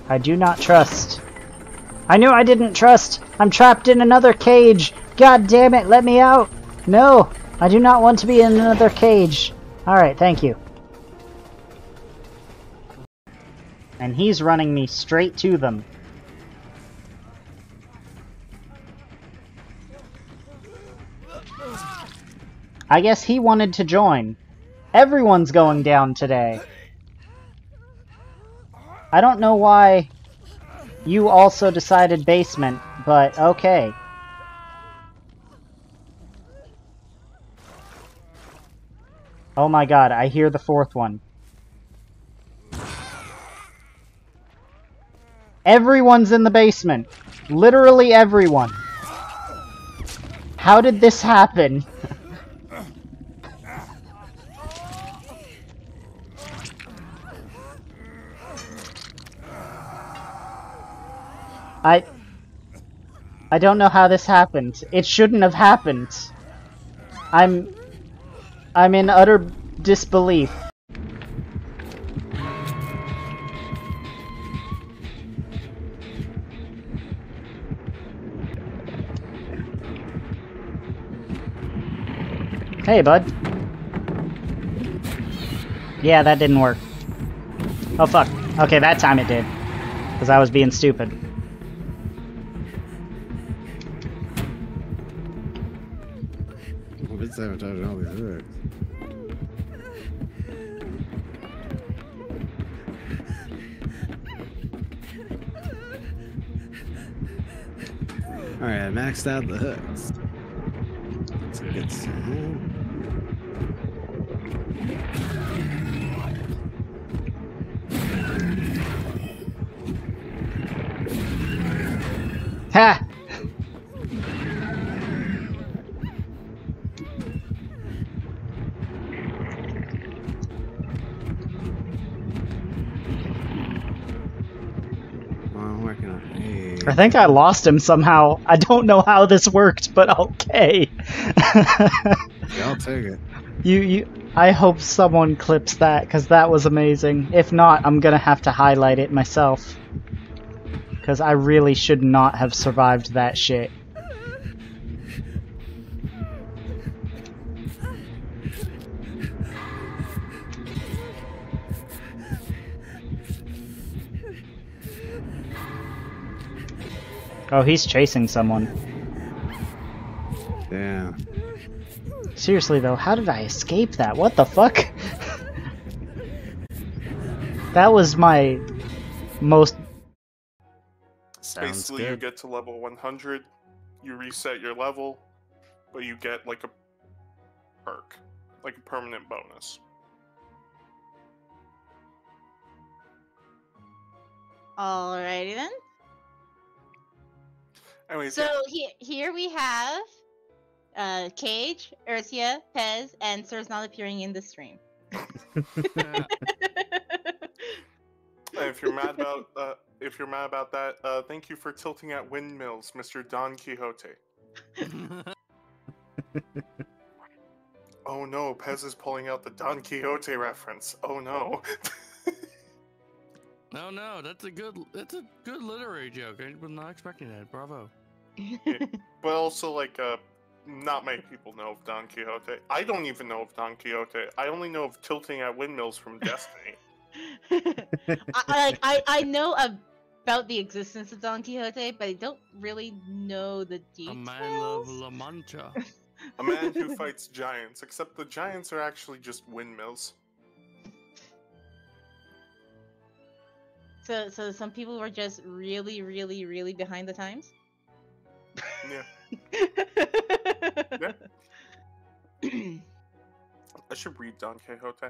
I do not trust. I knew I didn't trust! I'm trapped in another cage! God damn it, let me out! No! I do not want to be in another cage! Alright, thank you. And he's running me straight to them. I guess he wanted to join. Everyone's going down today. I don't know why you also decided basement, but okay. Oh my god, I hear the fourth one. Everyone's in the basement. Literally everyone. How did this happen? I don't know how this happened. It shouldn't have happened. I'm in utter disbelief. Hey, bud. Yeah, that didn't work. Oh, fuck. Okay, that time it did. Because I was being stupid. It's sabotaging all these hooks. Alright, I maxed out the hooks. That's a good sign. Ha! I think I lost him somehow. I don't know how this worked, but okay. Yeah, I'll take it. I hope someone clips that, because that was amazing. If not, I'm gonna have to highlight it myself. Because I really should not have survived that shit. Oh, he's chasing someone. Yeah. Seriously though, how did I escape that? What the fuck? That was my most... Basically, you get to level 100, you reset your level, but you get like a perk, like a permanent bonus. Alrighty then. Anyways, so here we have Cage, Ursia, Pez, and Sir's not appearing in the stream. If you're mad about that, thank you for tilting at windmills, Mr. Don Quixote. Oh no, Pez is pulling out the Don Quixote reference. Oh no. No, that's a good literary joke. I was not expecting that. Bravo. But also, like, not many people know of Don Quixote. I don't even know of Don Quixote. I only know of tilting at windmills from Destiny. I know about the existence of Don Quixote, but I don't really know the details. A man of La Mancha. A man who fights giants, except the giants are actually just windmills. So some people were just really, really, really behind the times? Yeah. Yeah. I should read Don Quixote.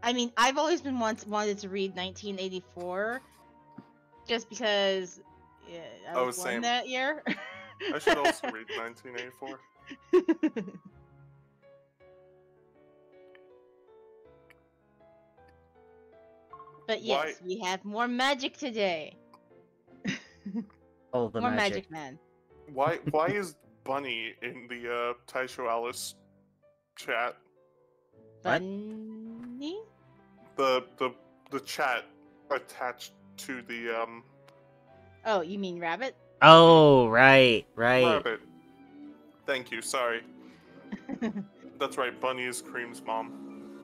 I mean, I've always been wanted to read 1984, just because I was born that year. I should also read 1984. But yes, we have more magic today. Oh, the more magic. Man. Why is Bunny in the Taisho Alice chat? Bunny? The chat attached to the Oh, you mean rabbit? Oh, right, right. rabbit. Thank you. Sorry. That's right. Bunny is Cream's mom.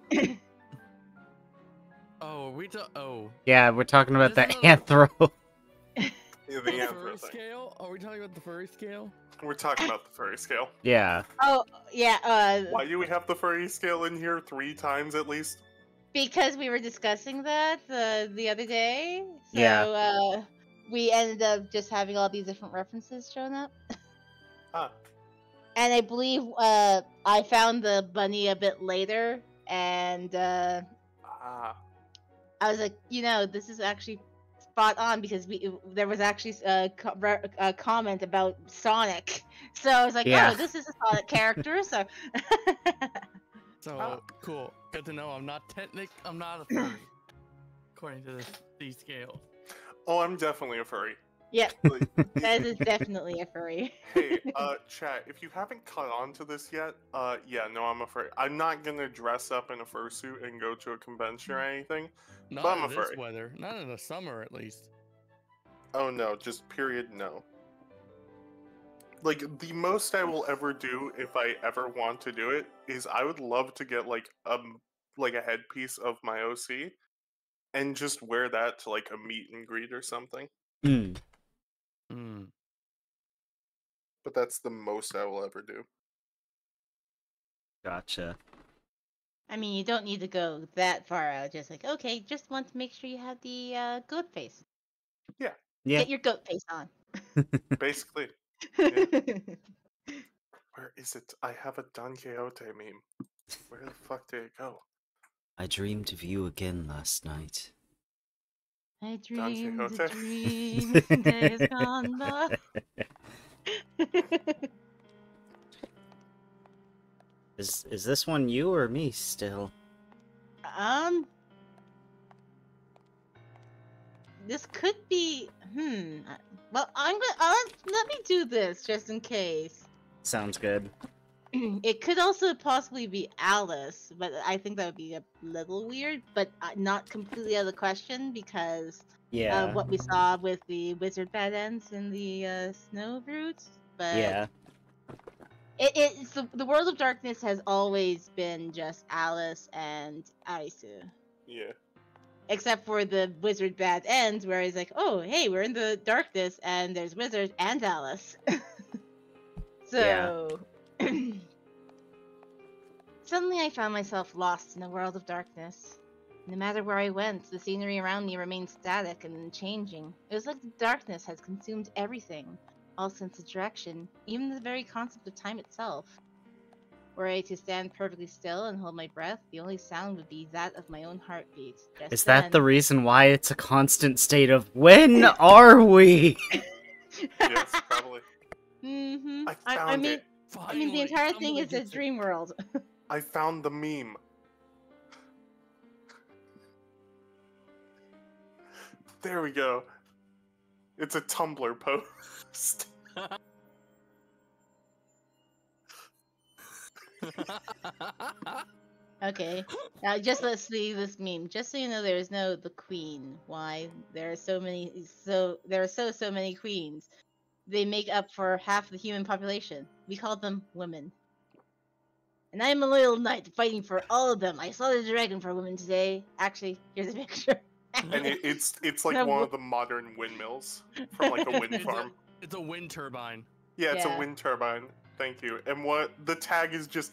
Oh, Yeah, we're talking about This the is another- anthro. Yeah, the the anthro furry thing. scale? Are we talking about the furry scale? We're talking about the furry scale. Yeah. Oh, yeah, Why do we have the furry scale in here 3 times at least? because we were discussing that the other day. So, Yeah. we ended up just having all these different references shown up. Ah. And I believe I found the bunny a bit later, and Ah. I was like, this is actually spot on because there was actually a comment about Sonic, so I was like, Yeah. oh, this is a Sonic character, so. So cool. Good to know. I'm not a furry, according to these scales. Oh, I'm definitely a furry. Yeah, Like, that is definitely a furry. hey, chat, if you haven't caught on to this yet, yeah, no, I'm a furry. I'm not gonna dress up in a fursuit and go to a convention or anything. Not But I'm in a this furry. weather. Not in the summer, at least. Oh no, just period no. Like, the most I will ever do, if I ever want to do it, is I would love to get, like a headpiece of my OC, and just wear that to, like, a meet and greet or something. Hmm. Hmm. But that's the most I will ever do. Gotcha. I mean, you don't need to go that far out. Just like, okay, just want to make sure you have the goat face. Yeah. Yeah. Get your goat face on. Basically. Where is it? I have a Don Quixote meme. Where the fuck did it go? I dreamed of you again last night. I Don dreamed a Quixote. dream days gone by. Is this one you or me still? This could be. Well, let me do this just in case. Sounds good. It could also possibly be Alice, but I think that would be a little weird, but not completely out of the question because Yeah. of what we saw with the wizard bad ends in the snow route. But Yeah. it's the World of Darkness has always been just Alice and Arisu. Yeah. Except for the wizard bad ends, where he's like, "Oh, hey, we're in the darkness, and there's wizard and Alice." So, suddenly I found myself lost in a world of darkness. No matter where I went, the scenery around me remained static and unchanging. It was like the darkness had consumed everything, all sense of direction, even the very concept of time itself. Were I to stand perfectly still and hold my breath, the only sound would be that of my own heartbeat. Just Is that the then- reason why it's a constant state of when are we? Yes, probably. Mm-hmm. I found it. I mean, the entire thing is a dream world. I found the meme. There we go. It's a Tumblr post. Okay, now just let's see this meme. Just so you know, there is no the queen. Why? There are so many queens. They make up for half the human population. We call them women. And I'm a loyal knight fighting for all of them. I saw the dragon for women today. Actually, here's a picture. And it's like No, one of the modern windmills from like a wind farm. It's a wind turbine. Yeah, it's Yeah. a wind turbine. Thank you. And what the tag is just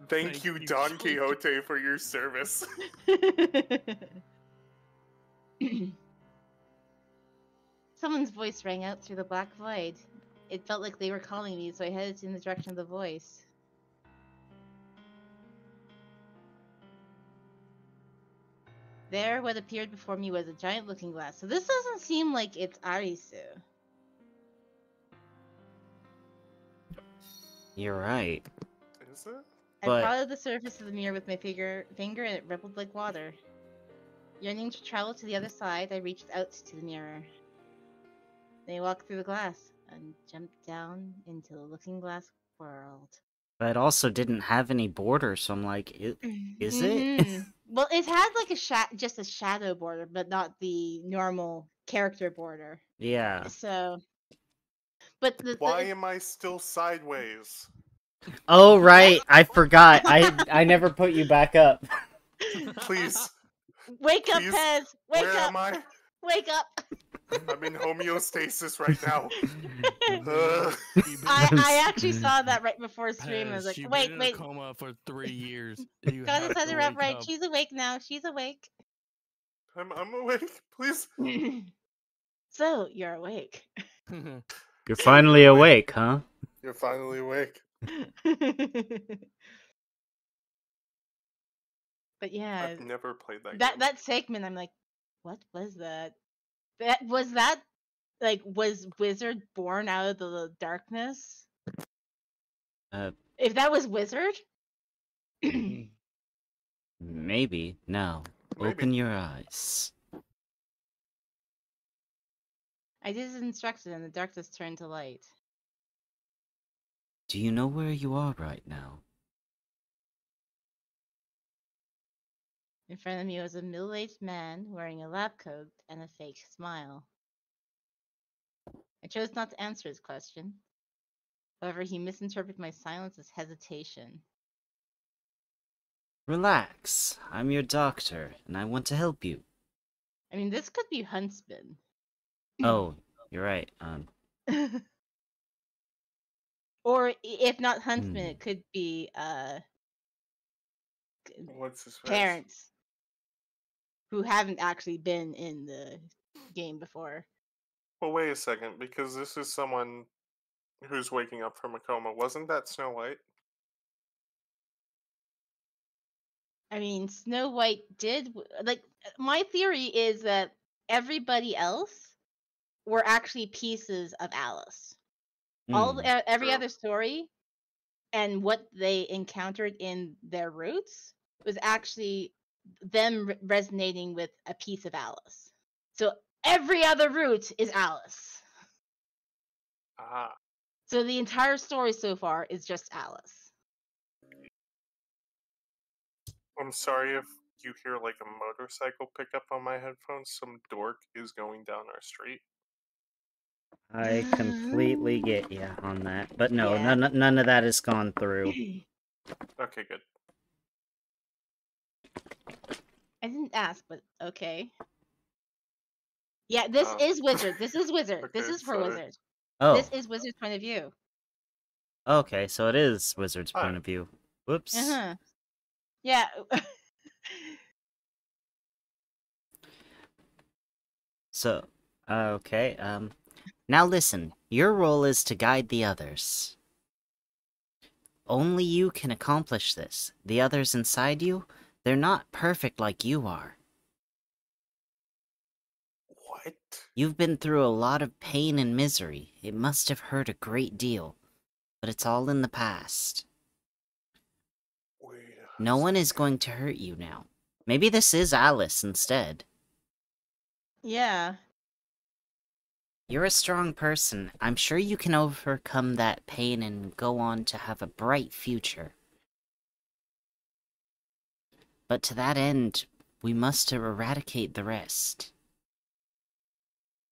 thank you, Don Quixote, for your service. Someone's voice rang out through the black void. It felt like they were calling me, so I headed in the direction of the voice. There, what appeared before me was a giant looking glass. So this doesn't seem like it's Arisu. You're right. Is it? But- I prodded the surface of the mirror with my finger and it rippled like water. Yearning to travel to the other side, I reached out to the mirror. Then I walked through the glass and jumped down into the looking glass world. But it also didn't have any border, so I'm like, is it? Mhm. Well, it had like just a shadow border, but not the normal character border. Yeah. So, but Why am I still sideways? Oh right, I forgot. I never put you back up. Please, wake up, Please, Pez! Wake where up! am I? Wake up! I'm in homeostasis right now. I actually saw that right before stream. I was like, you've wait, been in wait. a coma for 3 years. You Gotta have set to her up wake right. up. She's awake now. She's awake. I'm awake. Please. So, you're awake. You're finally awake, huh? You're finally awake. But yeah, I've never played that game. that segment, I'm like, what was that? Was Wizard born out of the darkness? If that was Wizard, Maybe. Now, Maybe. open your eyes. I did as instructed, and the darkness turned to light. Do you know where you are right now? In front of me was a middle-aged man wearing a lab coat and a fake smile. I chose not to answer his question. However, he misinterpreted my silence as hesitation. Relax. I'm your doctor, and I want to help you. I mean, this could be Huntsman. Oh, you're right. Or if not Huntsman, it could be What's his face? parents who haven't actually been in the game before. Well, wait a second, because this is someone who's waking up from a coma. Wasn't that Snow White? I mean, Snow White did like. My theory is that everybody else were actually pieces of Alice. Every True. other story and what they encountered in their roots was actually them resonating with a piece of Alice. So every other route is Alice. Ah. So the entire story so far is just Alice. I'm sorry if you hear like a motorcycle pickup on my headphones. Some dork is going down our street. I completely get you on that. But no, Yeah. none of that has gone through. Okay, good. I didn't ask, but okay. Yeah, this is Wizard. This is Wizard. This Okay, is for sorry. Wizard. Oh, This is Wizard's point of view. okay, so it is Wizard's Hi. point of view. Whoops. Uh-huh. Yeah. So, okay, now listen, your role is to guide the others. Only you can accomplish this. The others inside you, they're not perfect like you are. What? You've been through a lot of pain and misery. It must have hurt a great deal. But it's all in the past. Wait. No one is going to hurt you now. Maybe this is Alice instead. Yeah. You're a strong person. I'm sure you can overcome that pain and go on to have a bright future. But to that end, we must eradicate the rest.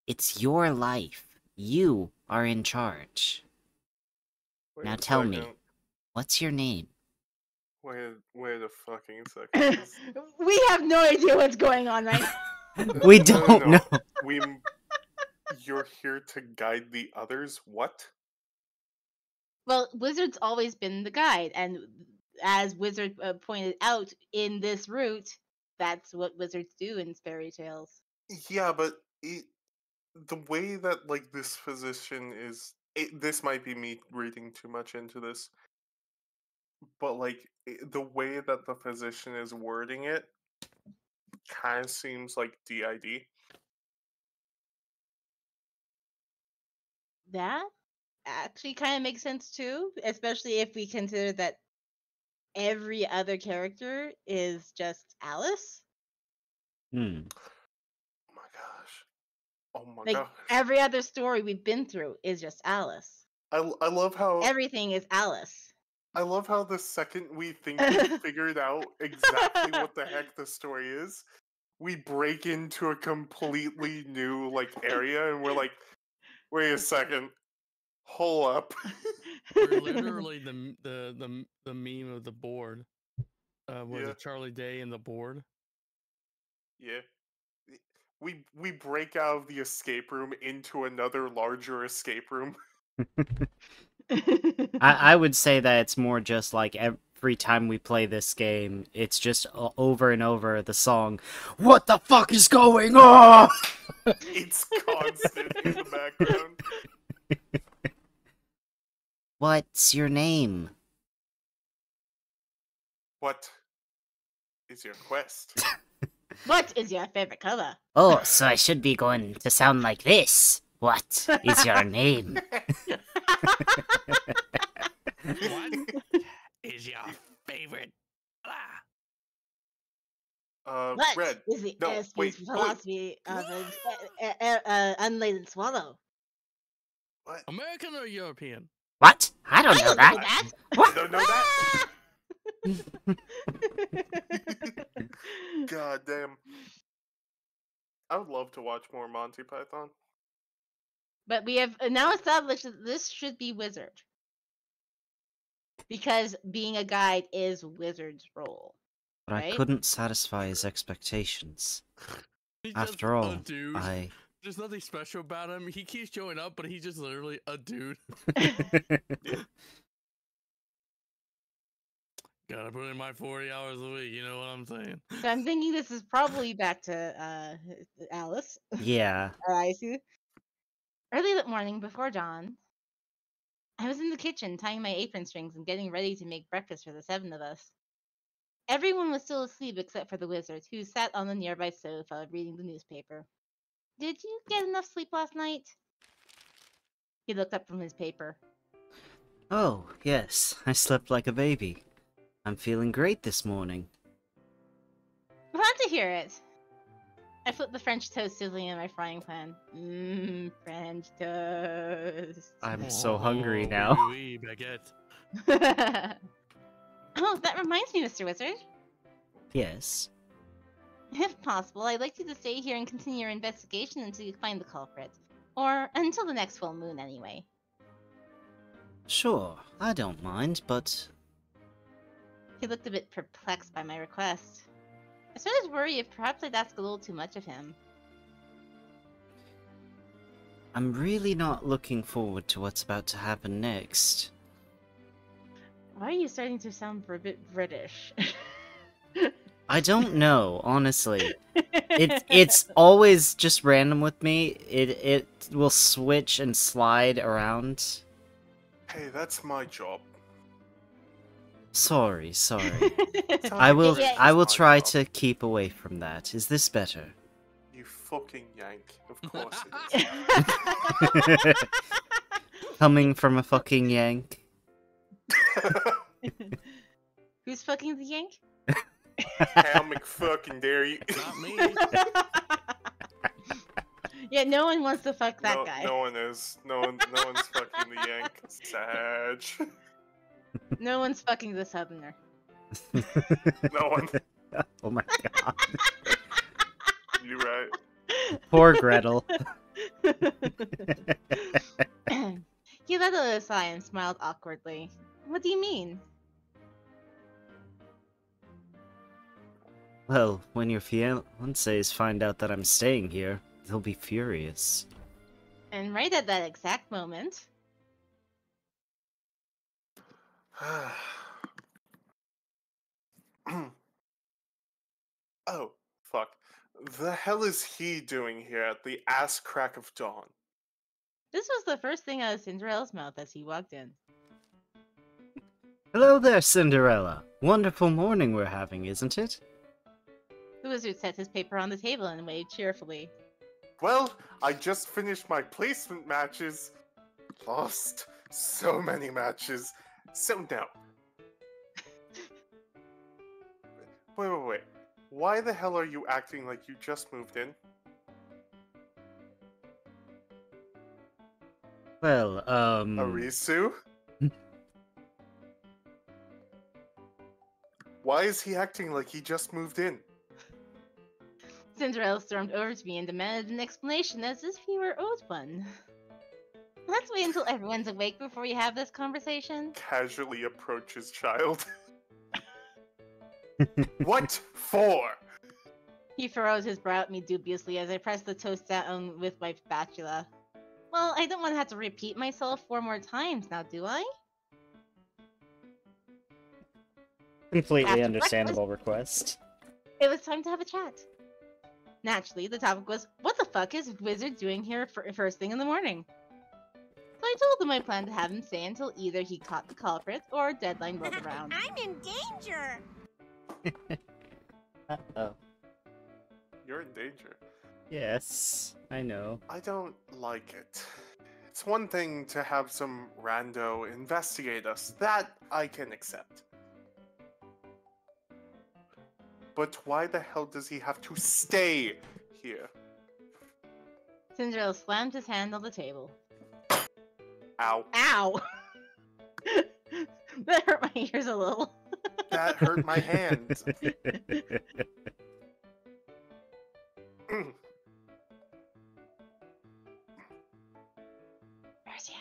It's your life. You are in charge. Wait Now a tell me, second. what's your name? Wait a fucking second. We have no idea what's going on right now. We No, don't no. know. You're here to guide the others? What? Well, Wizard's always been the guide, and as Wizard pointed out in this route, that's what wizards do in fairy tales. Yeah, but the way that like this physician is, this might be me reading too much into this, but like the way that the physician is wording it kind of seems like DID. That actually kind of makes sense too, especially if we consider that every other character is just Alice. Hmm. Oh my gosh. Oh my Like gosh. every other story we've been through is just Alice. I love how Everything is Alice. I love how the second we think we figured out exactly what the heck the story is, we break into a completely new like area, and we're like, wait a second, hold up. We're literally the meme of the board. Was Yeah. it Charlie Day and the board? Yeah. We break out of the escape room into another larger escape room. I would say that it's more just like every time we play this game, it's just over and over the song, "What the fuck is going on?" It's constant in the background. What's your name? What is your quest? What is your favorite color? Oh, so I should be going to sound like this. What is your name? What is your favorite? What Red. is the No, airspace wait, philosophy of an unladen swallow? What? American or European? What? I don't I know don't that. know that. I don't know that. God damn. I would love to watch more Monty Python. But we have now established that this should be wizard. Because being a guide is wizard's role. But I Right? couldn't satisfy his expectations. He's just After all, a dude. I... There's nothing special about him. He keeps showing up, but he's just literally a dude. Gotta put in my 40 hours a week, you know what I'm saying? So I'm thinking this is probably back to Alice. Yeah. Or Isu. Early that morning before dawn, I was in the kitchen tying my apron strings and getting ready to make breakfast for the 7 of us. Everyone was still asleep except for the wizard, who sat on the nearby sofa reading the newspaper. Did you get enough sleep last night? He looked up from his paper. Oh, yes. I slept like a baby. I'm feeling great this morning. Glad to hear it. I flipped the French toast sizzling in my frying pan. Mmm, French toast. I'm so hungry now. Oui, baguette. Oh, that reminds me, Mr. Wizard. Yes. If possible, I'd like you to stay here and continue your investigation until you find the culprit. Or until the next full moon, anyway. Sure, I don't mind, but... He looked a bit perplexed by my request. I started to worry if perhaps I'd ask a little too much of him. I'm really not looking forward to what's about to happen next. Why are you starting to sound a bit British? I don't know, honestly. It's always just random with me. It will switch and slide around. Hey, that's my job. Sorry. It's I will okay, I will it's my try job. to keep away from that. Is this better? You fucking yank. Of course it is. Coming from a fucking yank. Who's fucking the yank? How McFucking dare you? Not me. Yeah, no one wants to fuck that no, guy. No one is. No one's fucking the yank. Sag. No one's fucking the southerner. No one. Oh my god. You're right. Poor Gretel. He let out a sigh and smiled awkwardly. What do you mean? Well, when your fiancés find out that I'm staying here, they'll be furious. And right at that exact moment, Oh, fuck. The hell is he doing here at the ass crack of dawn? this was the first thing out of Cinderella's mouth as he walked in. Hello there, Cinderella. Wonderful morning we're having, isn't it? The wizard set his paper on the table and waved cheerfully. Well, I just finished my placement matches. Lost so many matches. So now. Wait. Why the hell are you acting like you just moved in? Well, Arisu? Why is he acting like he just moved in? Cinderella stormed over to me and demanded an explanation as if he were owed one. Let's wait until everyone's awake before we have this conversation. Casually approaches child. What for? He furrows his brow at me dubiously as I press the toast down with my spatula. Well, I don't want to have to repeat myself 4 more times now, do I? Completely After understandable request. It was time to have a chat. Naturally, the topic was, what the fuck is Wizard doing here first thing in the morning? So I told him I planned to have him stay until either he caught the culprit or a deadline rolled around. I'm in danger. Uh-oh. You're in danger. Yes, I know. I don't like it. It's one thing to have some rando investigate us. That I can accept. But why the hell does he have to stay here? Cinderella slammed his hand on the table. Ow. Ow! That hurt my ears a little. That hurt my hand. Mercia.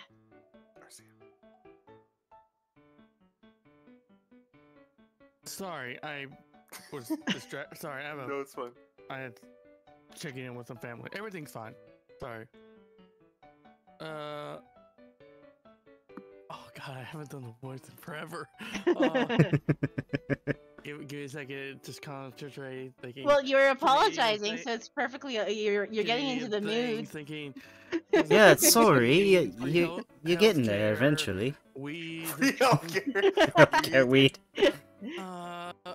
Mercy. Sorry, I was distracted. Sorry, No, it's fine. I had checking in with some family. Everything's fine. Sorry. Oh god, I haven't done the voice in forever. Give me a second. Just concentrate. Thinking. Well, you're apologizing, Please, so it's perfectly. You're getting into the mood. Thinking. Yeah, sorry. Health- You're getting there healthcare, eventually. Weed. We don't care. Okay, weed.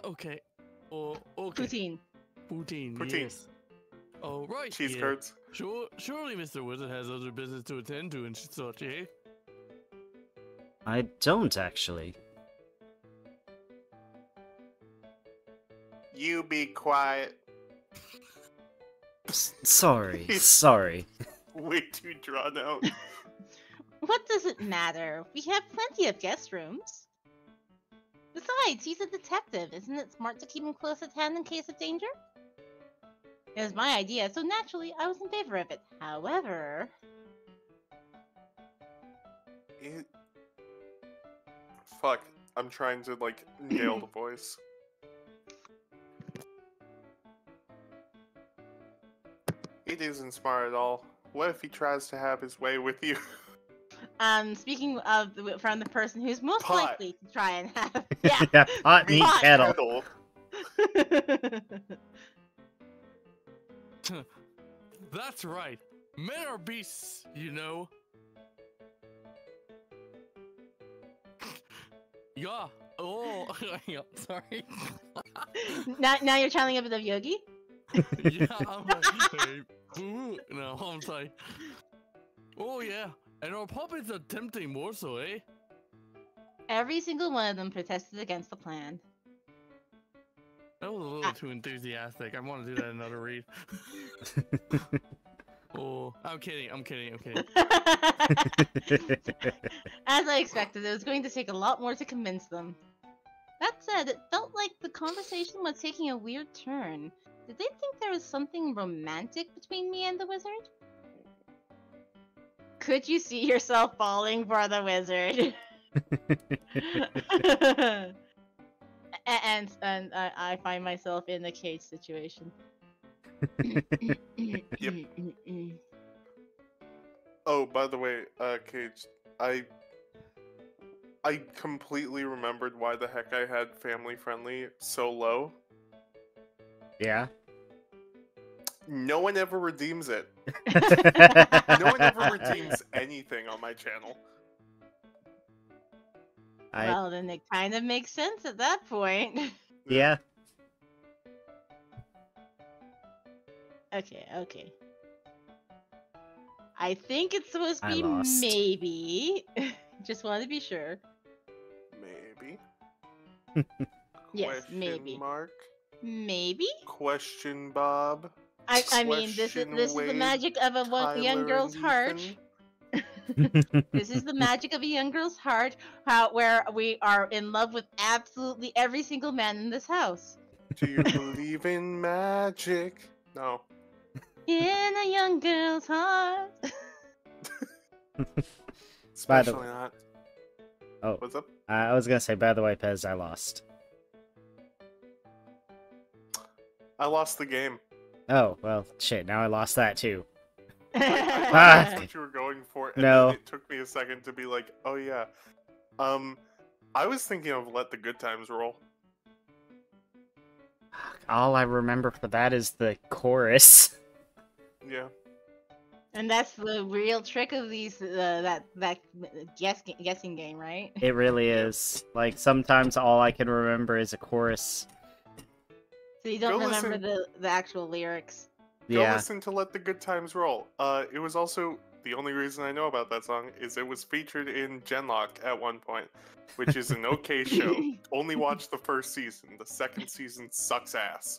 Okay. Oh, okay. Poutine. Poutine. Poutine. Yes. Oh, right. Cheese yeah. curds. Surely Mr. Wizard has other business to attend to and such, eh? I don't actually. You be quiet. Sorry, sorry. Way too drawn out. What does it matter? We have plenty of guest rooms. Besides, he's a detective. Isn't it smart to keep him close at hand in case of danger? It was my idea, so naturally I was in favor of it. However... It... Fuck. I'm trying to, like, nail the voice. It isn't smart at all. What if he tries to have his way with you? Speaking of from the person who's most Pot. likely to try and have... Yeah. Yeah, pot meat Pot. kettle. That's right. Men are beasts, you know. Yeah. Oh, yeah, sorry. now you're channeling a bit of Yogi? Yeah, I'm like, hey, boo. No, I'm sorry. Oh, yeah. And our puppets are tempting more so, eh? Every single one of them protested against the plan. That was a little too enthusiastic. I want to do that in another read. Oh, I'm kidding. As I expected, it was going to take a lot more to convince them. That said, it felt like the conversation was taking a weird turn. Did they think there was something romantic between me and the wizard? Could you see yourself falling for the wizard? and I find myself in a cage situation. Yep. Oh, by the way, Cage, I completely remembered why the heck I had family friendly so low. Yeah. No one ever redeems it. No one ever redeems anything on my channel. Well, then it kind of makes sense at that point. Yeah. Okay. I think it's supposed to I be lost. maybe. Just want to be sure. Maybe. Yes, Question maybe. Mark? Maybe? Question Bob? I mean, this is the Wade, magic of a young Tyler, girl's and heart. Ethan? This is the magic of a young girl's heart, where we are in love with absolutely every single man in this house. Do you believe in magic? No. In a young girl's heart. Especially not. Oh. What's up? I was gonna say, by the way, Pez, I lost. I lost the game. Oh, well, shit, now I lost that too. I thought Ah. that's what you were going for, and No. then it took me a second to be like, oh yeah. I was thinking of Let the Good Times Roll. All I remember for that is the chorus. Yeah. And that's the real trick of these that guessing game, right? It really is. Like, sometimes all I can remember is a chorus. So you don't Go remember listen. the actual lyrics. Go Yeah. listen to Let the Good Times Roll. It was also the only reason I know about that song is it was featured in Genlock at one point, which is an okay show. Only watch the first season. The second season sucks ass.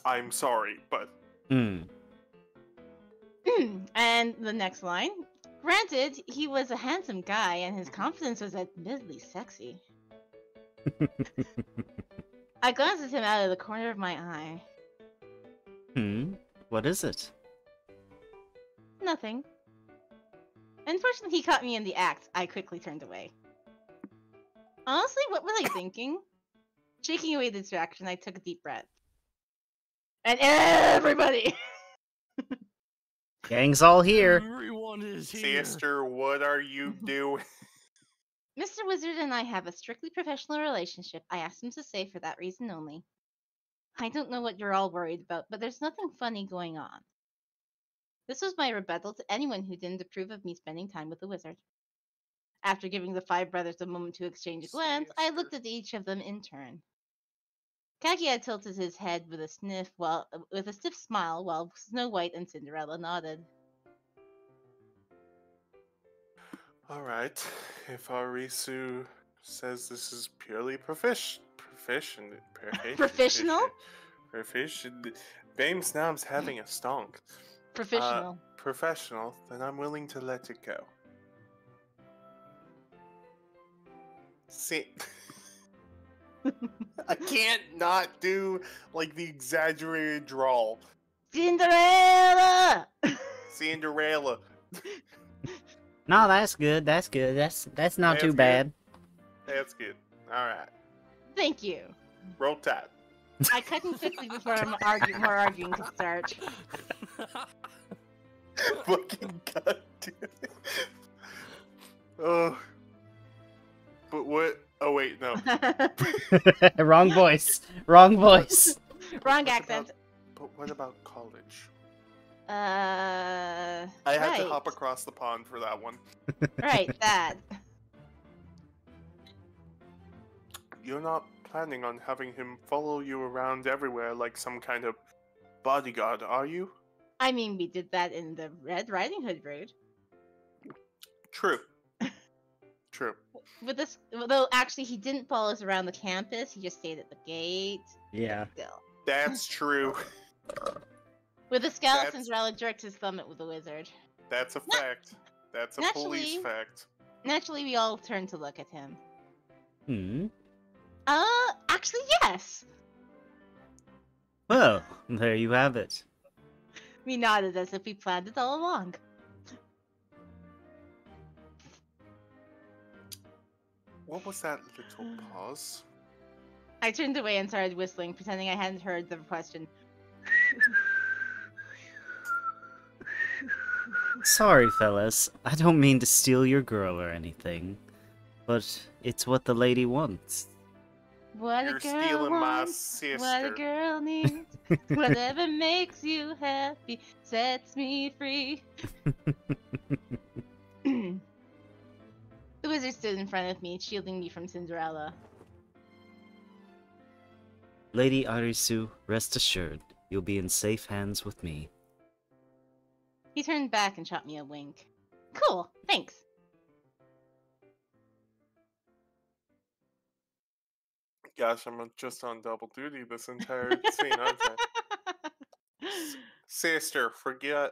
I'm sorry, but Hmm. And the next line. Granted, he was a handsome guy and his confidence was admittedly sexy. I glanced at him out of the corner of my eye. What is it? Nothing. Unfortunately, he caught me in the act. I quickly turned away. Honestly, what was I thinking? Shaking away the distraction, I took a deep breath. And everybody! Gang's all here. Everyone is here. sister, what are you doing? Mr. Wizard and I have a strictly professional relationship. I asked him to stay for that reason only. I don't know what you're all worried about, but there's nothing funny going on. This was my rebuttal to anyone who didn't approve of me spending time with the wizard. After giving the five brothers a moment to exchange a glance, I looked at each of them in turn. Kaguya tilted his head with a stiff smile, while Snow White and Cinderella nodded. Alright, if Arisu says this is purely professional, Bames Nam's having a stonk. Professional, then I'm willing to let it go. See, I can't not do like the exaggerated drawl. Cinderella! Cinderella. No, that's good. That's good. That's not That's too good. bad. That's good. Alright. Thank you. Roll tap. I cut him quickly before more arguing could start. Fucking goddamn it. Oh. But what? Oh, wait, no. Wrong voice. Wrong voice. Wrong accent. But what about college? I I had to hop across the pond for that one. Right, that. You're not planning on having him follow you around everywhere like some kind of bodyguard, are you? I mean, we did that in the Red Riding Hood route. True. True. With this, though, actually, he didn't follow us around the campus. He just stayed at the gate. Yeah. Still. That's true. With the scout, Cinderella jerked his thumb at the wizard. That's a fact. That's a police fact. Naturally, we all turned to look at him. Actually, yes. Well, there you have it. We nodded as if we planned it all along. What was that little pause? I turned away and started whistling, pretending I hadn't heard the question. Sorry, fellas. I don't mean to steal your girl or anything, but it's what the lady wants. What You're a girl stealing my wants, sister. what a girl needs, whatever makes you happy sets me free. The wizard stood in front of me, shielding me from Cinderella. Lady Arisu, rest assured, you'll be in safe hands with me. He turned back and shot me a wink. Cool, thanks. Gosh, I'm just on double duty this entire scene, aren't I? Sister, forget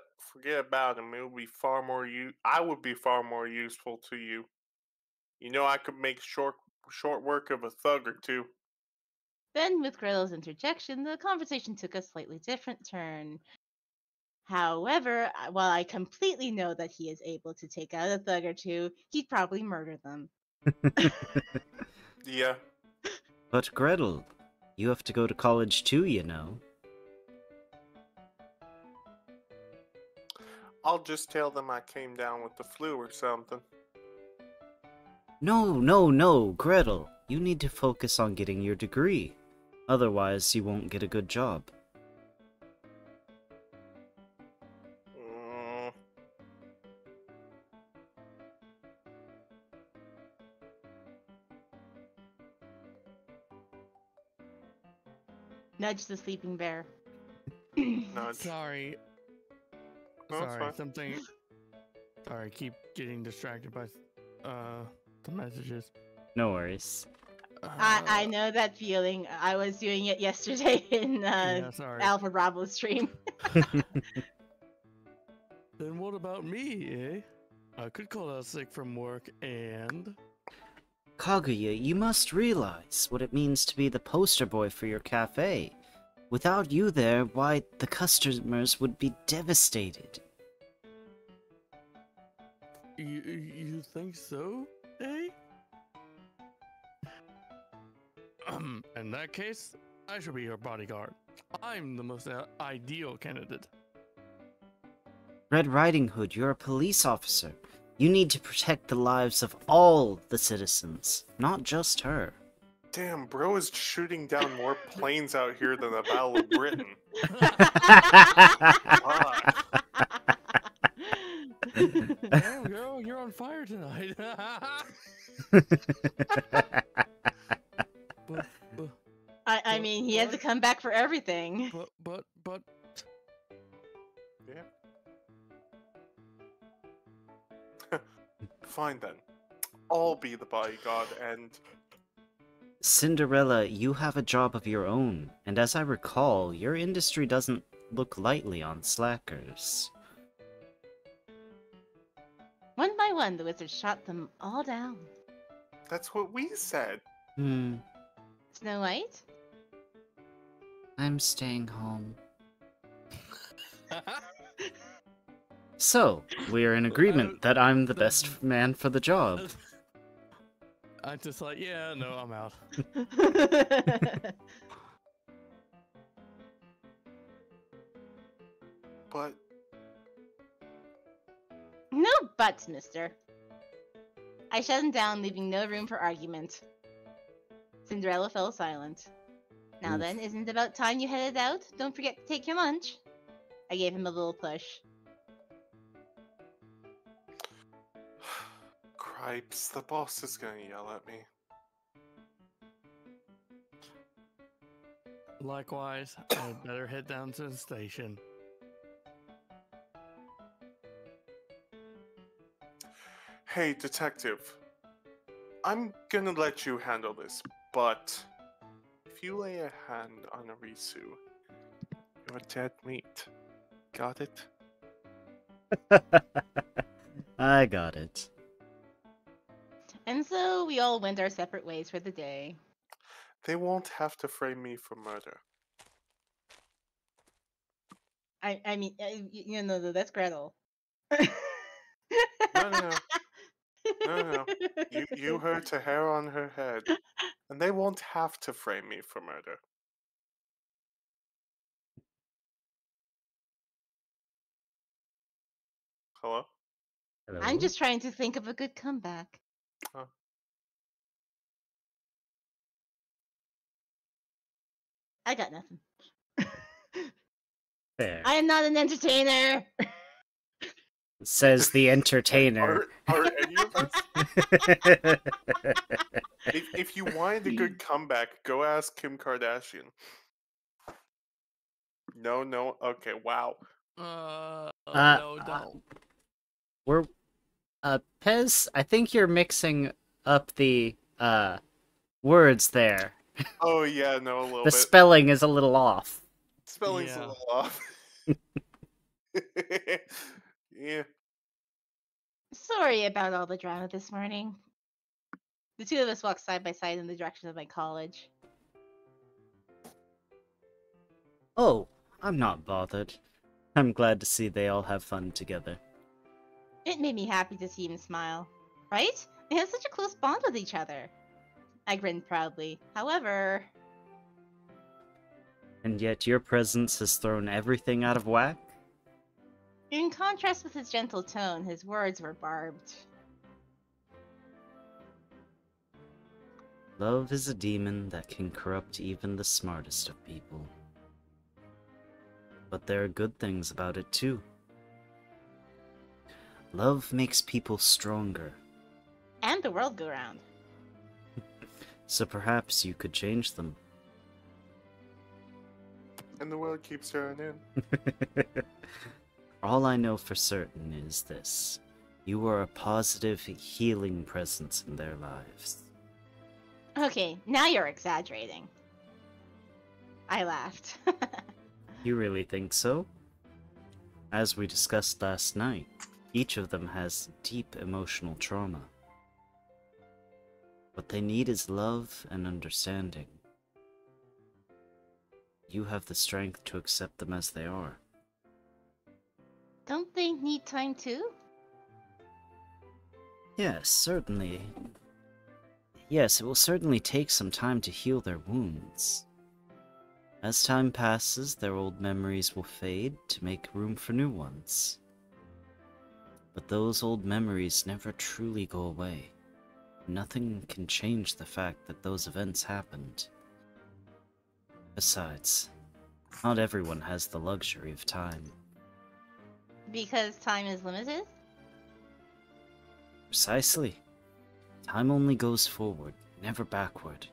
about him. It would be far more I would be far more useful to you. You know, I could make short work of a thug or two. Then, with Gretel's interjection, the conversation took a slightly different turn. However, while I completely know that he is able to take out a thug or two, he'd probably murder them. Yeah. But Gretel, you have to go to college too, you know. I'll just tell them I came down with the flu or something. No, Gretel. You need to focus on getting your degree. Otherwise, you won't get a good job. Mm, Nudge the sleeping bear. no, it's, Sorry. no, it's Sorry, fine. something. Sorry, keep getting distracted by the messages. No worries. I know that feeling. I was doing it yesterday in Yeah, sorry. Alpha Bravo stream. Then what about me, eh? I could call out sick from work and. Kaguya, you must realize what it means to be the poster boy for your cafe. Without you there, why, the customers would be devastated. You think so, eh? In that case, I should be your bodyguard. I'm the most ideal candidate. Red Riding Hood, you're a police officer. You need to protect the lives of all the citizens, not just her. Damn, bro is shooting down more planes out here than the Battle of Britain. Damn, girl, you're on fire tonight. but, I mean, he had to come back for everything. but. Yeah. Fine then. I'll be the bodyguard and... Cinderella, you have a job of your own, and as I recall, your industry doesn't look lightly on slackers. One by one, the wizard shot them all down. That's what we said. Snow White? I'm staying home. So, we are in agreement that I'm the best man for the job. I'm just like, yeah, no, I'm out. But... No buts, mister. I shut him down, leaving no room for argument. Cinderella fell silent. Now Oof. then, isn't it about time you headed out? Don't forget to take your lunch. I gave him a little push. Cripes, the boss is gonna yell at me. Likewise, I'd better head down to the station. Hey, detective. I'm gonna let you handle this, but if you lay a hand on Arisu, you're dead meat. Got it? I got it. And so we all went our separate ways for the day. They won't have to frame me for murder. I mean, that's Gretel. No. You hurt a hair on her head, and they won't have to frame me for murder. Hello? Hello? I'm just trying to think of a good comeback. Huh. I got nothing. Fair. I am not an entertainer. Says the entertainer. Are any of us? If you wanted a good comeback, go ask Kim Kardashian. No. Okay, wow. No, don't. We're Pez, I think you're mixing up the words there. Oh yeah, no, a little The bit. spelling is a little off. Spelling's a Yeah. little off. Yeah. Sorry about all the drama this morning. The two of us walked side by side in the direction of my college. Oh, I'm not bothered. I'm glad to see they all have fun together. It made me happy to see him smile. Right? They have such a close bond with each other. I grinned proudly. However... And yet your presence has thrown everything out of whack? In contrast with his gentle tone, his words were barbed. Love is a demon that can corrupt even the smartest of people. But there are good things about it too. Love makes people stronger. And the world go round. So perhaps you could change them. And the world keeps turning. In. All I know for certain is this. You are a positive, healing presence in their lives. Okay, now you're exaggerating. I laughed. You really think so? As we discussed last night, each of them has deep emotional trauma. What they need is love and understanding. You have the strength to accept them as they are. Don't they need time too? Yes, certainly. Yes, it will certainly take some time to heal their wounds. As time passes, their old memories will fade to make room for new ones. But those old memories never truly go away. Nothing can change the fact that those events happened. Besides, not everyone has the luxury of time. Because time is limited? Precisely. Time only goes forward, never backward.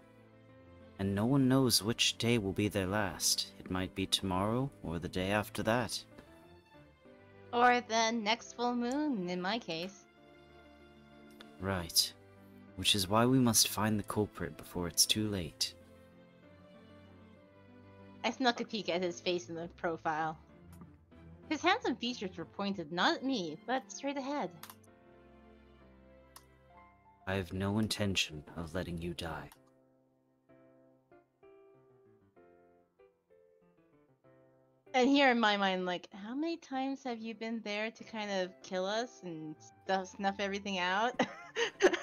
And no one knows which day will be their last. It might be tomorrow, or the day after that. Or the next full moon, in my case. Right. Which is why we must find the culprit before it's too late. I snuck a peek at his face in the profile. His handsome features were pointed not at me, but straight ahead. I have no intention of letting you die. And here in my mind, like, how many times have you been there to kind of kill us and snuff everything out?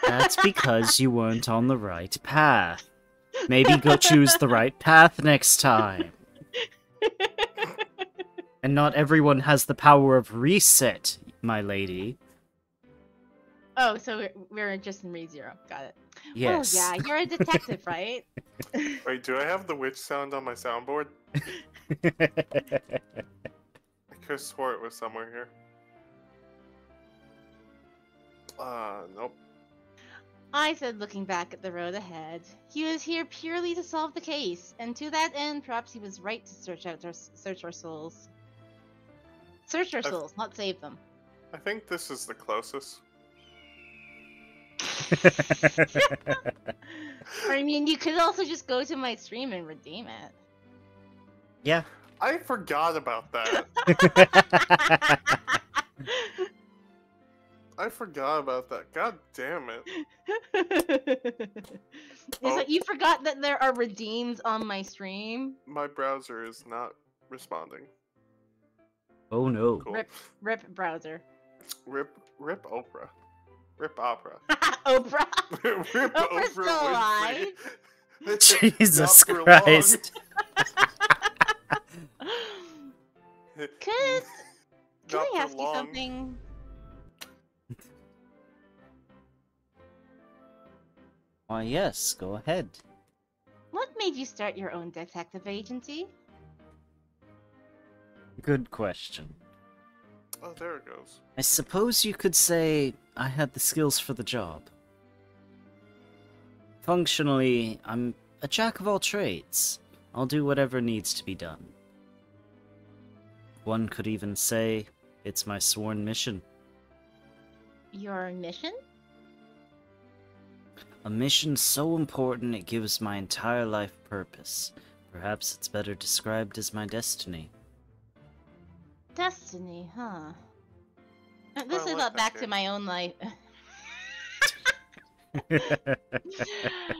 That's because you weren't on the right path. Maybe go choose the right path next time. And not everyone has the power of reset, my lady. Oh, so we're just in ReZero. Got it. Yes. Oh, yeah, you're a detective, right? Wait, do I have the witch sound on my soundboard? I could have swore it was somewhere here. Nope. I said, looking back at the road ahead. He was here purely to solve the case, and to that end, perhaps he was right to search our souls. Search our souls, not save them. I think this is the closest. I mean, you could also just go to my stream and redeem it. Yeah. I forgot about that. I forgot about that. God damn it. So you forgot that there are redeems on my stream? My browser is not responding. Oh no. Cool. Rip browser. Rip Oprah. Rip Opera. Oprah. Rip Oprah's still alive. Winfrey. Jesus Not for Christ. long. Can Not I for ask you long. something? Why, yes, go ahead. What made you start your own detective agency? Good question. Oh, there it goes. I suppose you could say I had the skills for the job. Functionally, I'm a jack of all trades. I'll do whatever needs to be done. One could even say it's my sworn mission. Your mission? A mission so important it gives my entire life purpose. Perhaps it's better described as my destiny. Destiny, huh? This I is like not that back to game. my own life.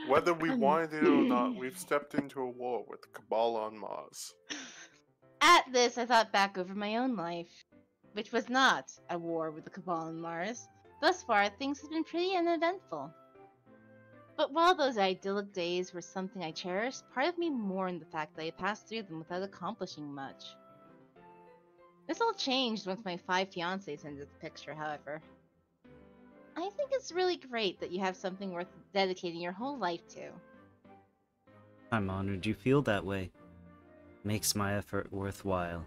Whether we wanted it or not, we've stepped into a war with the Cabal on Mars. At this, I thought back over my own life, which was not a war with the Cabal and Mars. Thus far, things have been pretty uneventful. But while those idyllic days were something I cherished, part of me mourned the fact that I passed through them without accomplishing much. This all changed once my 5 fiancés entered the picture, however. I think it's really great that you have something worth dedicating your whole life to. I'm honored you feel that way. Makes my effort worthwhile.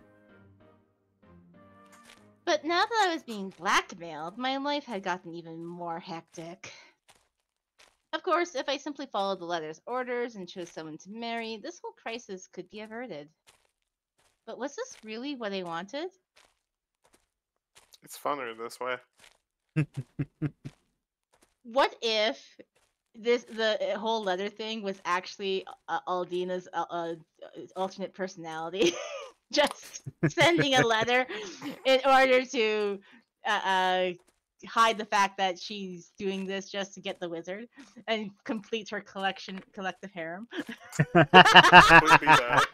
But now that I was being blackmailed, my life had gotten even more hectic. Of course, if I simply followed the letter's orders and chose someone to marry, this whole crisis could be averted. But was this really what I wanted? It's funner this way. What if the whole letter thing was actually Aldina's alternate personality? Just sending a letter in order to hide the fact that she's doing this just to get the wizard and complete her collective harem. Would be that.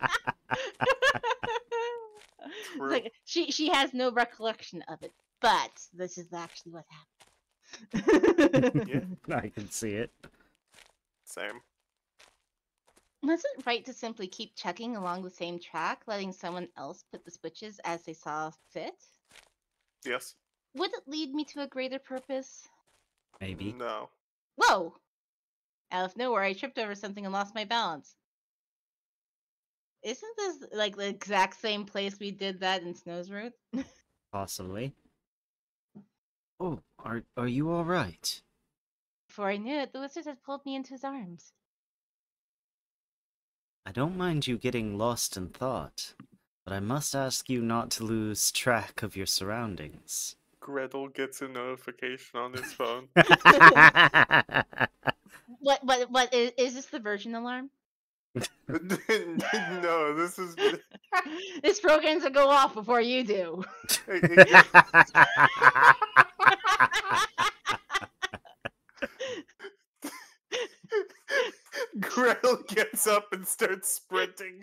True. Like she has no recollection of it, but this is actually what happened. Yeah, I can see it. same. Was it right to simply keep chugging along the same track, letting someone else put the switches as they saw fit? Yes. Would it lead me to a greater purpose? Maybe. No. Whoa! Out of nowhere, I tripped over something and lost my balance. Isn't this like the exact same place we did that in Snow's Root? Possibly. Oh, are you alright? Before I knew it, the wizard had pulled me into his arms. I don't mind you getting lost in thought, but I must ask you not to lose track of your surroundings. Gretel gets a notification on his phone. What is this the Virgin alarm? No, this is. This program's to go off before you do. Gretel gets up and starts sprinting.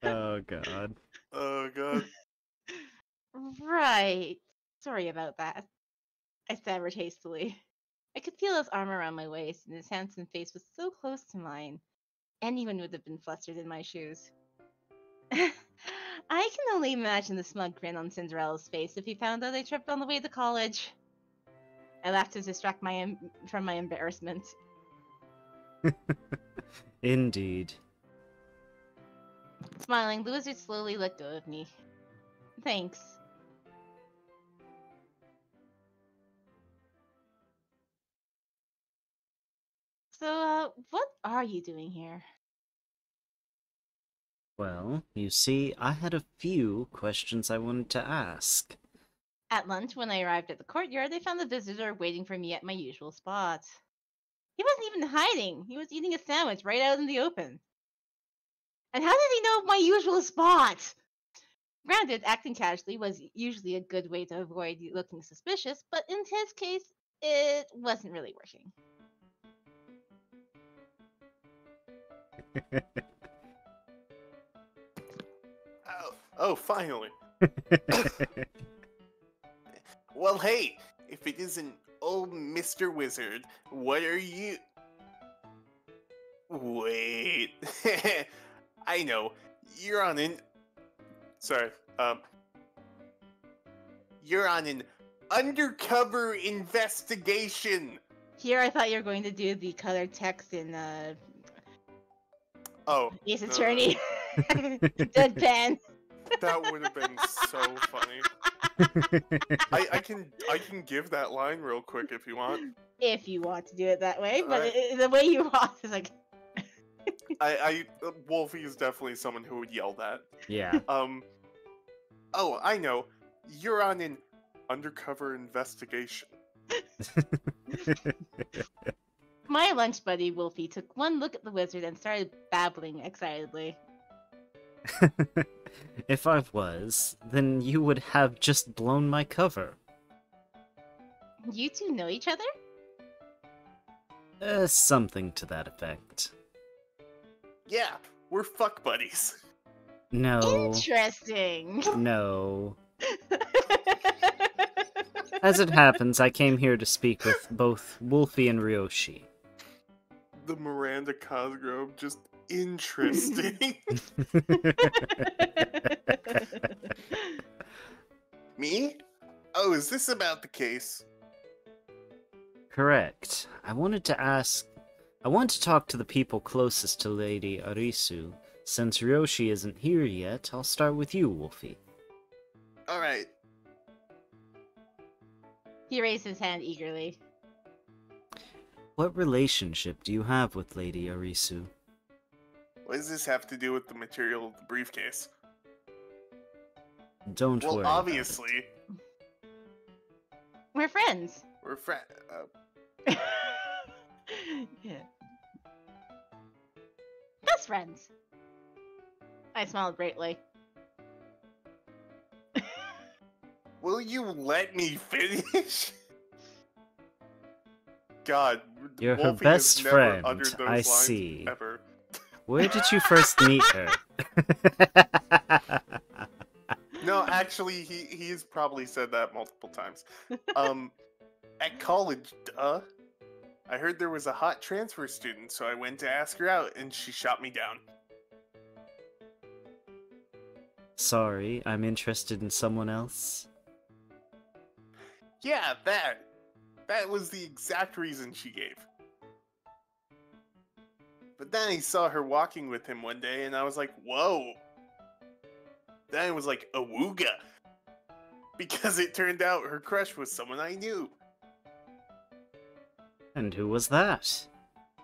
Oh god. Oh god. Right. Sorry about that. I stammered hastily. I could feel his arm around my waist, and his handsome face was so close to mine. Anyone would have been flustered in my shoes. I can only imagine the smug grin on Cinderella's face if he found out I tripped on the way to college. I laughed to distract from my embarrassment. Indeed. Smiling, the wizard slowly let go of me. Thanks. So, what are you doing here? Well, you see, I had a few questions I wanted to ask. At lunch, when I arrived at the courtyard, I found the visitor waiting for me at my usual spot. He wasn't even hiding. He was eating a sandwich right out in the open. And how did he know my usual spot? Granted, acting casually was usually a good way to avoid looking suspicious, but in his case, it wasn't really working. Oh, finally. Well, hey, if it isn't old Mr. Wizard, what are you? Wait. I know. You're on an... Sorry, You're on an undercover investigation! Here, I thought you were going to do the colored text in, Oh. Ace no, Attorney. Deadpan. That would have been so funny. I can give that line real quick if you want. If you want to do it that way, but Alright. the way you want is like... Wolfie is definitely someone who would yell that. Yeah. Oh, I know. You're on an undercover investigation. My lunch buddy, Wolfie, took one look at the wizard and started babbling excitedly. If I was, then you would have just blown my cover. You two know each other? Something to that effect. Yeah, we're fuck buddies. No. Interesting. No. As it happens, I came here to speak with both Wolfie and Ryoshi. The Miranda Cosgrove, just interesting. Me? Oh, is this about the case? Correct. I want to talk to the people closest to Lady Arisu. Since Ryoshi isn't here yet, I'll start with you, Wolfie. Alright. He raised his hand eagerly. What relationship do you have with Lady Arisu? What does this have to do with the material of the briefcase? Don't Well, worry. about it. obviously, We're friends. we're friends. Yeah. Best friends. I smiled greatly. Will you let me finish? God, You're her Wolfie has best never friend, uttered those I lines see. Ever. Where did you first meet her? No, actually, he's probably said that multiple times. At college, duh. I heard there was a hot transfer student, so I went to ask her out, and she shot me down. Sorry, I'm interested in someone else. Yeah, that. That was the exact reason she gave. But then I saw her walking with him one day, and I was like, whoa. Then I was like, awooga. Because it turned out her crush was someone I knew. And who was that?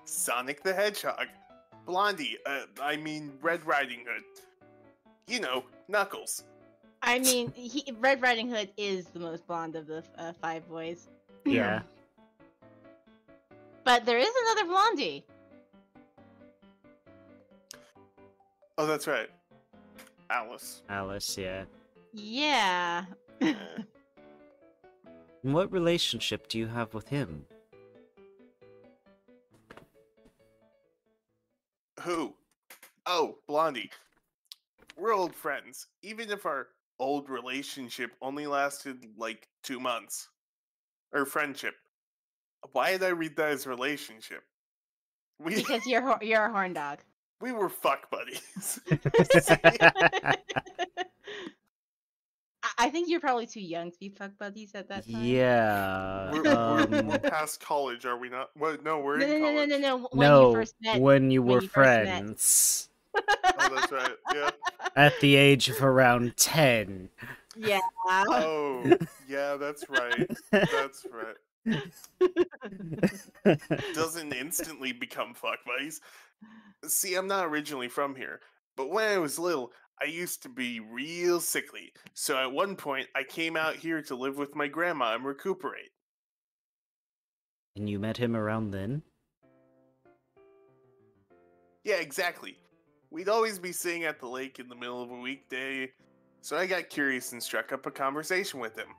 Sonic the Hedgehog. Blondie, I mean Red Riding Hood. You know, Knuckles. I mean, Red Riding Hood is the most blonde of the 5 boys. Yeah. But there is another Blondie. Oh, that's right. Alice. Alice, yeah. Yeah. Eh. And what relationship do you have with him? Who? Oh, Blondie. We're old friends, even if our old relationship only lasted like 2 months. Or friendship. Why did I read that as relationship? We Because you're a horn dog. we were fuck buddies. I think you're probably too young to be fuck buddies at that time. Yeah. We're past college, are we not? Well, no, we're in college. No. When No, you first met. when you when were you first met. friends. Oh, that's right. Yeah. At the age of around 10. Yeah. Oh, yeah, that's right. That's right. Doesn't instantly become fuck buddies. See, I'm not originally from here, but when I was little, I used to be real sickly. So at one point, I came out here to live with my grandma and recuperate. And you met him around then? Yeah, exactly. We'd always be sitting at the lake in the middle of a weekday, so I got curious and struck up a conversation with him.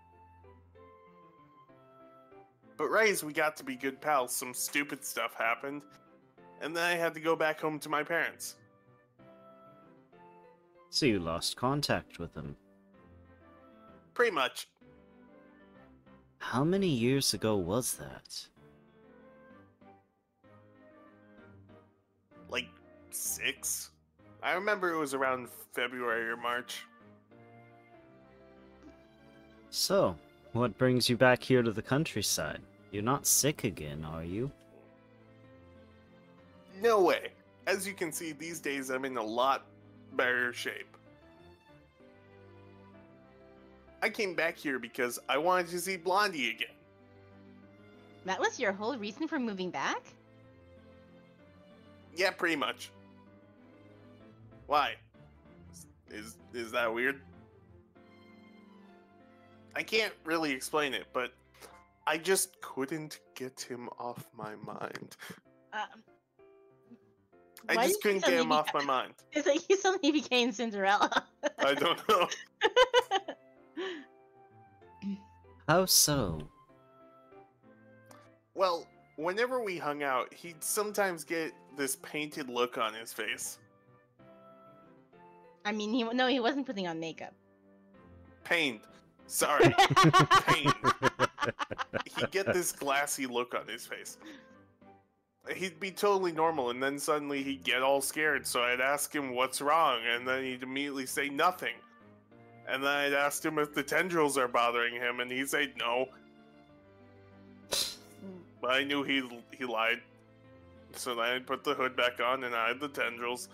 But right as we got to be good pals, some stupid stuff happened, and then I had to go back home to my parents. So you lost contact with him. Pretty much. How many years ago was that? Like 6? I remember it was around February or March. So, what brings you back here to the countryside? You're not sick again, are you? No way. As you can see, these days I'm in a lot better shape. I came back here because I wanted to see Blondie again. That was your whole reason for moving back? Yeah, pretty much. Why? Is that weird? I can't really explain it, but I just couldn't get him off my mind. I Why just did you couldn't get him suddenly off my mind. It's like you suddenly became Cinderella. I don't know. How so? Well, whenever we hung out, he'd sometimes get this painted look on his face. I mean, he wasn't putting on makeup. Pained. Sorry. Pained. He'd get this glassy look on his face. He'd be totally normal, and then suddenly he'd get all scared, so I'd ask him what's wrong, and then he'd immediately say nothing. And then I'd ask him if the tendrils are bothering him, and he'd say no. But I knew he lied. So then I'd put the hood back on and hide the tendrils.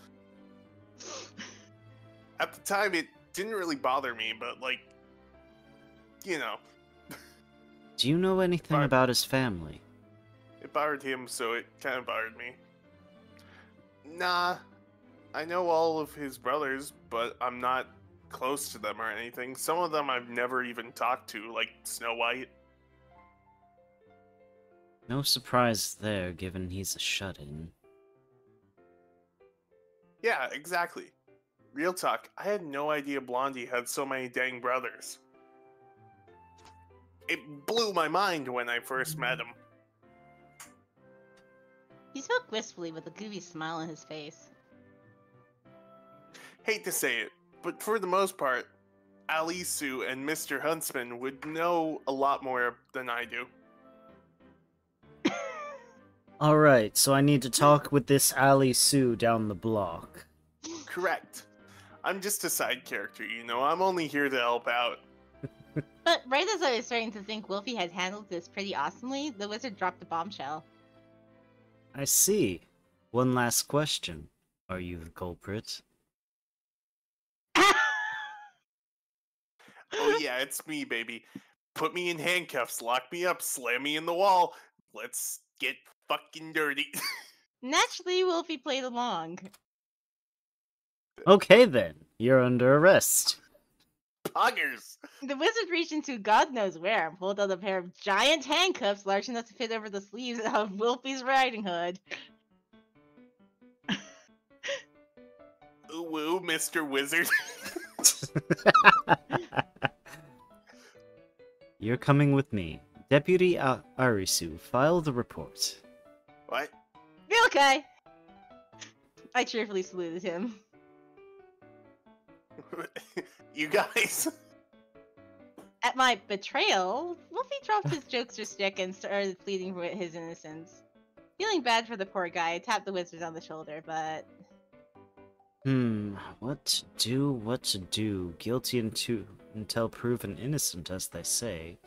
At the time, it didn't really bother me, but, like, you know. Do you know anything about his family? It bothered him, so it kind of bothered me. Nah, I know all of his brothers, but I'm not close to them or anything. Some of them I've never even talked to, like Snow White. No surprise there, given he's a shut-in. Yeah, exactly. Real talk, I had no idea Blondie had so many dang brothers. It blew my mind when I first met him. He spoke wistfully with a goofy smile on his face. Hate to say it, but for the most part, Alisu and Mr. Huntsman would know a lot more than I do. Alright, so I need to talk with this Alisu down the block. Correct. I'm just a side character, you know, I'm only here to help out. But right as I was starting to think Wolfie had handled this pretty awesomely, the wizard dropped a bombshell. I see. One last question. Are you the culprit? Oh yeah, it's me, baby. Put me in handcuffs, lock me up, slam me in the wall. Let's get fucking dirty. Naturally, Wolfie played along. Okay then, you're under arrest. Poggers! The wizard reached into God knows where and pulled out a pair of giant handcuffs large enough to fit over the sleeves of Wolfie's riding hood. Ooh, woo, Mr. Wizard. You're coming with me. Deputy Arisu, file the report. What? Okay. I cheerfully saluted him. You guys. At my betrayal, Wolfie dropped his jokester stick and started pleading for his innocence. Feeling bad for the poor guy, I tapped the wizard on the shoulder, but... What to do? Guilty until proven innocent, as they say.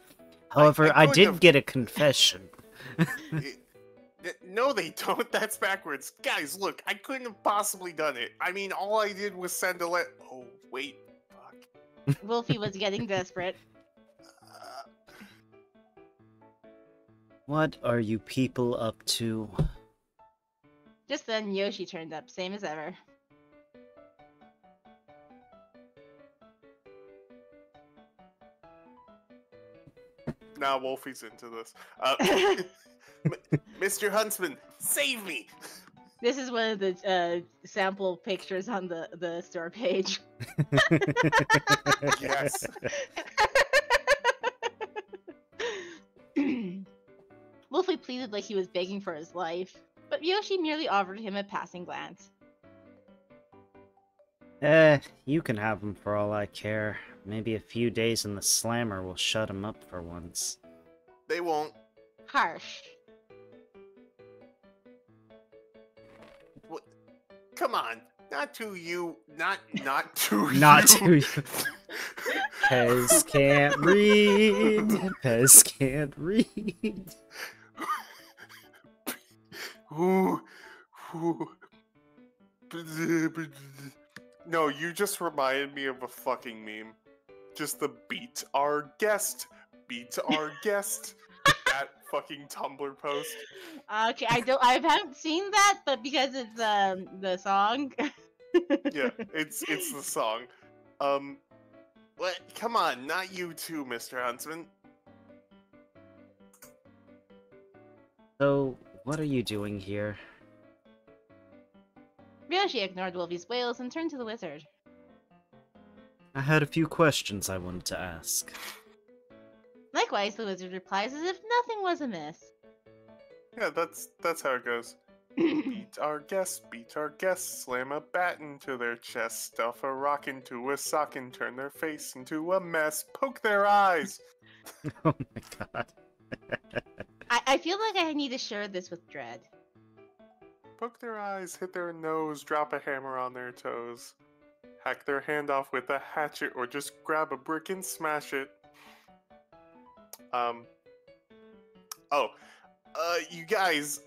However, I did get a confession. No, they don't. That's backwards. Guys, look, I couldn't have possibly done it. I mean, all I did was send a letter. Oh, wait. Fuck. Wolfie was getting desperate. What are you people up to? Just then, Yoshi turned up, same as ever. Now Wolfie's into this. Mr. Huntsman, save me! This is one of the sample pictures on the store page. Yes. Wolfie pleaded like he was begging for his life, but Yoshi merely offered him a passing glance. You can have him for all I care. Maybe a few days in the slammer will shut him up for once. They won't. Harsh. What? Come on. Not to you. Not to you. Not to you. Pez can't read. Pez can't read. Ooh. No, you just reminded me of a fucking meme. Just the beat our guest. That fucking Tumblr post. Okay, I haven't seen that, but because it's the song. Yeah, it's the song. What? Come on, not you too, Mr. Huntsman. So, what are you doing here? Ryoshi ignored Wolfie's wails and turned to the wizard. I had a few questions I wanted to ask. Likewise, the wizard replies as if nothing was amiss. Yeah, that's how it goes. Beat our guests, slam a bat into their chest, stuff a rock into a sock and turn their face into a mess, poke their eyes. Oh my god. I feel like I need to share this with Dread. Poke their eyes, hit their nose, drop a hammer on their toes. Hack their hand off with a hatchet or just grab a brick and smash it. You guys,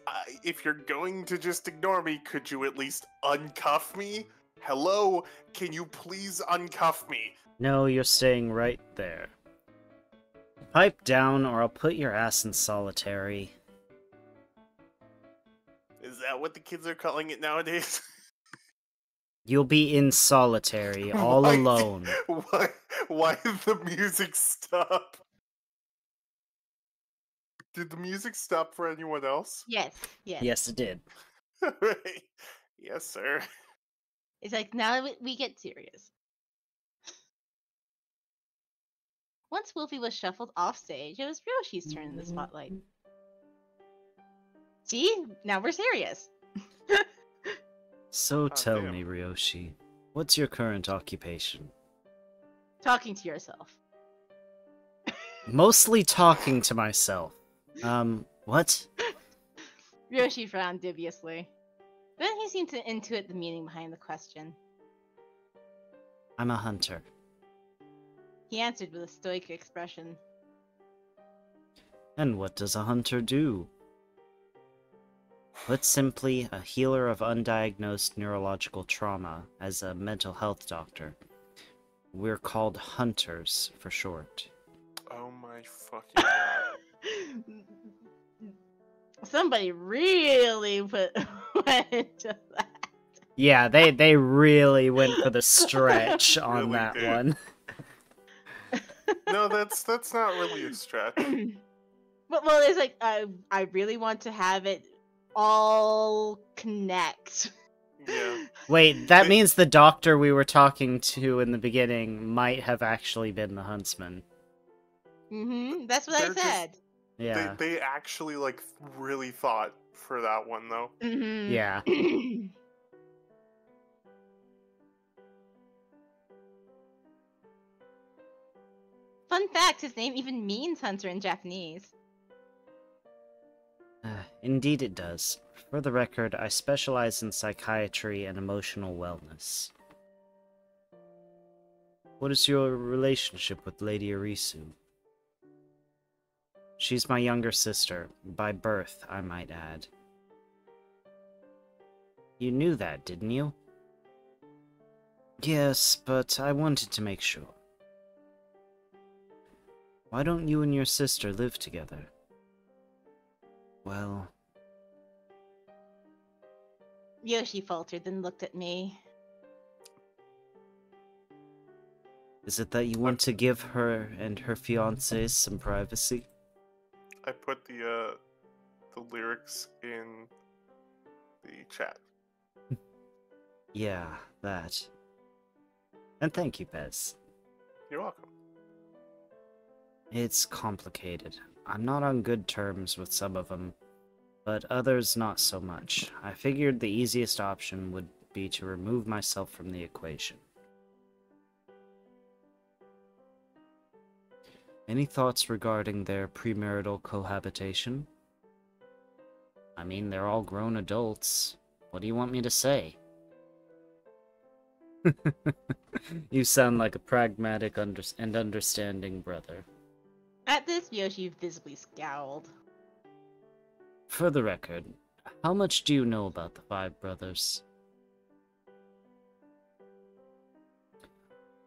if you're going to just ignore me, could you at least uncuff me? Hello? Can you please uncuff me? No, you're staying right there. Pipe down, or I'll put your ass in solitary. Is that what the kids are calling it nowadays? You'll be in solitary, all Why- alone. Why did the music stop? Did the music stop for anyone else? Yes. Yes, it did. Yes, sir. It's like, now we get serious. Once Wolfie was shuffled off stage, it was Ryoshi's turn in the spotlight. See? Now we're serious. So tell damn. me, Ryoshi, what's your current occupation? Talking to yourself. Mostly talking to myself. What? Ryoshi frowned dubiously. Then he seemed to intuit the meaning behind the question. I'm a hunter. He answered with a stoic expression. And what does a hunter do? Put simply, a healer of undiagnosed neurological trauma as a mental health doctor. We're called hunters for short. Oh my fucking god. Somebody really went into that. Yeah, they really went for the stretch on Really that did. one. No, that's not really a stretch. But well, it's like I really want to have it all connect. Yeah. Wait, that They- means the doctor we were talking to in the beginning might have actually been the huntsman. That's what They're I just- said. Yeah. They actually like really thought for that one though. Yeah. Fun fact: his name even means hunter in Japanese. Indeed it does. For the record, I specialize in psychiatry and emotional wellness. What is your relationship with Lady Arisu? She's my younger sister, by birth, I might add. You knew that, didn't you? Yes, but I wanted to make sure. Why don't you and your sister live together? Well... Yoshi faltered, then looked at me. Is it that you want to give her and her fiancé some privacy? I put the lyrics in the chat. Yeah, that. And thank you, Pez. You're welcome. It's complicated. I'm not on good terms with some of them, but others not so much. I figured the easiest option would be to remove myself from the equation. Any thoughts regarding their premarital cohabitation? I mean, they're all grown adults. What do you want me to say? You sound like a pragmatic and understanding brother. At this, Yoshi visibly scowled. For the record, how much do you know about the five brothers?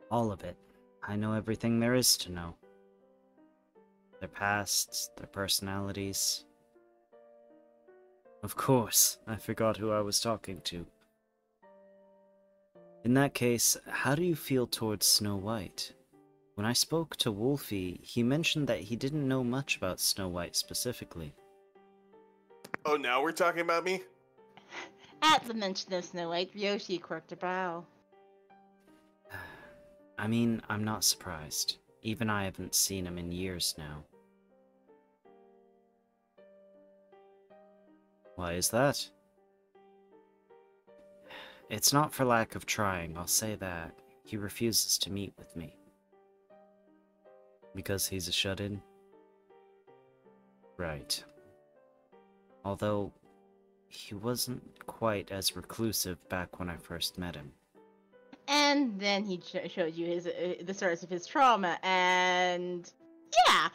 All of it. I know everything there is to know. Their pasts, their personalities. Of course, I forgot who I was talking to. In that case, how do you feel towards Snow White? When I spoke to Wolfie, he mentioned that he didn't know much about Snow White specifically. Oh, now we're talking about me? At the mention of Snow White, Yoshi quirked a brow. I mean, I'm not surprised. Even I haven't seen him in years now. Why is that? It's not for lack of trying, I'll say that. He refuses to meet with me. Because he's a shut-in? Right. Although, he wasn't quite as reclusive back when I first met him. And then he showed you his the source of his trauma, and yeah.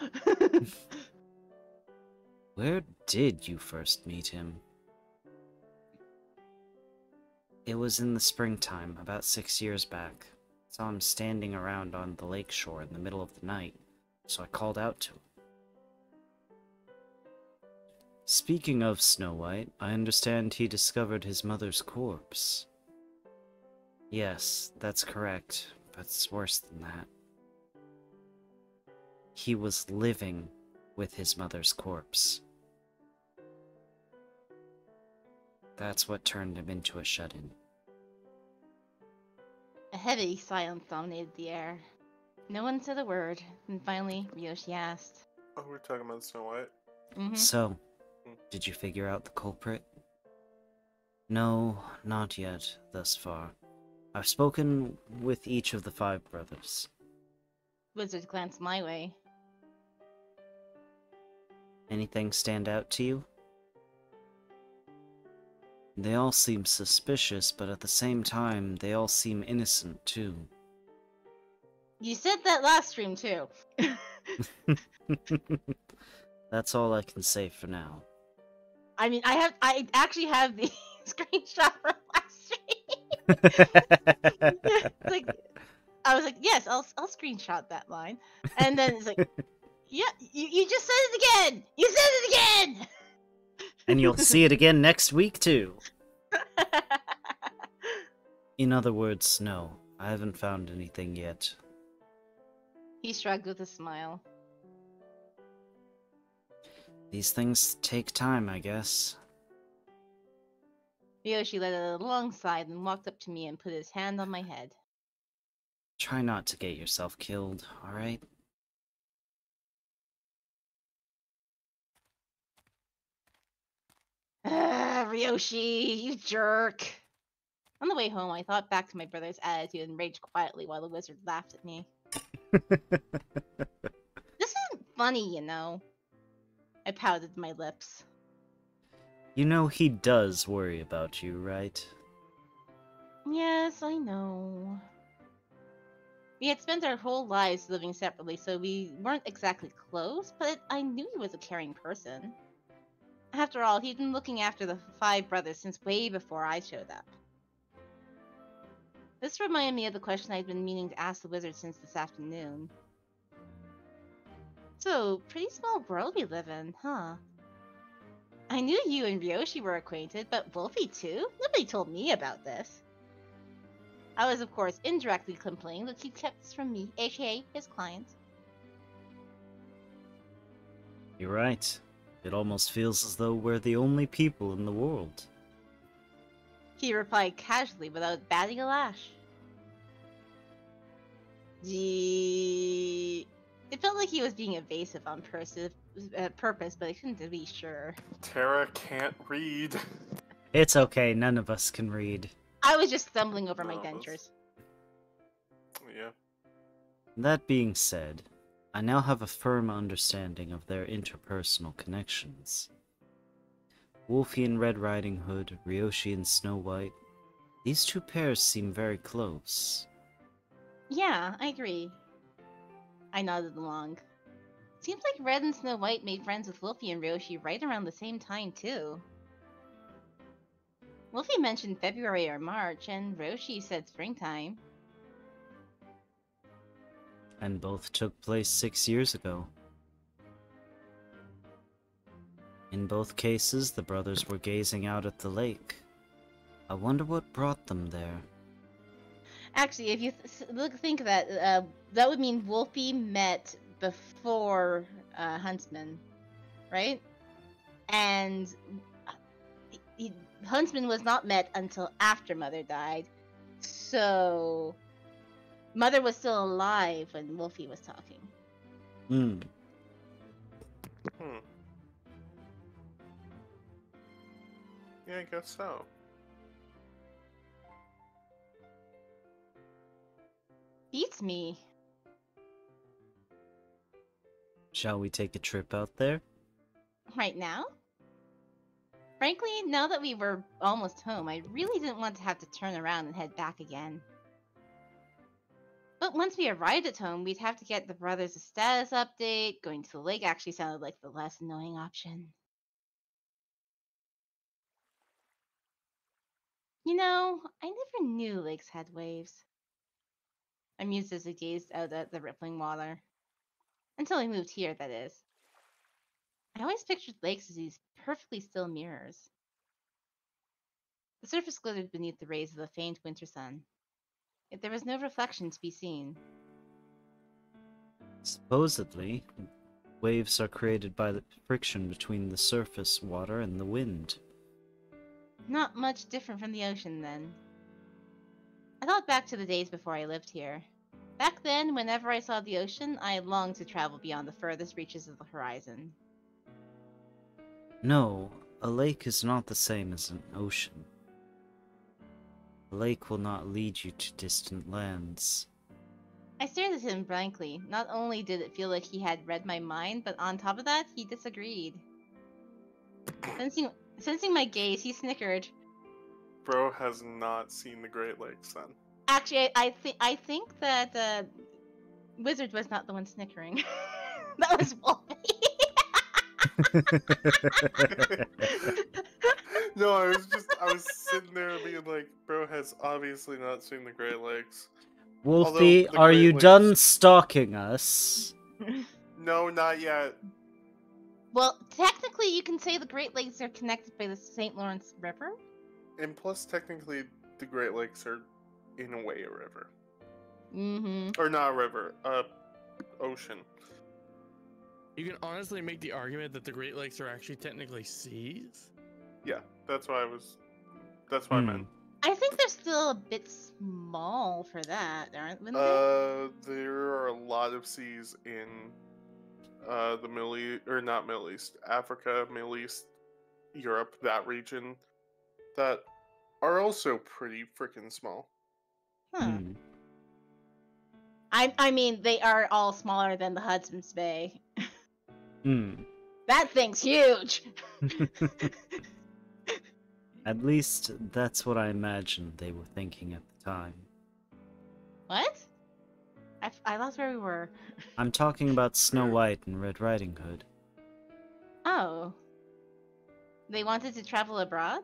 Where did you first meet him? It was in the springtime, about 6 years back. Saw him standing around on the lake shore in the middle of the night, so I called out to him. Speaking of Snow White, I understand he discovered his mother's corpse. Yes, that's correct, but it's worse than that. He was living with his mother's corpse. That's what turned him into a shut-in. A heavy silence dominated the air. No one said a word, and finally, Ryoshi asked. Oh, we're talking about Snow White. Mm-hmm. So, did you figure out the culprit? No, not yet, thus far. I've spoken with each of the 5 brothers. Wizard glanced my way. Anything stand out to you? They all seem suspicious, but at the same time, they all seem innocent, too. You said that last stream, too. That's all I can say for now. I mean, I actually have the screenshot from last stream. Like, I was like, yes, I'll screenshot that line. And then it's like, yeah, you just said it again! You said it again! And you'll see it again next week, too. In other words, no, I haven't found anything yet. He shrugged with a smile. These things take time, I guess. Ryoshi let out a long sigh and walked up to me and put his hand on my head. Try not to get yourself killed, alright? Ryoshi, you jerk! On the way home, I thought back to my brother's attitude and raged quietly while the wizard laughed at me. This isn't funny, you know. I pouted my lips. You know he does worry about you, right? Yes, I know. We had spent our whole lives living separately, so we weren't exactly close, but I knew he was a caring person. After all, he'd been looking after the 5 brothers since way before I showed up. This reminded me of the question I'd been meaning to ask the wizard since this afternoon. So, pretty small world we live in, huh? I knew you and Ryoshi were acquainted, but Wolfie too? Nobody told me about this. I was, of course, indirectly complaining that he kept this from me, aka his client. You're right. It almost feels as though we're the only people in the world. He replied casually without batting a lash. Gee... It felt like he was being evasive on purpose, but I couldn't be sure. Tara can't read. It's okay, none of us can read. I was just stumbling over my No, that's- dentures. Yeah. That being said, I now have a firm understanding of their interpersonal connections. Wolfie and Red Riding Hood, Ryoshi and Snow White, these 2 pairs seem very close. Yeah, I agree. I nodded along. Seems like Red and Snow White made friends with Wolfie and Ryoshi right around the same time, too. Wolfie mentioned February or March, and Ryoshi said springtime. And both took place 6 years ago. In both cases, the brothers were gazing out at the lake. I wonder what brought them there. Actually, if you think of that, that would mean Wolfie met before Huntsman, right? And Huntsman was not met until after Mother died. So, Mother was still alive when Wolfie was talking. Hmm. Yeah, I guess so. beats me. Shall we take a trip out there? Right now? Frankly, now that we were almost home, I really didn't want to have to turn around and head back again. But once we arrived at home, we'd have to get the brothers a status update. Going to the lake actually sounded like the less annoying option. You know, I never knew lakes had waves. I mused as I gazed out at the rippling water. Until we moved here, that is. I always pictured lakes as these perfectly still mirrors. The surface glittered beneath the rays of the faint winter sun. Yet there was no reflection to be seen. Supposedly, waves are created by the friction between the surface water and the wind. Not much different from the ocean, then. I thought back to the days before I lived here. Back then, whenever I saw the ocean, I longed to travel beyond the furthest reaches of the horizon. No, a lake is not the same as an ocean. A lake will not lead you to distant lands. I stared at him blankly. Not only did it feel like he had read my mind, but on top of that, he disagreed. Sensing my gaze, he snickered. Bro has not seen the Great Lakes then. Actually, I think that Wizard was not the one snickering. That was Wolfie. No, I was sitting there being like, bro has obviously not seen the Great Lakes. Wolfie, Although the are Great you Lakes- done stalking us? No, not yet. Well, technically, you can say the Great Lakes are connected by the St. Lawrence River. And plus, technically, the Great Lakes are, in a way, a river. Mm-hmm. Or not a river, ocean. You can honestly make the argument that the Great Lakes are actually technically seas. Yeah, that's what I meant. I think they're still a bit small for that, aren't they? There are a lot of seas in the Middle East, or not Middle East, Africa, Middle East, Europe, that region, that are also pretty freaking small. Huh. Hmm. I mean, they are all smaller than the Hudson's Bay. Hmm. That thing's huge! At least that's what I imagined they were thinking at the time. What? I lost where we were. I'm talking about Snow White and Red Riding Hood. Oh. They wanted to travel abroad?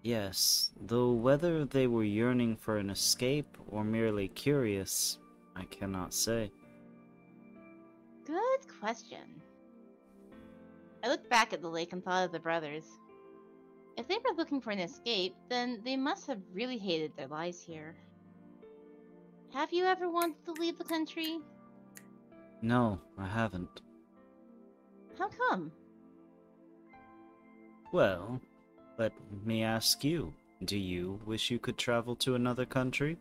Yes, though whether they were yearning for an escape or merely curious, I cannot say. Good question. I looked back at the lake and thought of the brothers. If they were looking for an escape, then they must have really hated their lives here. Have you ever wanted to leave the country? No, I haven't. How come? Well, let me ask you, do you wish you could travel to another country?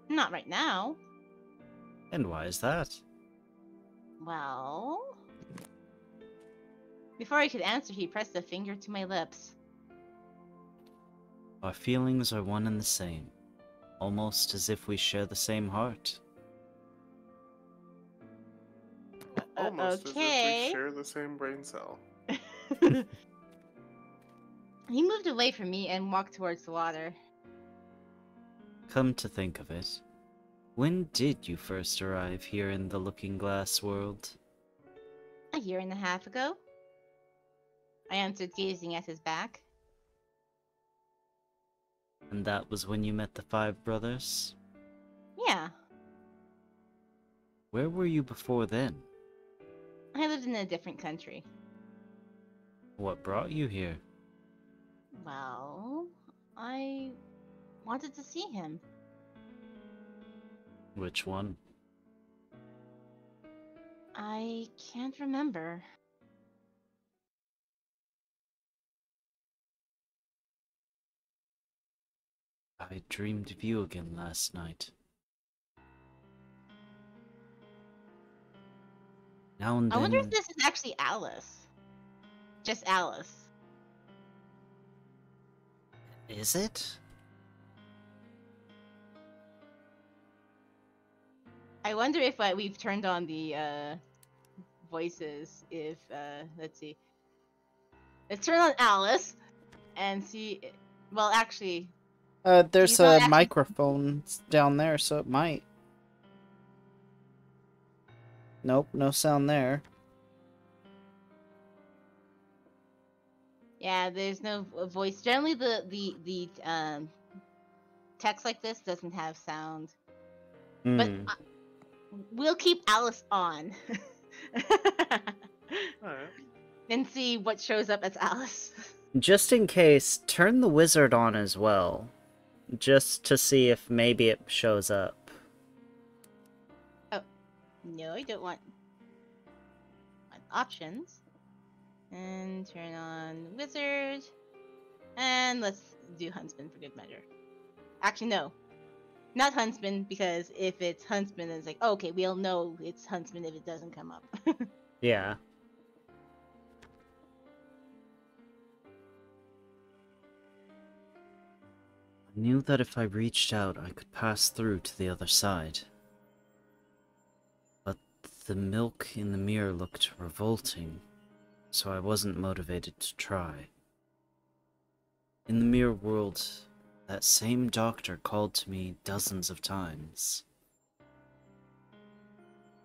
Not right now. And why is that? Well... Before I could answer, he pressed a finger to my lips. Our feelings are one and the same, almost as if we share the same heart. Almost as okay. if we share the same brain cell. He moved away from me and walked towards the water. Come to think of it, when did you first arrive here in the Looking Glass world? A year and a half ago. I answered, gazing at his back. And that was when you met the 5 brothers? Yeah, Where were you before then? I lived in a different country. What brought you here? Well, I wanted to see him. Which one? I can't remember. I dreamed of you again last night. Now and I wonder if then, this is actually Alice. Just Alice. is it? I wonder if we've turned on the voices. If let's see, let's turn on Alice and see. Well, actually, There's she's not a actually. microphone down there, so it might. Nope, no sound there. Yeah, there's no voice. Generally, the text like this doesn't have sound. But Hmm. we'll keep Alice on. Alright. And see what shows up as Alice. Just in case, turn the wizard on as well. Just to see if maybe it shows up. No, I don't want options. And turn on wizard. And let's do huntsman for good measure. Actually, no. Not huntsman, because if it's huntsman, it's like, okay, we'll know it's huntsman if it doesn't come up. Yeah. I knew that if I reached out, I could pass through to the other side. But the milk in the mirror looked revolting, so I wasn't motivated to try. In the mirror world, that same doctor called to me dozens of times.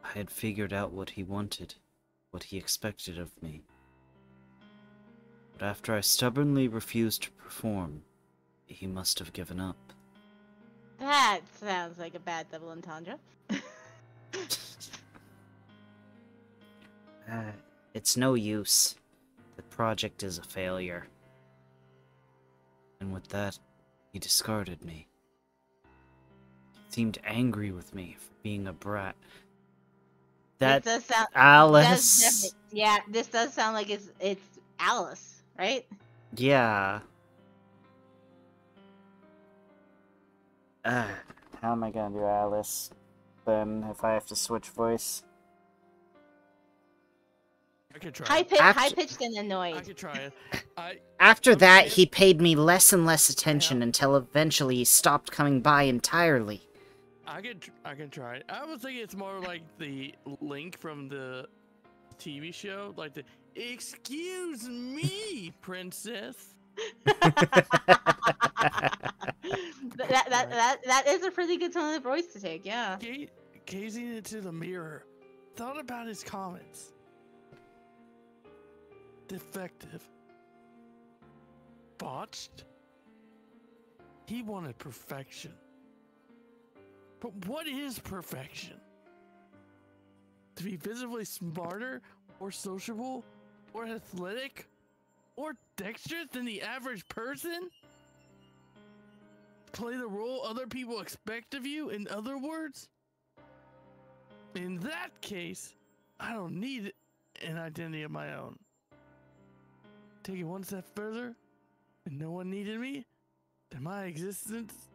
I had figured out what he wanted, what he expected of me. But after I stubbornly refused to perform, he must have given up. That sounds like a bad double entendre. It's no use. The project is a failure. And with that, he discarded me. He seemed angry with me for being a brat. That This does sound, Alice. yeah, this does sound like it's Alice, right? Yeah. How am I gonna do Alice then if I have to switch voice? I could try. High pitched and I annoyed. could try it. After that, Okay. he paid me less and less attention Yeah. until eventually he stopped coming by entirely. I can try it. I was thinking it's more like the Link from the TV show, like the "Excuse me, princess." That is a pretty good tone of voice to take, yeah. Gazing into the mirror, thought about his comments. Defective. Botched. He wanted perfection. But what is perfection? To be visibly smarter, or sociable, or athletic, or dexterous than the average person? Play the role other people expect of you, in other words? In that case, I don't need an identity of my own. Take it one step further, and no one needed me, then my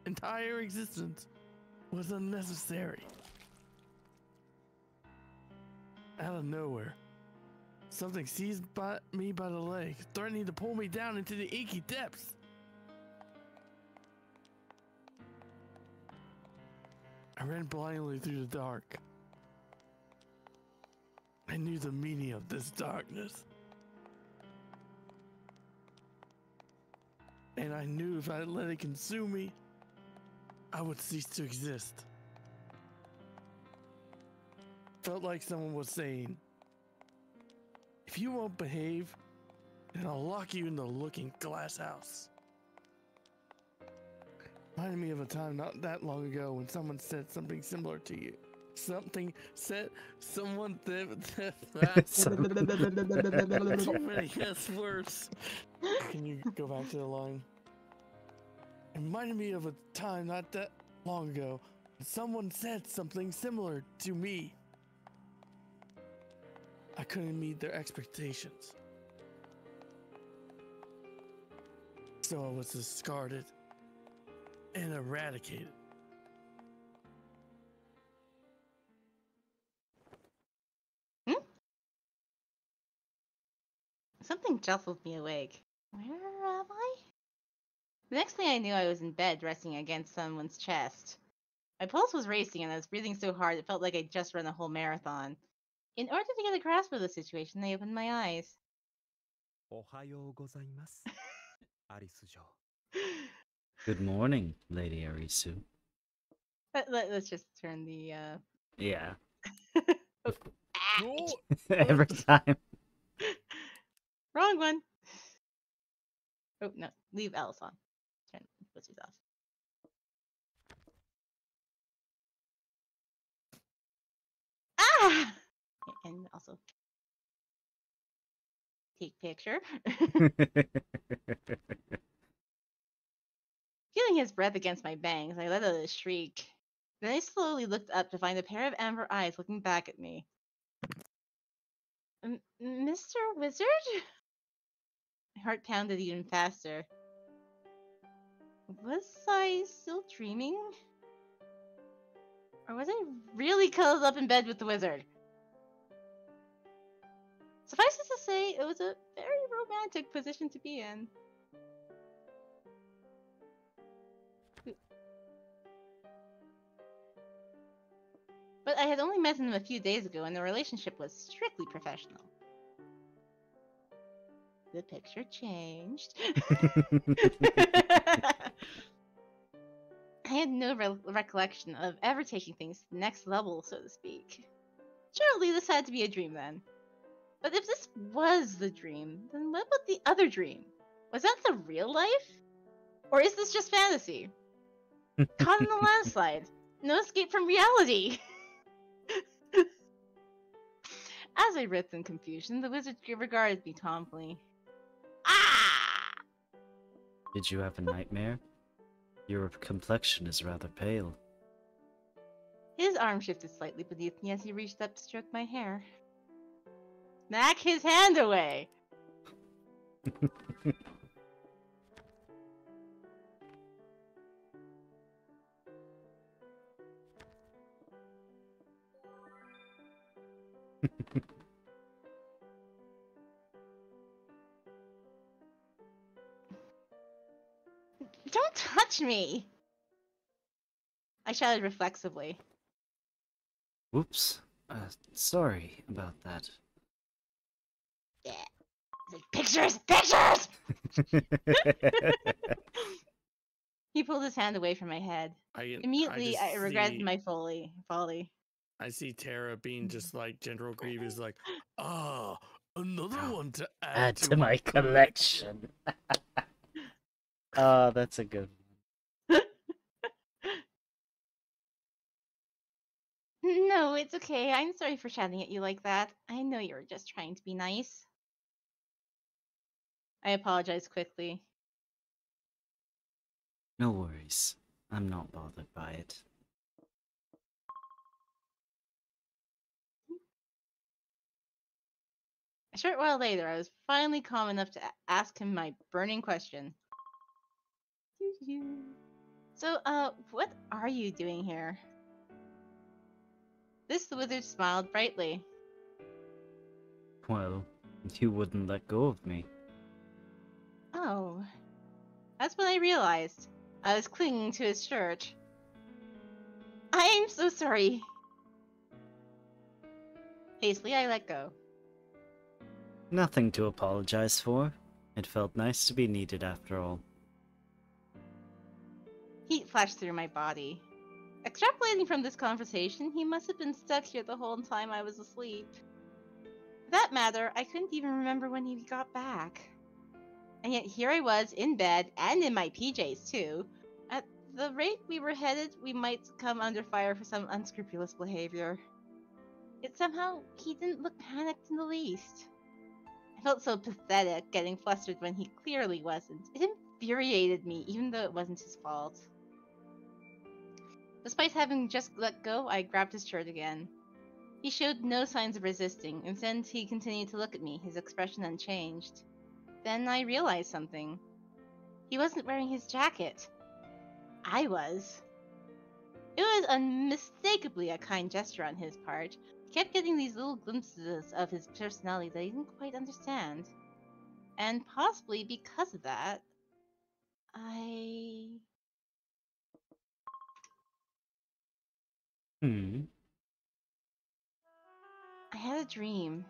entire existence, was unnecessary. Out of nowhere, something seized me by the leg, threatening to pull me down into the inky depths. I ran blindly through the dark. I knew the meaning of this darkness. And I knew if I let it consume me, I would cease to exist. Felt like someone was saying, if you won't behave, then I'll lock you in the looking glass house. Reminded me of a time not that long ago when someone said something similar to you. Someone said, too many S words. Can you go back to the line? It reminded me of a time not that long ago when someone said something similar to me. I couldn't meet their expectations. So I was discarded and eradicated. Something jostled me awake. Where am I? The next thing I knew, I was in bed, resting against someone's chest. My pulse was racing and I was breathing so hard it felt like I'd just run a whole marathon. In order to get a grasp of the situation, I opened my eyes. おはようございます。アリス嬢。 Good morning, Lady Arisu. Let's just turn the Yeah. Oh, Every time. wrong one. Oh no, leave Alice on. Turn Wizards off. Ah! And also take picture. Feeling his breath against my bangs, I let out a shriek. Then I slowly looked up to find a pair of amber eyes looking back at me. Mr. Wizard? My heart pounded even faster. Was I still dreaming? Or was I really cuddled up in bed with the wizard? Suffice it to say, it was a very romantic position to be in. But I had only met him a few days ago and the relationship was strictly professional. The picture changed. I had no recollection of ever taking things to the next level, so to speak. Surely this had to be a dream then. But if this was the dream, then what about the other dream? Was that the real life? Or is this just fantasy? Caught in the landslide. No escape from reality. As I writhed in confusion, the wizard regarded me tauntingly. Ah! Did you have a nightmare? Your complexion is rather pale. His arm shifted slightly beneath me as he reached up to stroke my hair. Smack his hand away! Don't touch me! I shouted reflexively. Whoops. Sorry about that. Yeah. Pictures! Pictures! He pulled his hand away from my head. Immediately, I regretted my folly. I see Terra being just like General Grievous, like, ah, another one to add to my collection. Oh, that's a good one. No, it's okay. I'm sorry for shouting at you like that. I know you were just trying to be nice. I apologized quickly. No worries. I'm not bothered by it. A short while later, I was finally calm enough to ask him my burning question. So, what are you doing here? The wizard smiled brightly. Well, you wouldn't let go of me. Oh. That's when I realized. I was clinging to his shirt. I'm so sorry. Hastily, I let go. Nothing to apologize for. It felt nice to be needed after all. Heat flashed through my body. Extrapolating from this conversation, he must have been stuck here the whole time I was asleep. For that matter, I couldn't even remember when he got back. And yet here I was, in bed, and in my PJs too. At the rate we were headed, we might come under fire for some unscrupulous behavior. Yet somehow, he didn't look panicked in the least. I felt so pathetic, getting flustered when he clearly wasn't. It infuriated me, even though it wasn't his fault. Despite having just let go, I grabbed his shirt again. He showed no signs of resisting. Instead, he continued to look at me, his expression unchanged. Then I realized something. He wasn't wearing his jacket. I was. It was unmistakably a kind gesture on his part. I kept getting these little glimpses of his personality that I didn't quite understand. And possibly because of that, I Hmm. I had a dream.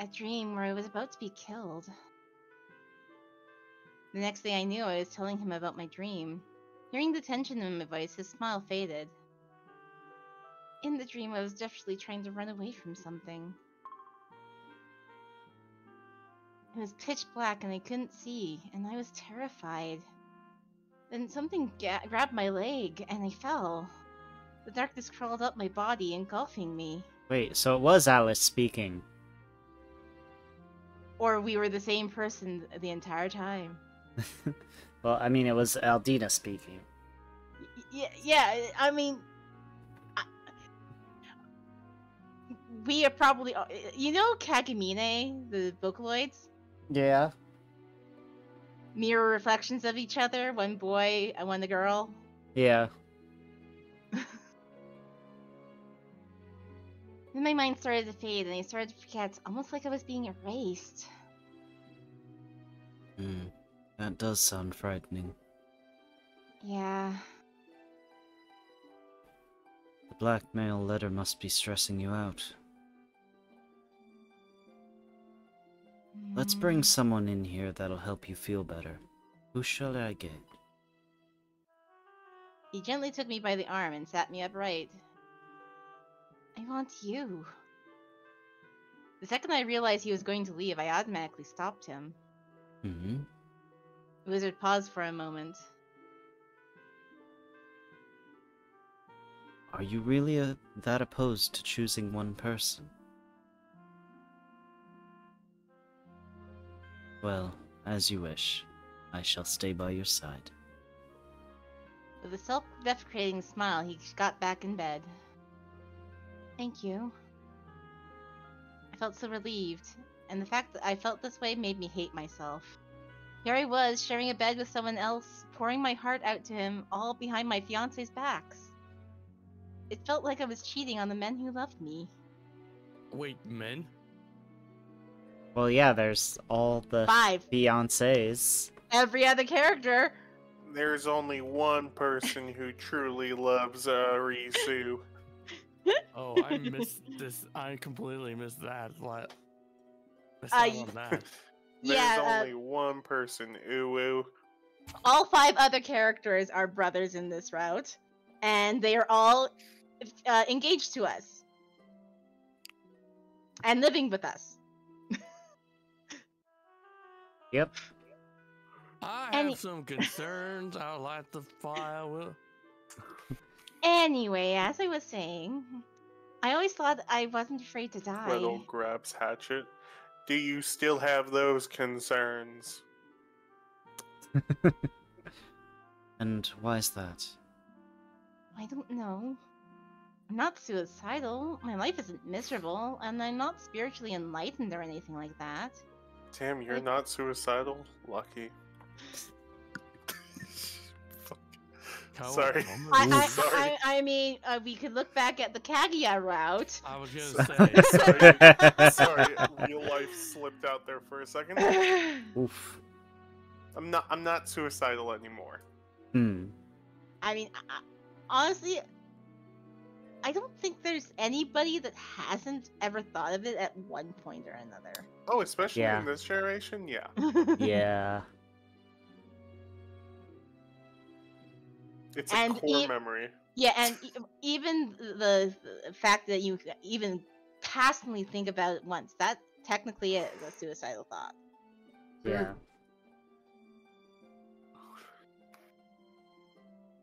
A dream where I was about to be killed. The next thing I knew, I was telling him about my dream. Hearing the tension in my voice, his smile faded. In the dream, I was desperately trying to run away from something. It was pitch black and I couldn't see, and I was terrified. Then something grabbed my leg, and I fell. The darkness crawled up my body, engulfing me. Wait, so it was Alice speaking. Or we were the same person the entire time. Well, I mean, it was Aldina speaking. Yeah, I mean... we are probably... You know Kagamine, the Vocaloids? Yeah. Mirror reflections of each other, one boy and one girl. Yeah. Then my mind started to fade and I started to forget, almost like I was being erased. That does sound frightening. Yeah. The blackmail letter must be stressing you out. Let's bring someone in here that'll help you feel better. Who shall I get? He gently took me by the arm and sat me upright. I want you. The second I realized he was going to leave, I automatically stopped him. Hmm. The wizard paused for a moment. Are you really that opposed to choosing one person? Well, as you wish. I shall stay by your side. With a self-deprecating smile, he got back in bed. Thank you. I felt so relieved, and the fact that I felt this way made me hate myself. Here I was, sharing a bed with someone else, pouring my heart out to him, all behind my fiancé's backs. It felt like I was cheating on the men who loved me. Wait, men? Well, yeah, there's all the 5. fiancés. Every other character. There's only one person who truly loves Risu. Oh, I missed this. I completely missed that. Missed out on that. There's Yeah, only one person, Uwu. all 5 other characters are brothers in this route, and they are all engaged to us and living with us. Yep. I Any- have some concerns I'd like to file with. Anyway, as I was saying, I always thought I wasn't afraid to die. Gretel grabs Hatchet. Do you still have those concerns? And why is that? I don't know. I'm not suicidal. My life isn't miserable, and I'm not spiritually enlightened or anything like that. Damn, you're Like- not suicidal? Lucky. Fuck. Sorry. I mean, we could look back at the Kaguya route. I was gonna say. Sorry, real life slipped out there for a second. Oof. I'm not suicidal anymore. I mean, honestly, I don't think there's anybody that hasn't ever thought of it at one point or another. Oh, especially Yeah. in this generation, yeah. Yeah. It's a And core memory. Yeah, and even the fact that you even passively think about it once, that technically is a suicidal thought. Yeah.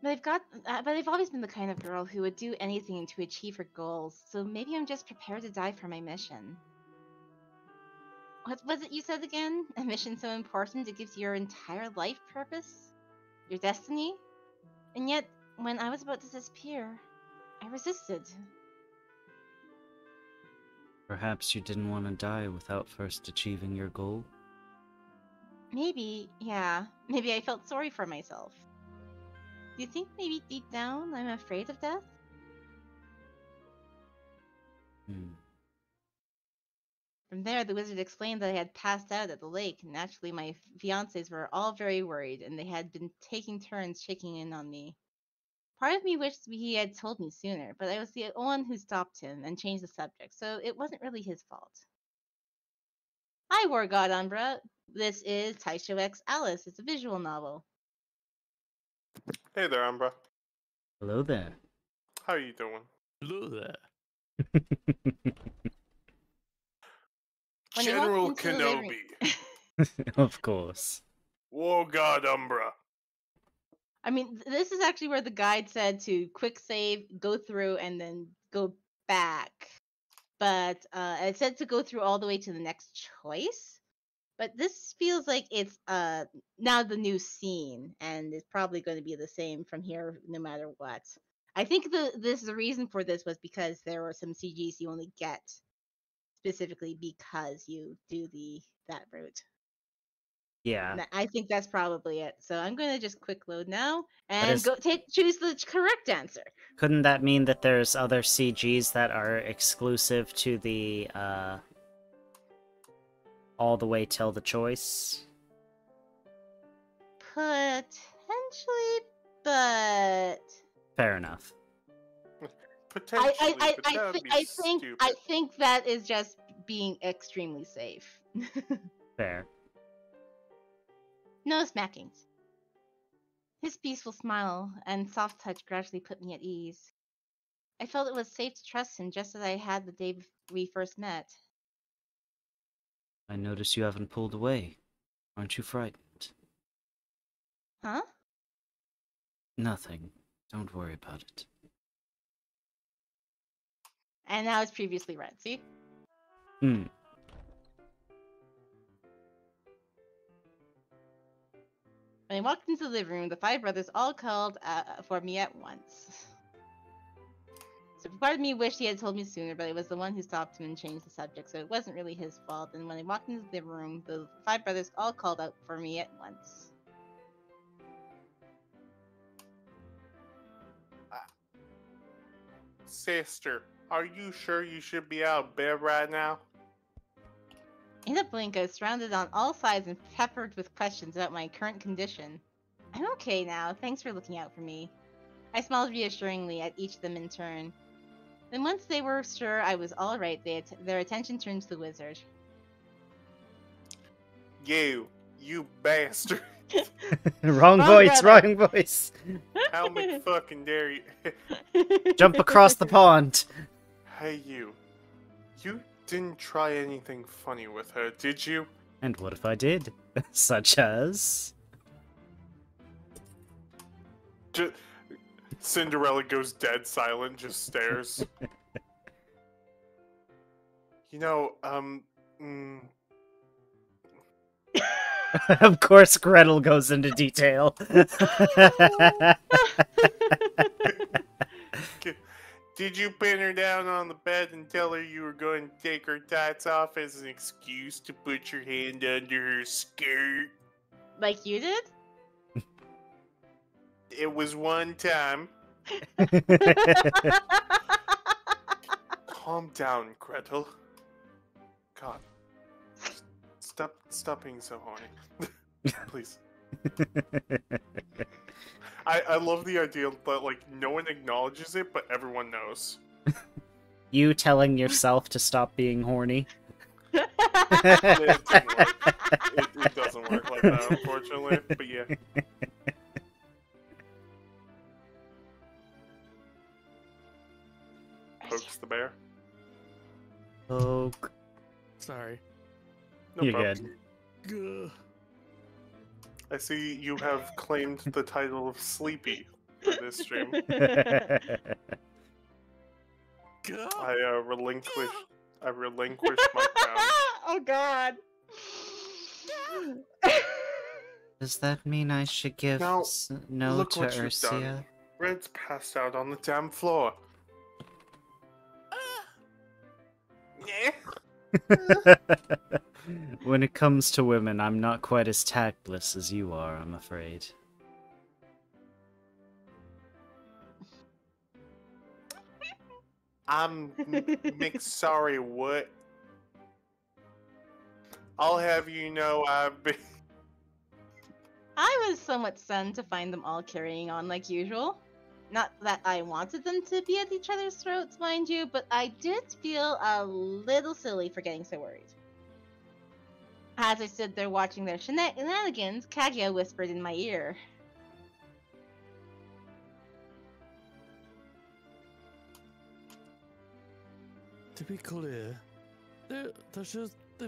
But I've always been the kind of girl who would do anything to achieve her goals, so maybe I'm just prepared to die for my mission. What was it you said again? A mission so important it gives your entire life purpose? Your destiny? And yet, when I was about to disappear, I resisted. Perhaps you didn't want to die without first achieving your goal? Maybe, yeah. Maybe I felt sorry for myself. Do you think maybe deep down I'm afraid of death? From there, the wizard explained that I had passed out at the lake. Naturally, my fiancés were all very worried, and they had been taking turns checking in on me. Part of me wished he had told me sooner, but I was the one who stopped him and changed the subject, so it wasn't really his fault. Hi, War God Umbra. This is Taisho X Alice. It's a visual novel. Hey there, Umbra. Hello there. How you doing? Hello there. When he walked General into the living- Kenobi. Of course. War God Umbra. I mean, this is actually where the guide said to quick save, go through, and then go back. But it said to go through all the way to the next choice. But this feels like it's now the new scene, and it's probably going to be the same from here, no matter what. I think the reason for this was because there were some CGs you only get specifically because you do that route. Yeah. And I think that's probably it. So I'm going to just quick load now But and is- choose the correct answer. Couldn't that mean that there's other CGs that are exclusive to the, all the way till the choice? Potentially, but Fair enough. Potentially, but that would be I stupid. think that is just being extremely safe. Fair. No smackings. His peaceful smile and soft touch gradually put me at ease. I felt it was safe to trust him just as I had the day we first met. I notice you haven't pulled away. Aren't you frightened? Huh? Nothing. Don't worry about it. And now it's previously read, see? Hmm. When I walked into the living room, the five brothers all called for me at once. So part of me wished he had told me sooner, but it was the one who stopped him and changed the subject, so it wasn't really his fault. And when I walked into the living room, the five brothers all called out for me at once. Sister, are you sure you should be out of bed right now? In a blink, I was surrounded on all sides and peppered with questions about my current condition. I'm okay now. Thanks for looking out for me. I smiled reassuringly at each of them in turn. Then once they were sure I was all right, their attention turned to the wizard. You bastard. Wrong Wrong voice, brother. wrong voice. How fucking dare you? Jump across the pond. Hey, you. You didn't try anything funny with her, did you? And what if I did? Such as... Cinderella goes dead silent, just stares. You know, Of course Gretel goes into detail. did you pin her down on the bed and tell her you were going to take her tights off as an excuse to put your hand under her skirt? Like you did? It was one time. Calm down, Gretel. God. Stop being so horny. Please. I love the idea that, like, no one acknowledges it, but everyone knows. You telling yourself to stop being horny? It doesn't work. It doesn't work like that, unfortunately. But yeah. Pokes the bear. Poke. Sorry. No You're problem. good. Gah. I see you have claimed the title of Sleepy for this stream. Gah. I relinquish my crown. Oh god. Does that mean I should give Now, no look to what you've done. Ursia? Red's passed out on the damn floor. Yeah. When it comes to women, I'm not quite as tactless as you are, I'm afraid. I'm sorry, what? I'll have you know I've been. I was somewhat stunned to find them all carrying on like usual. Not that I wanted them to be at each other's throats, mind you, but I did feel a little silly for getting so worried. As I stood there watching their shenanigans, Kaguya whispered in my ear. To be clear, they're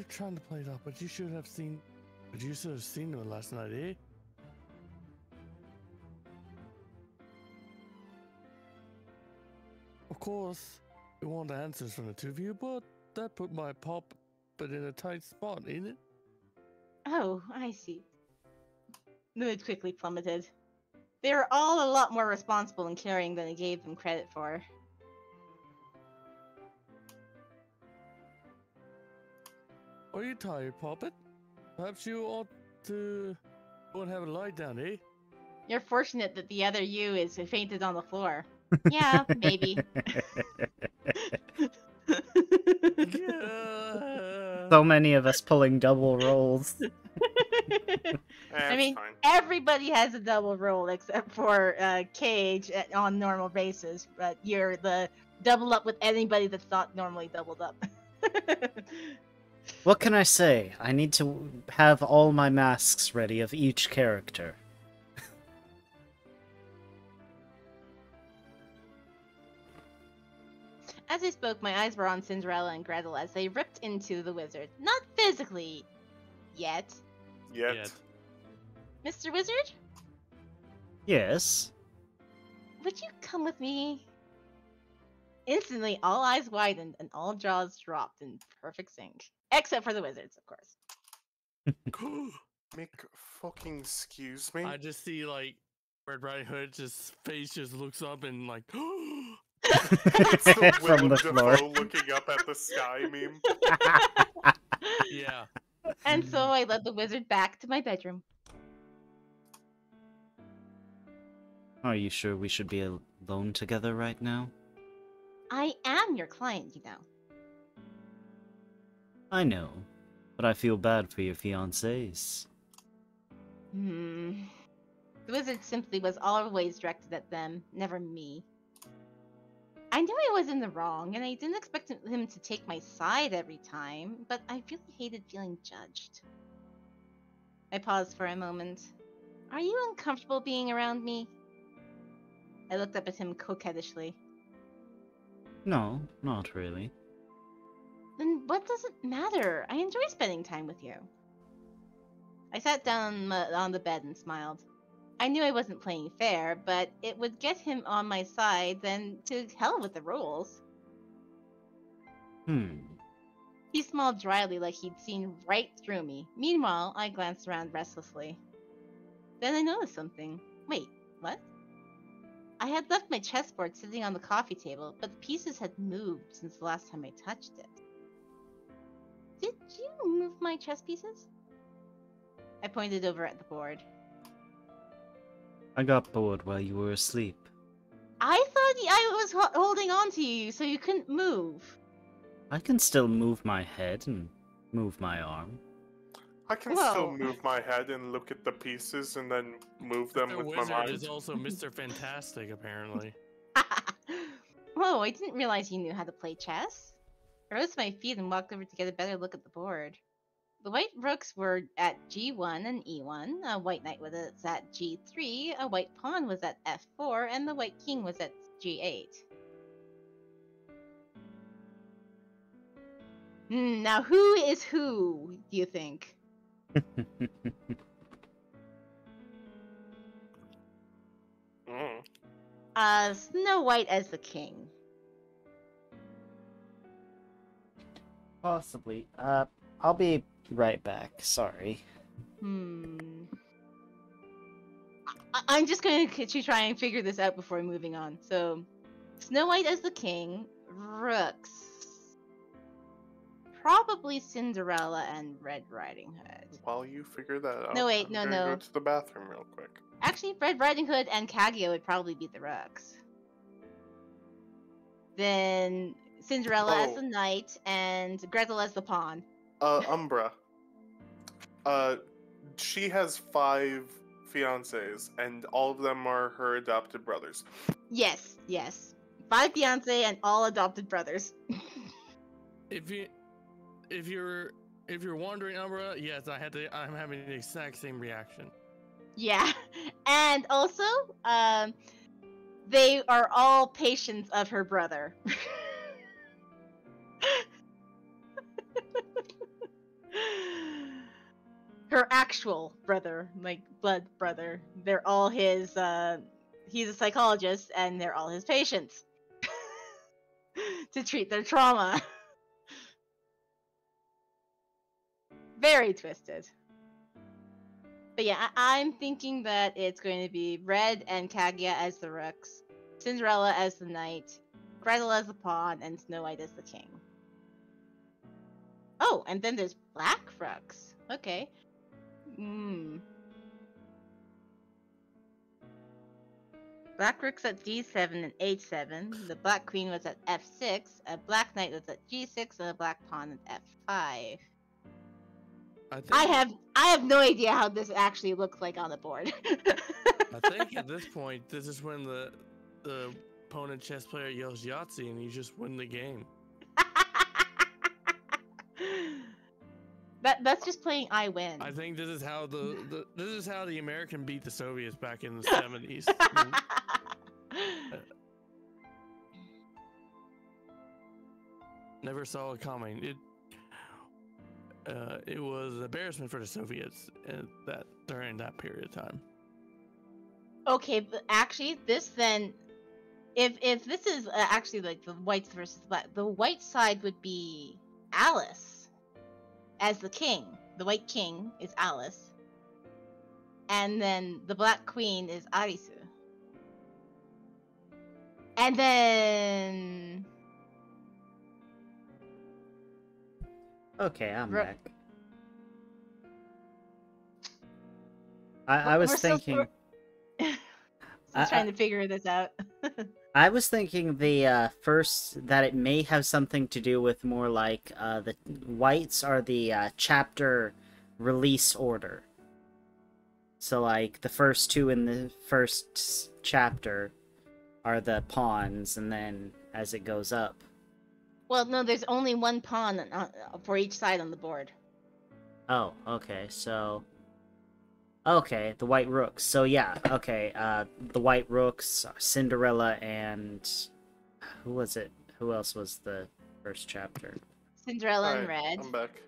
trying to play it up, but you should have seen them last night, eh? Of course, we want answers from the two of you, but that put my pop in a tight spot, ain't it? Oh, I see. Mood quickly plummeted. They were all a lot more responsible and caring than I gave them credit for. Are you tired, Poppet? Perhaps you ought to go and have a lie down, eh? You're fortunate that the other you is fainted on the floor. Yeah, maybe. So many of us pulling double rolls. I mean, fine. everybody has a double roll except for Cage on normal basis, but you're the double up with anybody that's not normally doubled up. What can I say? I need to have all my masks ready of each character. As I spoke, my eyes were on Cinderella and Gretel as they ripped into the wizard. Not physically, yet. Yet. Mr. Wizard? Yes? Would you come with me? Instantly, all eyes widened and all jaws dropped in perfect sync. Except for the wizards, of course. Make fucking excuse me. I just see like Red Riding Hood, just face just looks up and like. It's the From Willem the floor. Dafoe looking up at the sky meme. Yeah. And so I led the wizard back to my bedroom. Are you sure we should be alone together right now? I am your client, you know. I know, but I feel bad for your fiancés. The wizard simply was always directed at them, never me. I knew I was in the wrong, and I didn't expect him to take my side every time, but I really hated feeling judged. I paused for a moment. Are you uncomfortable being around me? I looked up at him coquettishly. No, not really. Then what does it matter? I enjoy spending time with you. I sat down on the bed and smiled. I knew I wasn't playing fair, but it would get him on my side, then to hell with the rules. He smiled dryly like he'd seen right through me. Meanwhile, I glanced around restlessly. Then I noticed something. Wait, what? I had left my chessboard sitting on the coffee table, but the pieces had moved since the last time I touched it. Did you move my chess pieces? I pointed over at the board. I got bored while you were asleep. I thought I was holding on to you so you couldn't move. I can still move my head and move my arm. I can still move my head and look at the pieces and then move them The with my wizard mind. is also Mr. Fantastic, apparently. Whoa, I didn't realize you knew how to play chess. I rose to my feet and walked over to get a better look at the board. The white rooks were at G1 and E1, a white knight was at G3, a white pawn was at F4, and the white king was at G8. Now who is who, do you think? Snow White as the king. Possibly. I'll be right back. Sorry. I'm just going to try and figure this out before moving on. So, Snow White as the king, rooks. Probably Cinderella and Red Riding Hood. While you figure that out, No, wait, I'm no, gonna no. go to the bathroom real quick. Actually, Red Riding Hood and Kaguya would probably be the rooks. Then Cinderella as the knight and Gretel as the pawn. Umbra. She has 5 fiancés, and all of them are her adopted brothers. Yes, yes. 5 fiance and all adopted brothers. If you're wondering, Umbra, yes, I'm having the exact same reaction. Yeah. And also, they are all patients of her brother. Her actual brother, like blood brother. They're all his, he's a psychologist and they're all his patients. To treat their trauma. Very twisted. But yeah, I'm thinking that it's going to be Red and Kaguya as the rooks, Cinderella as the knight, Gretel as the pawn, and Snow White as the king. Oh, and then there's black rooks. Okay. Black rook's at D7 and H7. The black queen was at F6. A black knight was at G6, and a black pawn at F5. I have no idea how this actually looks like on the board. I think at this point, this is when the opponent chess player yells Yahtzee and you just win the game. That's just playing I win. I think this is how the American beat the Soviets back in the 70s. Never saw it coming. It was an embarrassment for the Soviets during that period of time. Okay, but actually, this then, if this is actually like the whites versus black, the white side would be Alice as the king. The white king is Alice, and then the black queen is Arisu, and then. Okay, I'm back. I was thinking. Still trying to figure this out. I was thinking the first that it may have something to do with more like the whites are the chapter release order. So like the first two in the first chapter are the pawns, and then as it goes up. Well, no, there's only one pawn for each side on the board. Oh, okay, so... Okay, the white rooks. So yeah, okay, the white rooks, Cinderella, and... Who was it? Who else was the first chapter? Cinderella and Red. I'm back.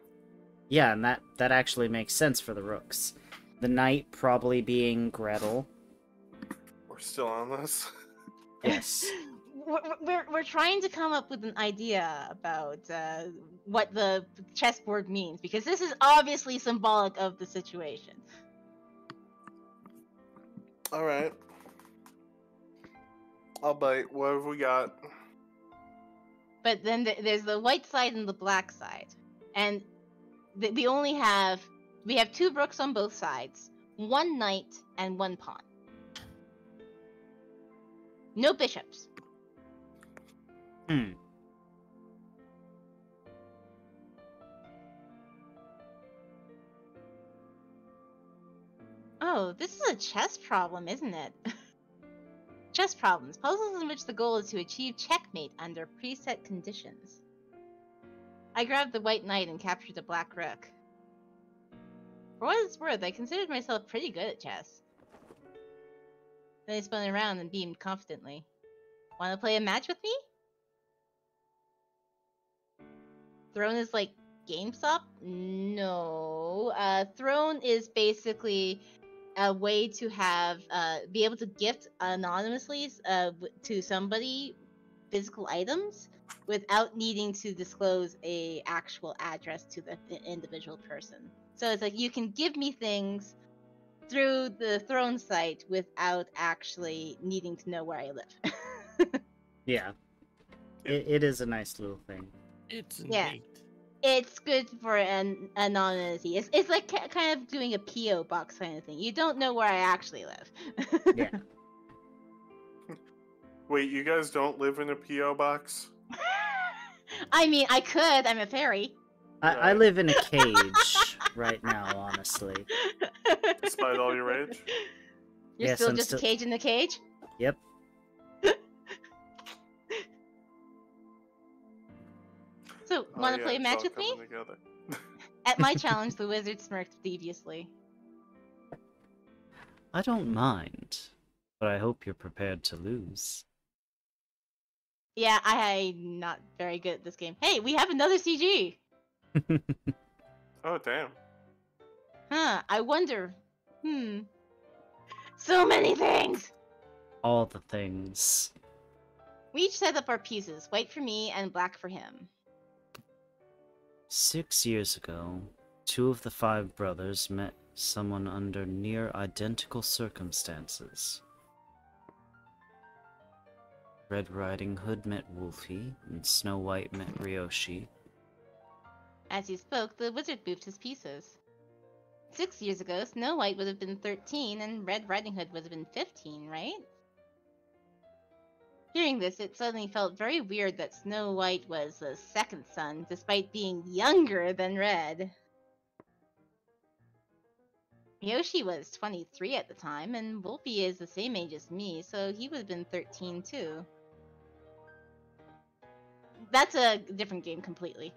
Yeah, and that actually makes sense for the rooks. The knight probably being Gretel. We're still on this? Yes. We're trying to come up with an idea about what the chessboard means, because this is obviously symbolic of the situation. Alright. I'll bite. What have we got? But then there's the white side and the black side. And we have 2 rooks on both sides, 1 knight, and 1 pawn. No bishops. Oh, this is a chess problem, isn't it? Chess problems. Puzzles in which the goal is to achieve checkmate under preset conditions. I grabbed the white knight and captured the black rook. For what it's worth, I considered myself pretty good at chess. Then I spun around and beamed confidently. Want to play a match with me? Throne is like GameStop? No. Throne is basically a way to have be able to gift anonymously to somebody physical items without needing to disclose a actual address to the individual person. So it's like you can give me things through the Throne site without actually needing to know where I live. Yeah. It is a nice little thing. It's Yeah. neat. It's good for anonymity. It's like kind of doing a P.O. box kind of thing. You don't know where I actually live. Yeah. Wait, you guys don't live in a P.O. box? I mean, I could. I'm a fairy. I live in a cage right now, honestly. Despite all your rage? You're Yes, still I'm just a cage in the cage? Yep. So, Oh, want to yeah, play a it's match all with me? coming together. At my challenge, the wizard smirked deviously. I don't mind, but I hope you're prepared to lose. Yeah, I'm not very good at this game. Hey, we have another CG! Oh, damn. Huh, I wonder. So many things! All the things. We each set up our pieces, white for me and black for him. 6 years ago, 2 of the 5 brothers met someone under near identical circumstances. Red Riding Hood met Wolfie, and Snow White met Ryoshi. As he spoke, the wizard moved his pieces. 6 years ago, Snow White would have been 13 and Red Riding Hood would have been 15, right? Hearing this, it suddenly felt very weird that Snow White was the second son, despite being younger than Red. Yoshi was 23 at the time, and Wolfie is the same age as me, so he would have been 13 too. That's a different game completely.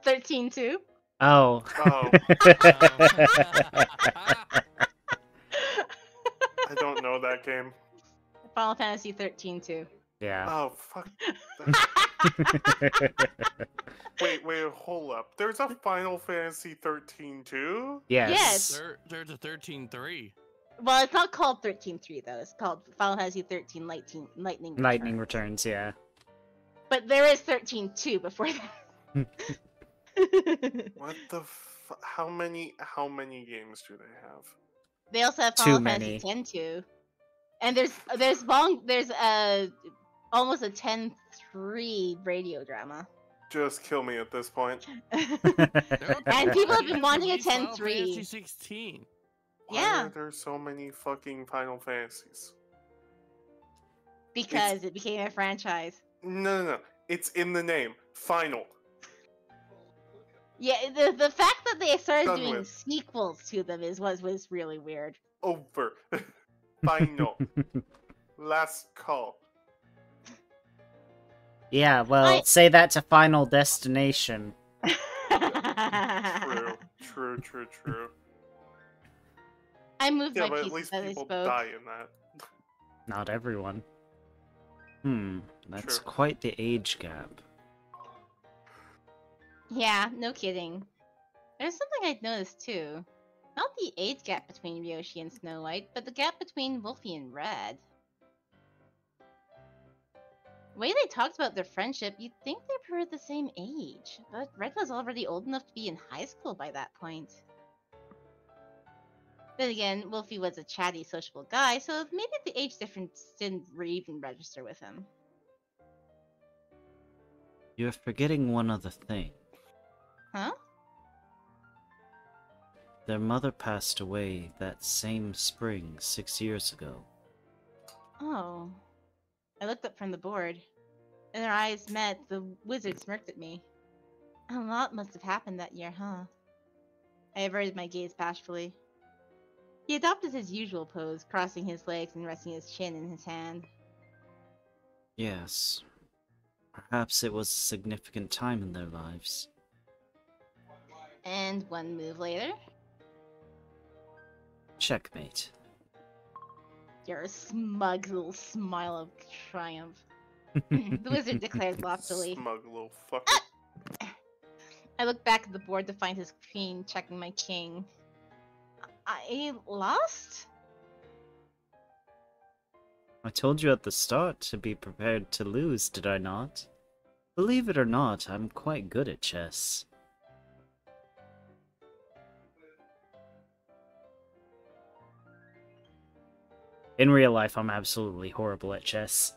13 too? Oh. Oh, I don't know that game. Final Fantasy 13 too. Yeah. Oh, fuck. Wait, hold up. There's a Final Fantasy 13 too? Yes. Yes. There's a 13-3. Well, it's not called 13.3 though. It's called Final Fantasy 13 Lightning Lightning Returns, yeah. But there is 13.2 before that. What the how many games do they have? They also have Too Final many. Fantasy 10.2. And there's almost a 10.3 radio drama. Just kill me at this point. And people have been wanting a Release Final 10.3. Fantasy 16. Why Yeah. are there so many fucking Final Fantasies? Because it became a franchise. No. It's in the name. Final. Yeah, the fact that they started Done doing with. sequels to them was really weird. Over. Final. Last call. Yeah, well, I- say that to Final Destination. True. I moved Yeah, my but at pieces least as I people spoke. die in that. Not everyone. That's True. quite the age gap. Yeah, no kidding. There's something I'd noticed too. Not the age gap between Ryoshi and Snow White, but the gap between Wolfie and Red. The way they talked about their friendship, you'd think they were the same age, but Red was already old enough to be in high school by that point. Then again, Wolfie was a chatty, sociable guy, so maybe the age difference didn't even register with him. You're forgetting one other thing. Huh? Their mother passed away that same spring 6 years ago. Oh. I looked up from the board. And their eyes met, the wizard smirked at me. A lot must have happened that year, huh? I averted my gaze bashfully. He adopted his usual pose, crossing his legs and resting his chin in his hand. Yes. Perhaps it was a significant time in their lives. And one move later, Checkmate. your smug little smile of triumph. The wizard declared loftily. Smug little fucker. I looked back at the board to find his queen checking my king. I lost? I told you at the start to be prepared to lose, did I not? Believe it or not, I'm quite good at chess. In real life, I'm absolutely horrible at chess.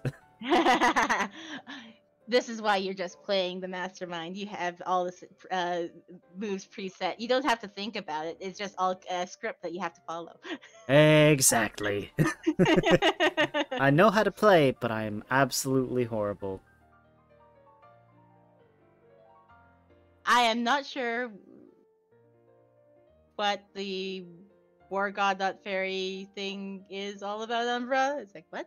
This is why you're just playing the mastermind. You have all the moves preset. You don't have to think about it. It's just all a script that you have to follow. Exactly. I know how to play, but I am absolutely horrible. I am not sure what the War God.Fairy thing is all about, Umbra. It's like, what?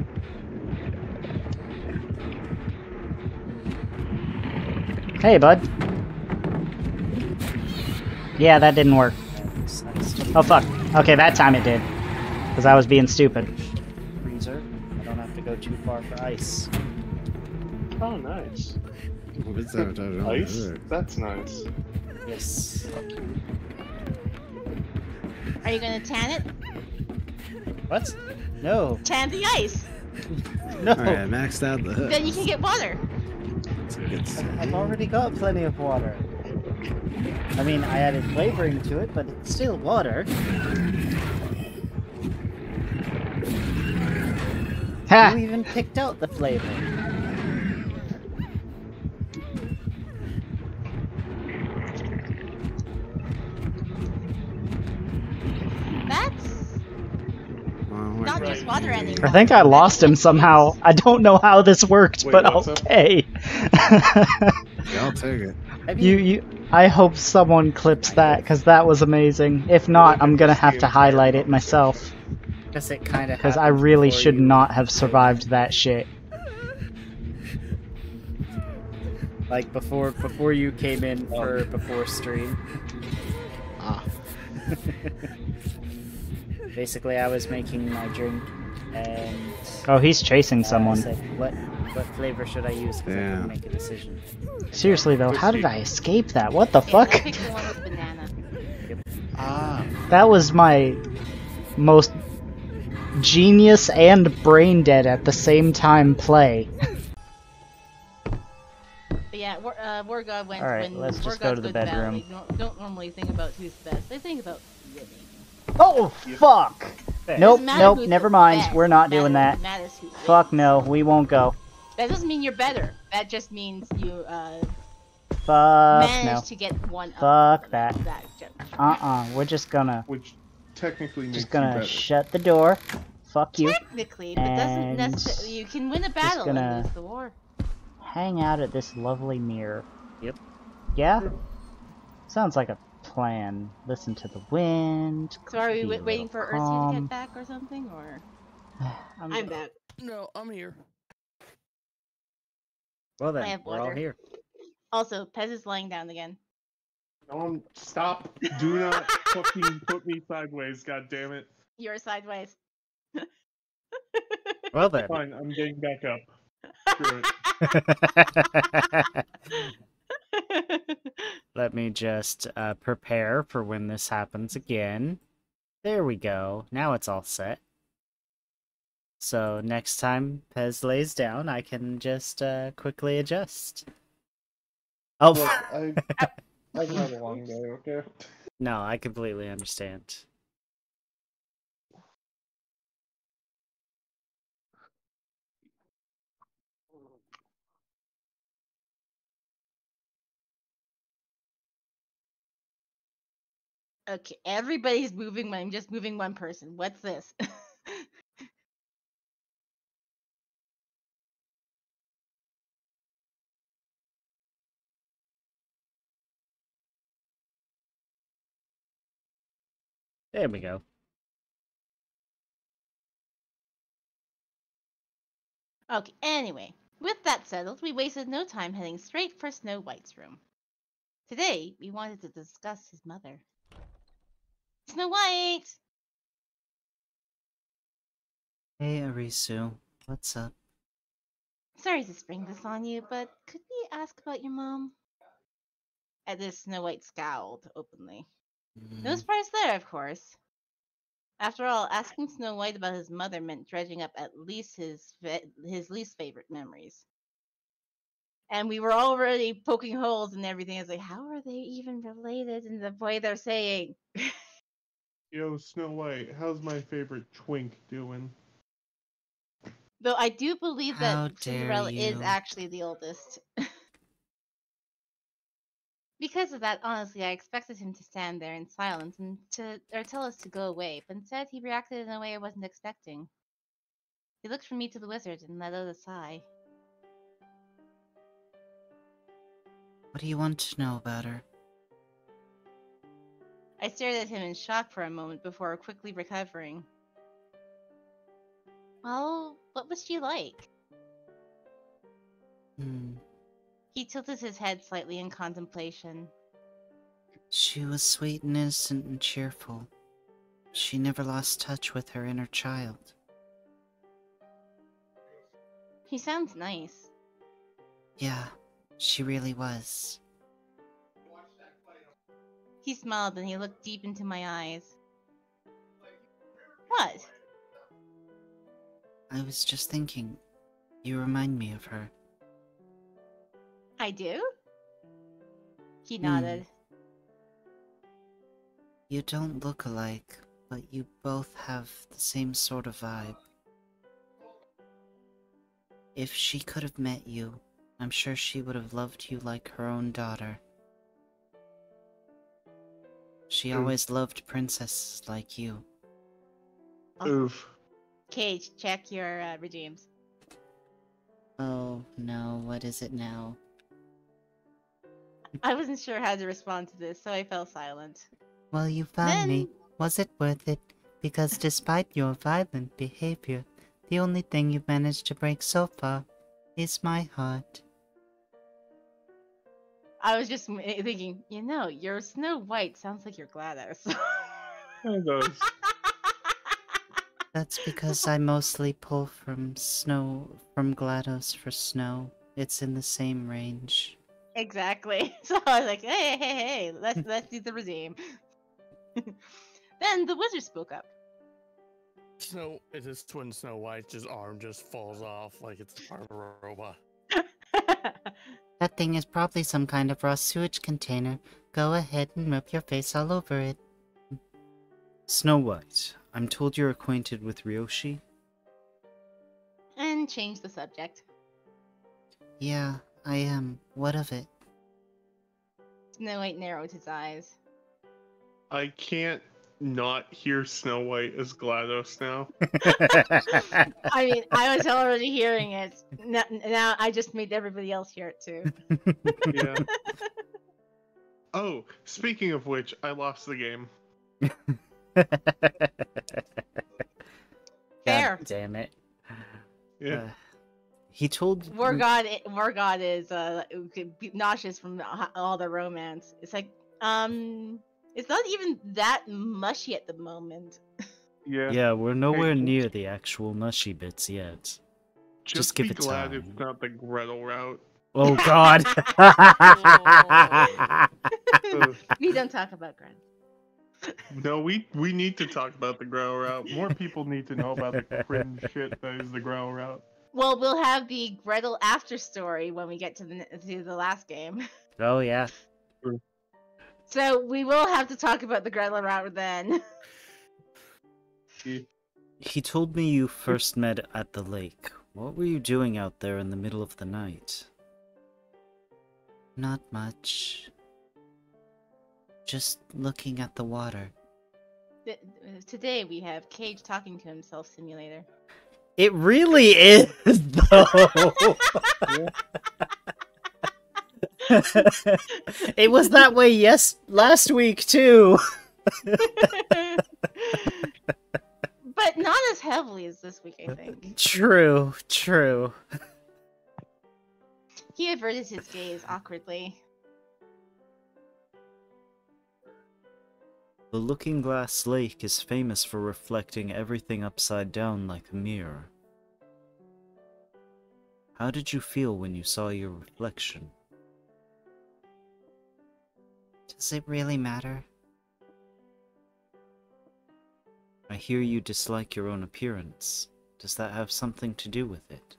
Hey, bud. Yeah, that didn't work. Oh, fuck. Okay, that time it did. Because I was being stupid. Freezer. I don't have to go too far for ice. Oh, nice. What is that? I don't know. Ice? That's nice. Yes. Are you gonna tan it? What? No. Tan the ice. No. Alright, I maxed out the Then you hooks. can get water. It's a good I've already got plenty of water. I mean, I added flavoring to it, but it's still water. Ha! You even picked out the flavor. That's Well, not just water anymore. I think I lost him somehow. I don't know how this worked, Wait, but what's up? okay. Yeah, I'll take it. I mean, I hope someone clips that, because that was amazing. If not, I'm gonna have to highlight it myself. because it kind of Because I really should not have survived that shit. Like before you came in for before stream. Ah. Basically, I was making my drink, and Oh, he's chasing I someone. said, what flavor should I use? Because I Yeah. couldn't make a decision. Seriously though, how did I escape that? What the Okay, fuck? I picked the one with banana. Ah. That was my most genius and brain dead at the same time play. But yeah, War God went Alright, when let's War just go Gods to the go battle, bedroom. They don't normally think about who's the best. They think about winning. Oh, fuck! Nope, Doesn't matter nope, who's never the mind. best, We're not doing that. matters who Fuck wins. no, we won't go. That doesn't mean you're better. That just means you Fuck managed no. to get one Fuck up. that. We're just gonna Which technically makes just you gonna better. shut the door. Fuck you. Technically, but doesn't And necessarily. You can win a battle gonna- and lose the war. Hang out at this lovely mirror. Yep. Yeah? Sounds like a plan. Listen to the wind. So are we be a waiting little for Ursula to calm. get back or something, or? I'm back. No, I'm here. Well then, I have we're all water. here. Also, Pez is lying down again. Stop. Do not fucking put me sideways, god damn it. You're sideways. Well then. Fine, I'm getting back up. Screw it. Let me just prepare for when this happens again. There we go. Now it's all set. So next time Pez lays down, I can just quickly adjust. Oh, Look, I've had a long day, okay? no, I completely understand. Okay, everybody's moving when I'm just moving one person. What's this? There we go. Okay, anyway, with that settled, we wasted no time heading straight for Snow White's room. Today, we wanted to discuss his mother. Snow White! Hey, Arisu. What's up? Sorry to spring this on you, but could we ask about your mom? At this, Snow White scowled openly. No surprise there, of course. After all, asking Snow White about his mother meant dredging up at least his least favorite memories. And we were already poking holes and everything. It's like, how are they even related in the way they're saying? Yo, Snow White, how's my favorite twink doing? Though I do believe How that dare Cinderella is you. actually the oldest. Because of that, honestly, I expected him to stand there in silence and tell us to go away, but instead he reacted in a way I wasn't expecting. He looked from me to the wizard and let out a sigh. What do you want to know about her? I stared at him in shock for a moment before quickly recovering. Well, what was she like? Hmm. He He tilted his head slightly in contemplation. She was sweet and innocent and cheerful. She never lost touch with her inner child. He sounds nice. Yeah, she really was. He smiled and he looked deep into my eyes. What? I was just thinking, you remind me of her. I do? He nodded. You don't look alike, but you both have the same sort of vibe. If she could have met you, I'm sure she would have loved you like her own daughter. She always loved princesses like you. Oof. Cage, check your redeems. Oh no, what is it now? I wasn't sure how to respond to this, so I fell silent. Well, you found me. Then- Was it worth it? Because despite your violent behavior, the only thing you've managed to break so far is my heart. I was just thinking, you know, your Snow White sounds like your GLaDOS. It does. That's because I mostly pull from GLaDOS for snow. It's in the same range. Exactly. So I was like, hey, let's do the redeem. Then the wizard spoke up. It is twin Snow White's arm just falls off like it's part of a robot. That thing is probably some kind of raw sewage container. Go ahead and rub your face all over it. Snow White, I'm told you're acquainted with Ryoshi? And change the subject. Yeah, I am. What of it? Snow White narrowed his eyes. I can't not hear Snow White as GLaDOS now. I mean, I was already hearing it. Now I just made everybody else hear it too. Yeah. Oh, speaking of which, I lost the game. Fair. God damn it. Yeah. He told Vorgod is nauseous from all the romance. It's like, it's not even that mushy at the moment. Yeah. Yeah, we're nowhere Hey, near the actual mushy bits yet. Just give be it glad time. it's not the Gretel route. Oh god! We don't talk about Gren. No, we need to talk about the Gretel route. More people need to know about the cringe shit that is the Gretel route. Well, we'll have the Gretel after story when we get to the last game. Oh yeah. So we will have to talk about the Gretel route then. He told me you first met at the lake. What were you doing out there in the middle of the night? Not much. Just looking at the water. Today we have Cage talking to himself simulator. It really is, though. It was that way last week too. But not as heavily as this week, I think. True, true. He averted his gaze awkwardly. The Looking Glass Lake is famous for reflecting everything upside down like a mirror. How did you feel when you saw your reflection? Does it really matter? I hear you dislike your own appearance. Does that have something to do with it?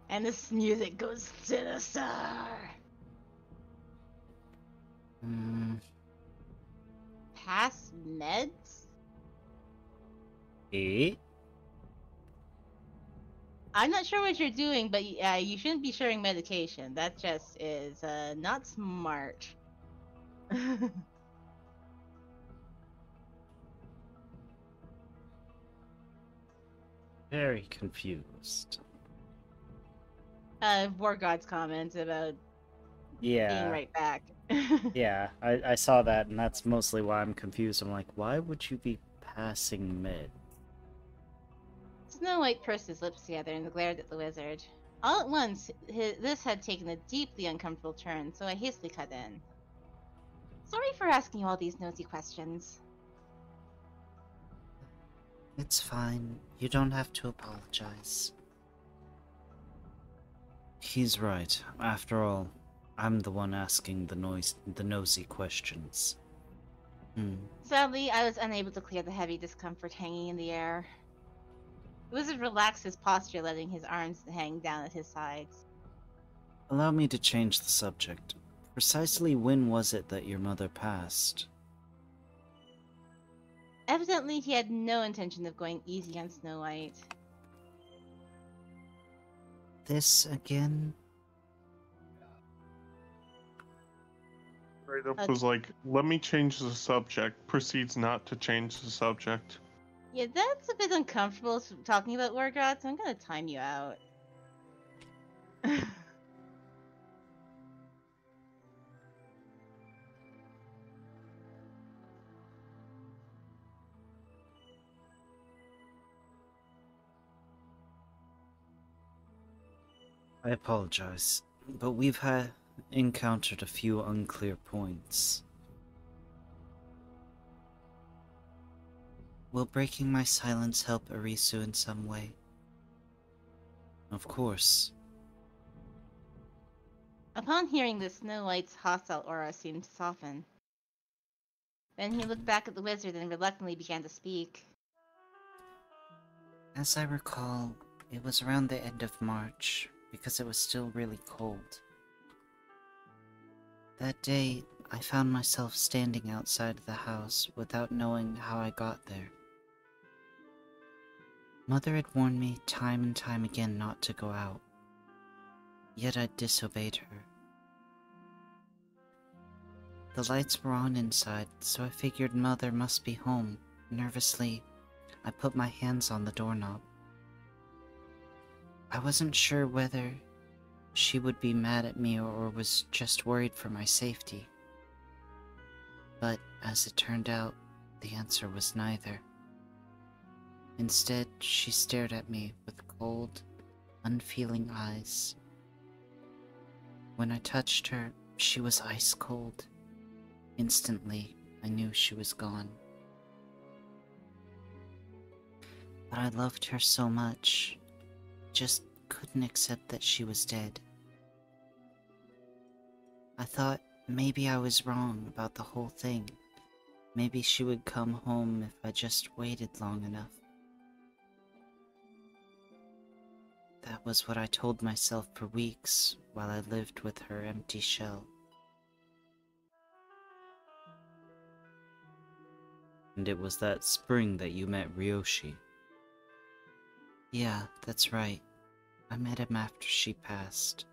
And this music goes sinister. Pass meds? Eh? I'm not sure what you're doing, but you shouldn't be sharing medication. That just is not smart. Very confused. Vorgod's comment about being Yeah. right back. Yeah, I saw that, and that's mostly why I'm confused. I'm like, why would you be passing mid? Snow White pursed his lips together and glared at the wizard. All at once, this had taken a deeply uncomfortable turn, so I hastily cut in. Sorry for asking you all these nosy questions. It's fine. You don't have to apologize. He's right. After all, I'm the one asking the nosy questions. Sadly, I was unable to clear the heavy discomfort hanging in the air. The wizard relaxed his posture, letting his arms hang down at his sides. Allow me to change the subject. Precisely when was it that your mother passed? Evidently, he had no intention of going easy on Snow White. This again? Straight up was like, let me change the subject. Proceeds not to change the subject. Yeah, that's a bit uncomfortable talking about war gods, so I'm gonna time you out. I apologize, but we've encountered a few unclear points. Will breaking my silence help Arisu in some way? Of course. Upon hearing this, Snow White's hostile aura seemed to soften. Then he looked back at the wizard and reluctantly began to speak. As I recall, it was around the end of March, because it was still really cold. That day, I found myself standing outside the house without knowing how I got there. Mother had warned me time and time again not to go out, yet I disobeyed her. The lights were on inside, so I figured Mother must be home. Nervously, I put my hands on the doorknob. I wasn't sure whether she would be mad at me or was just worried for my safety. But as it turned out, the answer was neither. Instead, she stared at me with cold, unfeeling eyes. When I touched her, she was ice cold. Instantly, I knew she was gone. But I loved her so much, just couldn't accept that she was dead. I thought maybe I was wrong about the whole thing. Maybe she would come home if I just waited long enough. That was what I told myself for weeks while I lived with her empty shell. And it was that spring that you met Ryoshi. Yeah, that's right. I met him after she passed.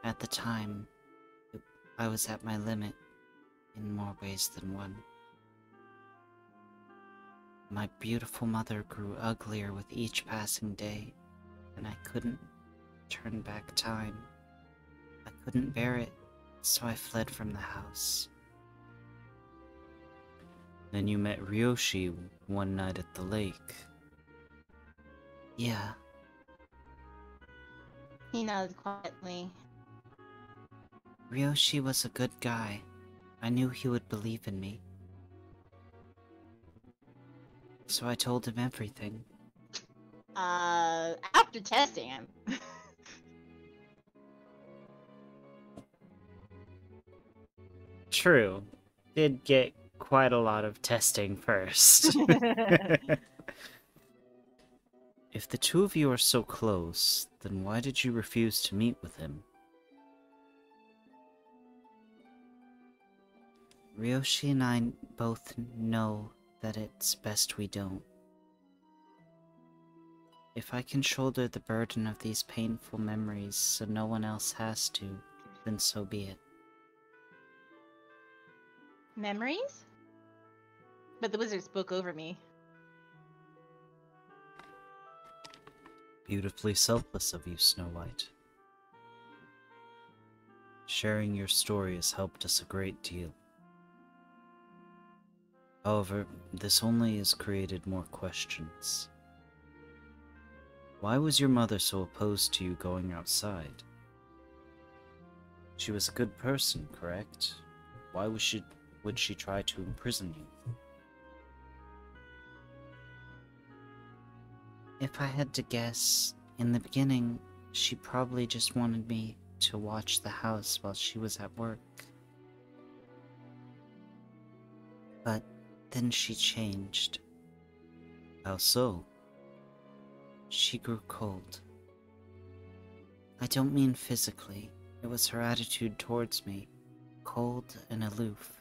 At the time, I was at my limit, in more ways than one. My beautiful mother grew uglier with each passing day, and I couldn't turn back time. I couldn't bear it, so I fled from the house. Then you met Ryoshi one night at the lake. Yeah. He nodded quietly. Ryoshi was a good guy. I knew he would believe in me. So I told him everything. After testing him. True. Did get quite a lot of testing first. If the two of you are so close, then why did you refuse to meet with him? Ryoshi and I both know that it's best we don't. If I can shoulder the burden of these painful memories so no one else has to, then so be it. Memories? But the wizard spoke over me. Beautifully selfless of you, Snow White. Sharing your story has helped us a great deal. However, this only has created more questions. Why was your mother so opposed to you going outside? She was a good person, correct? Why would she try to imprison you? If I had to guess, in the beginning, she probably just wanted me to watch the house while she was at work. But then she changed. How so? She grew cold. I don't mean physically. It was her attitude towards me, cold and aloof.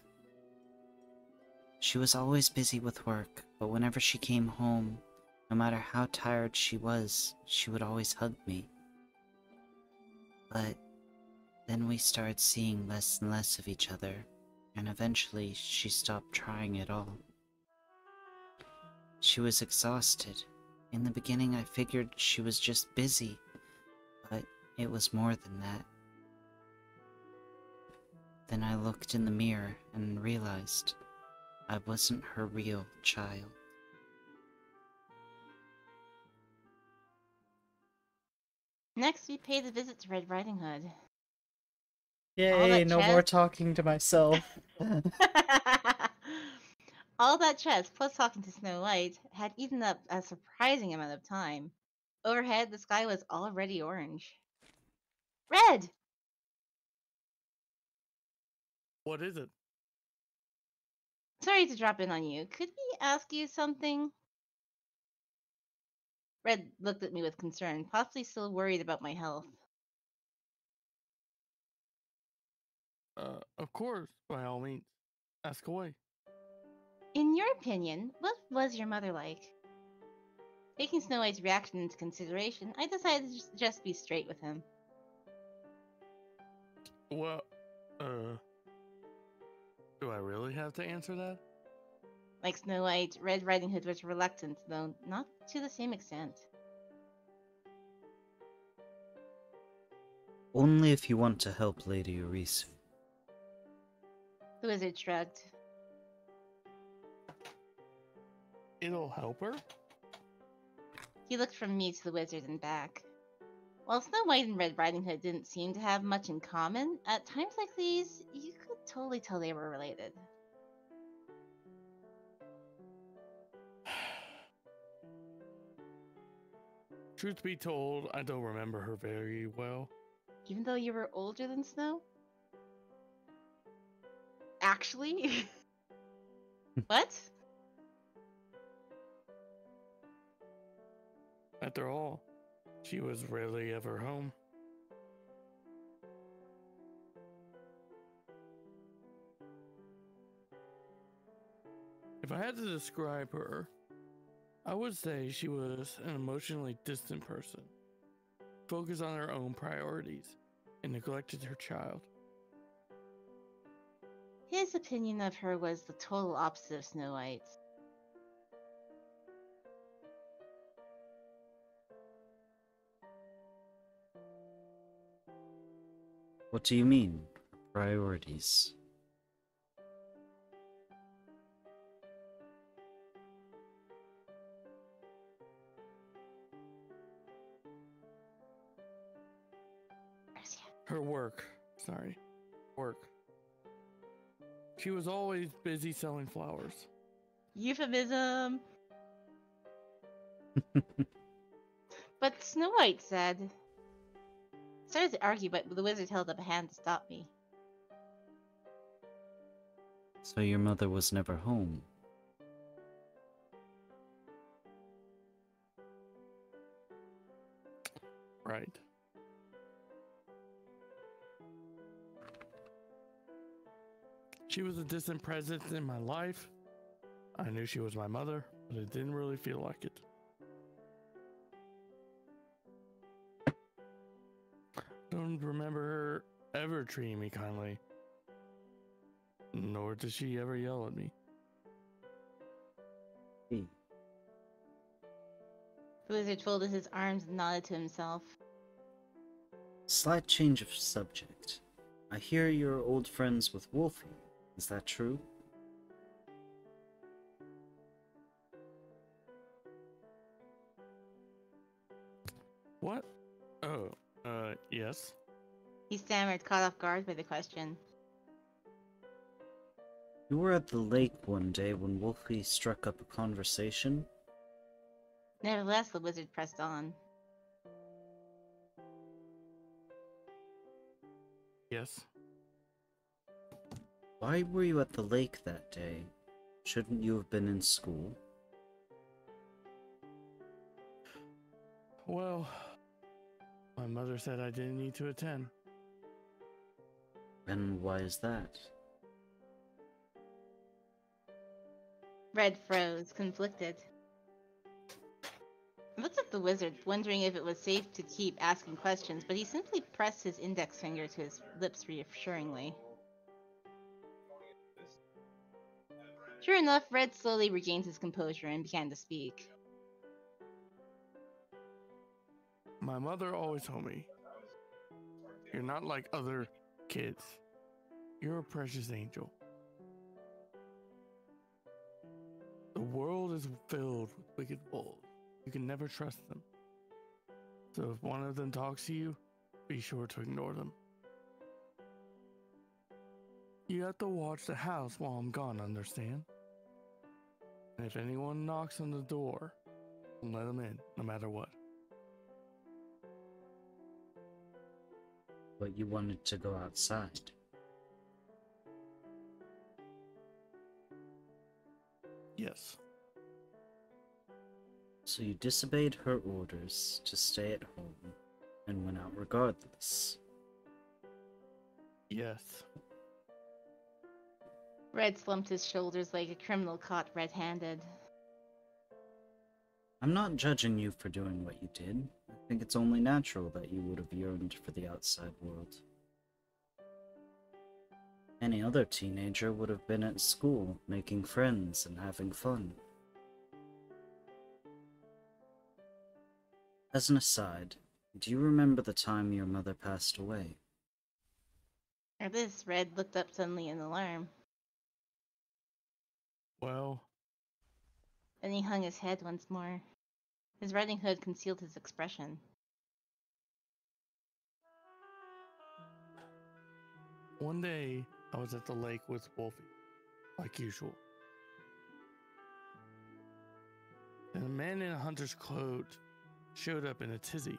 She was always busy with work, but whenever she came home, no matter how tired she would always hug me. But then we started seeing less and less of each other, and eventually she stopped trying at all. She was exhausted. In the beginning I figured she was just busy, but it was more than that. Then I looked in the mirror and realized I wasn't her real child. Next, we paid a visit to Red Riding Hood. Yay, no more talking to myself. All that chess, plus talking to Snow White, had eaten up a surprising amount of time. Overhead, the sky was already orange. Red! What is it? Sorry to drop in on you. Could we ask you something? Red looked at me with concern, possibly still worried about my health. Of course, by all means. Ask away. In your opinion, what was your mother like? Taking Snow White's reaction into consideration, I decided to just be straight with him. Well, do I really have to answer that? Like Snow White, Red Riding Hood was reluctant, though not to the same extent. Only if you want to help Lady Urisu. The wizard shrugged. It'll help her? He looked from me to the wizard and back. While Snow White and Red Riding Hood didn't seem to have much in common, at times like these, you could totally tell they were related. Truth be told, I don't remember her very well. Even though you were older than Snow? Actually? What? After all, she was rarely ever home. If I had to describe her, I would say she was an emotionally distant person, focused on her own priorities, and neglected her child. His opinion of her was the total opposite of Snow White's. What do you mean, priorities? Her work. Sorry. Work. She was always busy selling flowers. Euphemism! But Snow White said... Started to argue, but the wizard held up a hand to stop me. So your mother was never home? Right. She was a distant presence in my life. I knew she was my mother, but it didn't really feel like it. Don't remember her ever treating me kindly. Nor did she ever yell at me. Hey. The wizard folded his arms and nodded to himself. Slight change of subject. I hear you're old friends with Wolfie. Is that true? What? Oh, yes. He stammered, caught off guard by the question. You were at the lake one day when Wolfie struck up a conversation. Nevertheless, the wizard pressed on. Yes. Why were you at the lake that day? Shouldn't you have been in school? Well, my mother said I didn't need to attend. And why is that? Red froze, conflicted. He looked at the wizard, wondering if it was safe to keep asking questions, but he simply pressed his index finger to his lips reassuringly. Sure enough, Red slowly regained his composure and began to speak. My mother always told me, you're not like other kids. You're a precious angel. The world is filled with wicked wolves. You can never trust them. So if one of them talks to you, be sure to ignore them. You have to watch the house while I'm gone, understand? And if anyone knocks on the door, let them in, no matter what. But you wanted to go outside. Yes. So you disobeyed her orders to stay at home and went out regardless. Yes. Red slumped his shoulders like a criminal caught red-handed. I'm not judging you for doing what you did. I think it's only natural that you would have yearned for the outside world. Any other teenager would have been at school, making friends and having fun. As an aside, do you remember the time your mother passed away? At this, Red looked up suddenly in alarm. Well, Then he hung his head once more. His riding hood concealed his expression. one day I was at the lake with Wolfie, like usual. And a man in a hunter's coat showed up in a tizzy.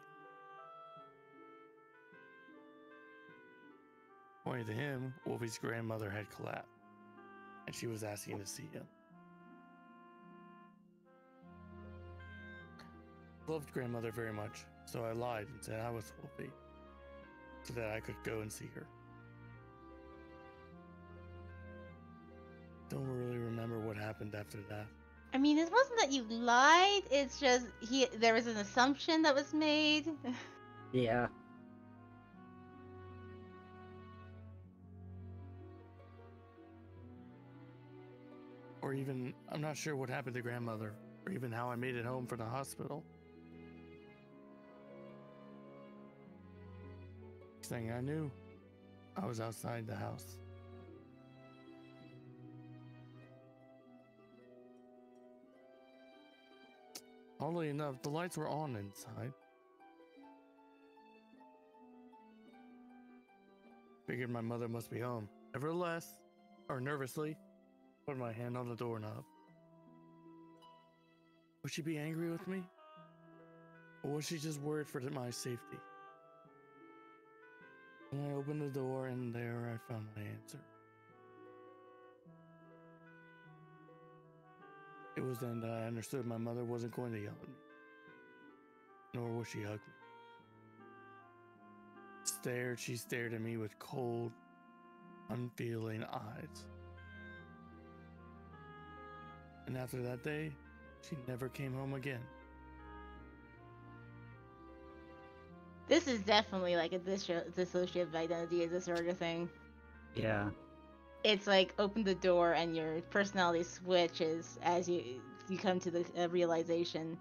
According to him, Wolfie's grandmother had collapsed, and she was asking to see him. I loved grandmother very much, so I lied and said I was Wolfie, so that I could go and see her. Don't really remember what happened after that. I mean, it wasn't that you lied, it's just there was an assumption that was made. Yeah. Or even, I'm not sure what happened to grandmother, or even how I made it home from the hospital. Next thing I knew, I was outside the house. Oddly enough, the lights were on inside. Figured my mother must be home. Nevertheless, or nervously, put my hand on the doorknob. Would she be angry with me? Or was she just worried for my safety? And I opened the door, and there I found my answer. It was then that I understood my mother wasn't going to yell at me. Nor would she hug me. She stared at me with cold, unfeeling eyes. And after that day, she never came home again. This is definitely like a dissociative identity disorder thing. Yeah. It's like open the door and your personality switches as you come to the realization.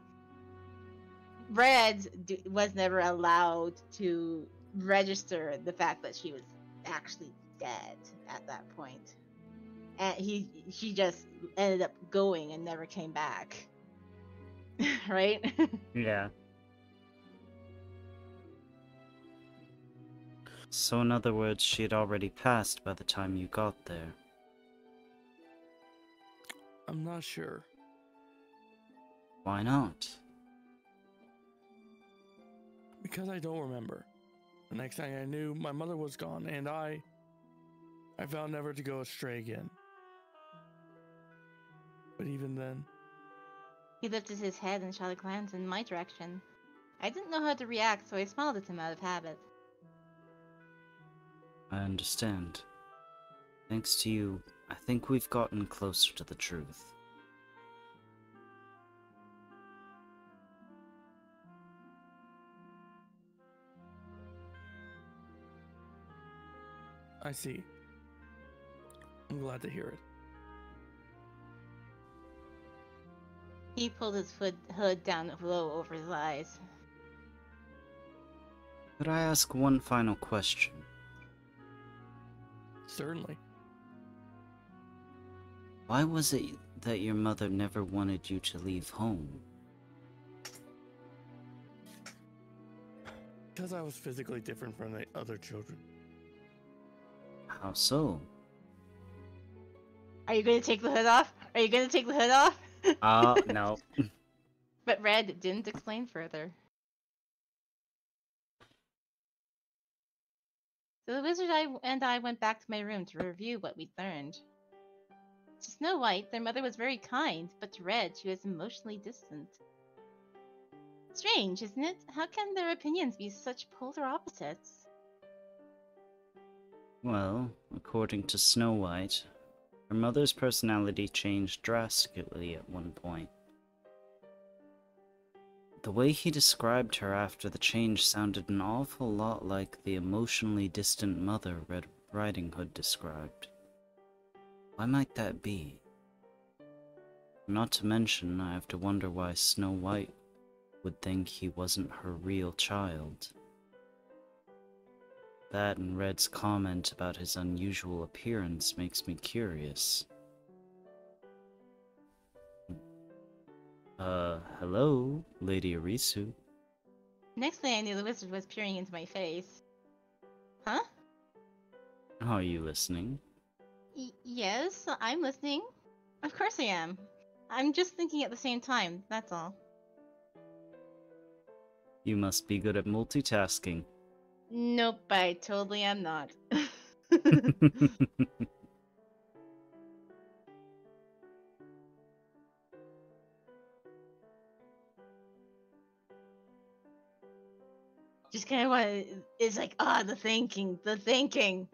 Red was never allowed to register the fact that she was actually dead at that point, and she just ended up going and never came back. Right? Yeah. So in other words, she had already passed by the time you got there. I'm not sure. Why not? Because I don't remember. The next thing I knew, my mother was gone, and I vowed never to go astray again. But even then, He lifted his head and shot a glance in my direction. I didn't know how to react, so I smiled at him out of habit. I understand. Thanks to you, I think we've gotten closer to the truth. I see. I'm glad to hear it. He pulled his hood down low over his eyes. Could I ask one final question? Certainly. Why was it that your mother never wanted you to leave home? Because I was physically different from the other children. How so? Are you gonna take the hood off? Are you gonna take the hood off? No. But Red didn't explain further. So the wizard and I went back to my room to review what we'd learned. To Snow White, their mother was very kind, but to Red, she was emotionally distant. Strange, isn't it? How can their opinions be such polar opposites? Well, according to Snow White, her mother's personality changed drastically at one point. The way he described her after the change sounded an awful lot like the emotionally distant mother Red Riding Hood described. Why might that be? Not to mention, I have to wonder why Snow White would think he wasn't her real child. That and Red's comment about his unusual appearance makes me curious. Hello, Lady Arisu. Next thing I knew, the wizard was peering into my face. Huh? Are you listening? Yes, I'm listening. Of course I am. I'm just thinking at the same time, that's all. You must be good at multitasking. Nope, I totally am not. Just kind of want it's like, the thinking.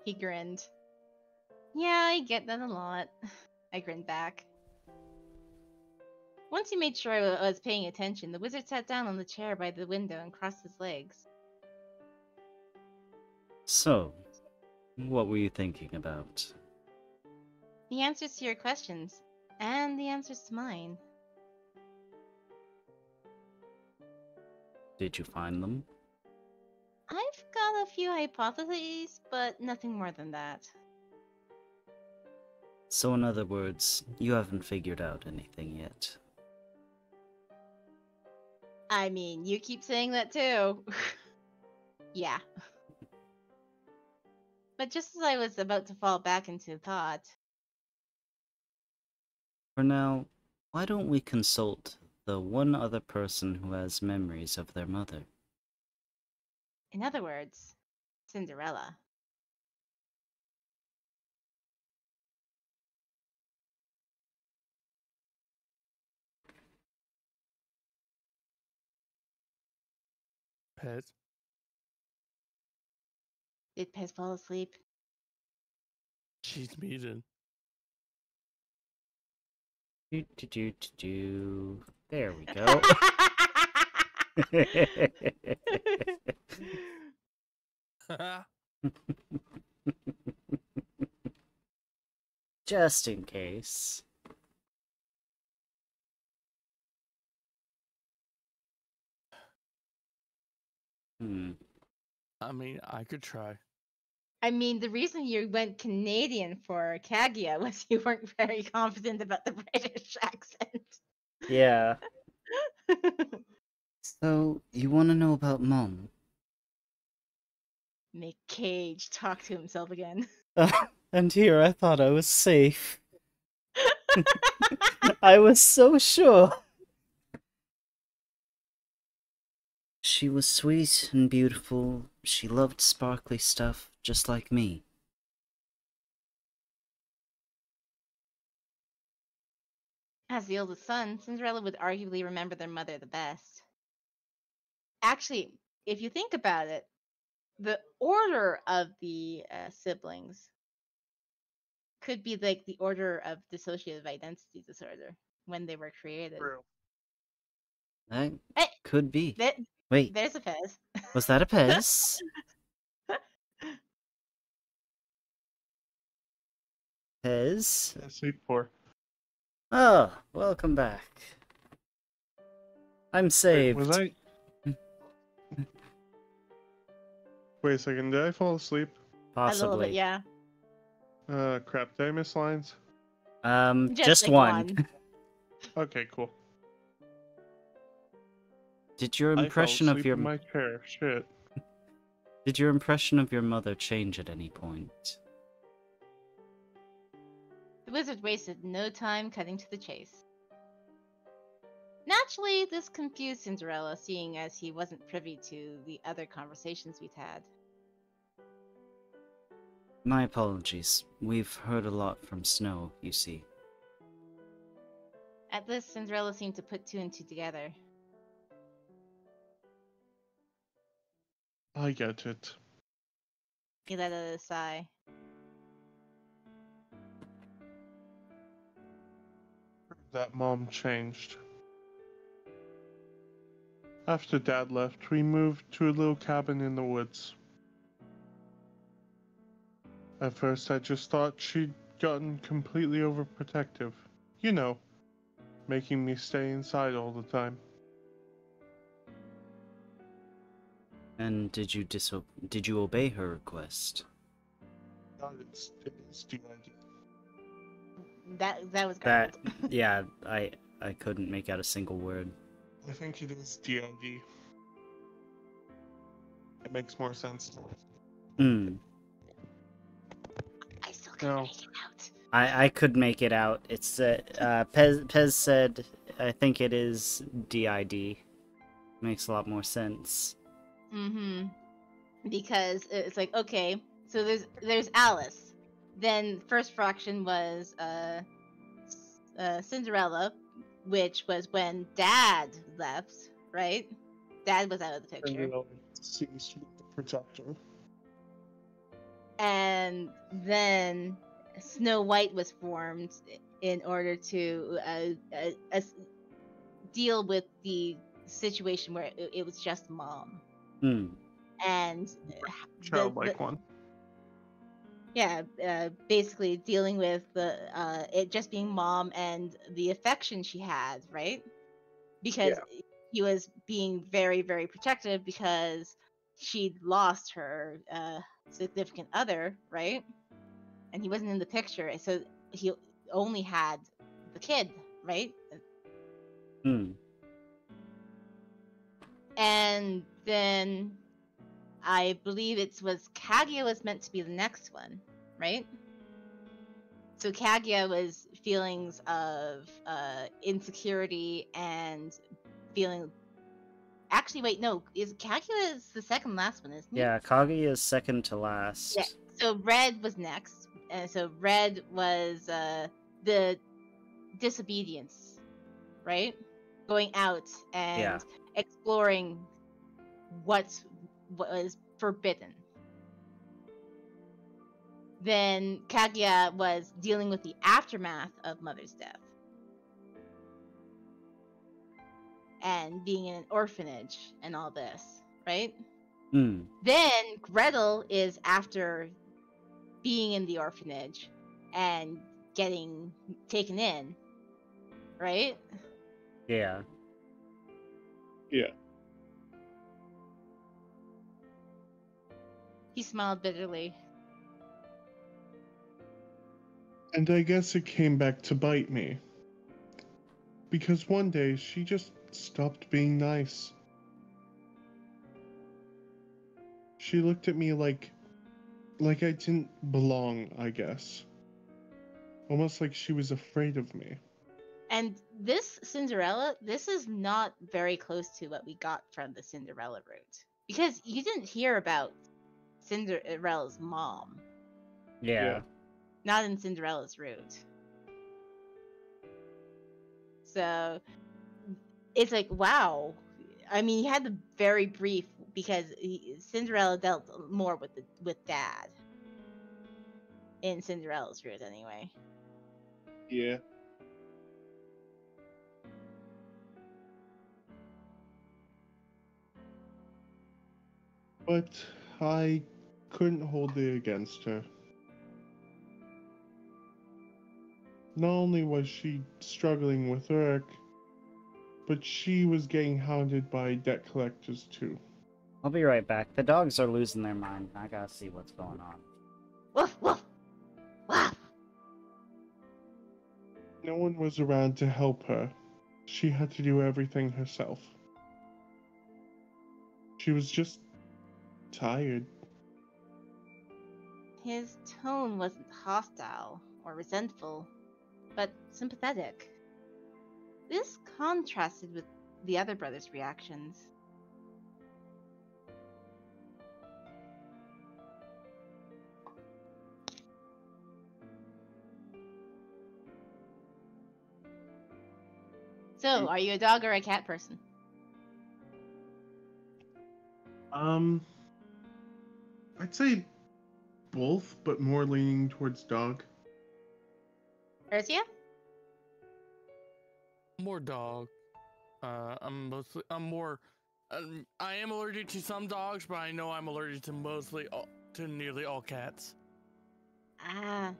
He grinned. Yeah, I get that a lot. I grinned back. Once he made sure I was paying attention, the wizard sat down on the chair by the window and crossed his legs. So, what were you thinking about? The answers to your questions, and the answers to mine. Did you find them? I've got a few hypotheses, but nothing more than that. So in other words, you haven't figured out anything yet. I mean, you keep saying that too. Yeah. But just as I was about to fall back into thought... For now, why don't we consult the one other person who has memories of their mother? In other words, Cinderella. Pet. Did Pez fall asleep? She's muted. There we go. Just in case. I mean, I could try. I mean, the reason you went Canadian for Kaguya was you weren't very confident about the British accent. Yeah. So, you want to know about Mom? Make Cage talk to himself again. And here I thought I was safe. I was so sure. She was sweet and beautiful. She loved sparkly stuff, just like me. As the oldest son, Cinderella would arguably remember their mother the best. Actually, if you think about it, the order of the siblings could be like the order of dissociative identity disorder when they were created. True. That Hey, could be. there, Wait, there's a Pez. was that a Pez? Pez? Yeah, sleep 4. Oh, welcome back. I'm saved. Was I? Wait a second. Did I fall asleep? A little bit, Possibly. yeah. Crap. Did I miss lines? Just like one. Okay, cool. Did your I impression fell of asleep your in my chair. Shit. Did your impression of your mother change at any point? The wizard wasted no time cutting to the chase. Naturally, this confused Cinderella, seeing as he wasn't privy to the other conversations we'd had. My apologies. We've heard a lot from Snow, you see. At this, Cinderella seemed to put two and two together. I get it. He let out a sigh. That Mom changed. After Dad left, we moved to a little cabin in the woods. At first, I just thought she'd gotten completely overprotective. You know, making me stay inside all the time. And did you obey her request? It's DID. That was That garbled. yeah, I couldn't make out a single word. I think it is DID. It makes more sense. Hmm. I still couldn't No. make it out. I could make it out. It's Pez said I think it is DID. Makes a lot more sense. Mm-hmm. Because it's like, okay, so there's Alice. Then first fraction was Cinderella, which was when Dad left, right? Dad was out of the picture. Seems to be the protector. And then Snow White was formed in order to deal with the situation where it was just Mom. Hmm. And Childlike one. yeah, basically dealing with the it just being Mom and the affection she had, right? Because he was being very, very protective because she'd lost her significant other, right? And he wasn't in the picture, so he only had the kid, right? Hmm. And then I believe it was Kaguya was meant to be the next one, right? So Kaguya was feelings of insecurity and feeling. Actually, wait, no, is Kaguya is the second last one, isn't he? Yeah, Kaguya is second to last. Yeah. So Red was next, and so Red was the disobedience, right? Going out and Yeah. exploring what was forbidden. Then Kaguya was dealing with the aftermath of Mother's death and being in an orphanage and all this, right? Hmm. Then Gretel is after being in the orphanage and getting taken in, right? Yeah. Yeah. He smiled bitterly. And I guess it came back to bite me. Because one day she just stopped being nice. She looked at me like I didn't belong, I guess. Almost like she was afraid of me. And this Cinderella, this is not very close to what we got from the Cinderella route. Because you didn't hear about Cinderella's mom. Yeah. Not in Cinderella's route. So, it's like, wow. I mean, he had the very brief, because Cinderella dealt more with Dad. In Cinderella's route, anyway. Yeah. But I couldn't hold it against her. Not only was she struggling with work, but she was getting hounded by debt collectors too. I'll be right back. The dogs are losing their mind. I gotta see what's going on. Woof, woof. Woof. No one was around to help her. She had to do everything herself. She was just tired. His tone wasn't hostile or resentful, but sympathetic. This contrasted with the other brothers' reactions. So, are you a dog or a cat person? I'd say both, but more leaning towards dog. Ursia? More dog. I am allergic to some dogs, but I know I'm allergic to nearly all cats. Ah.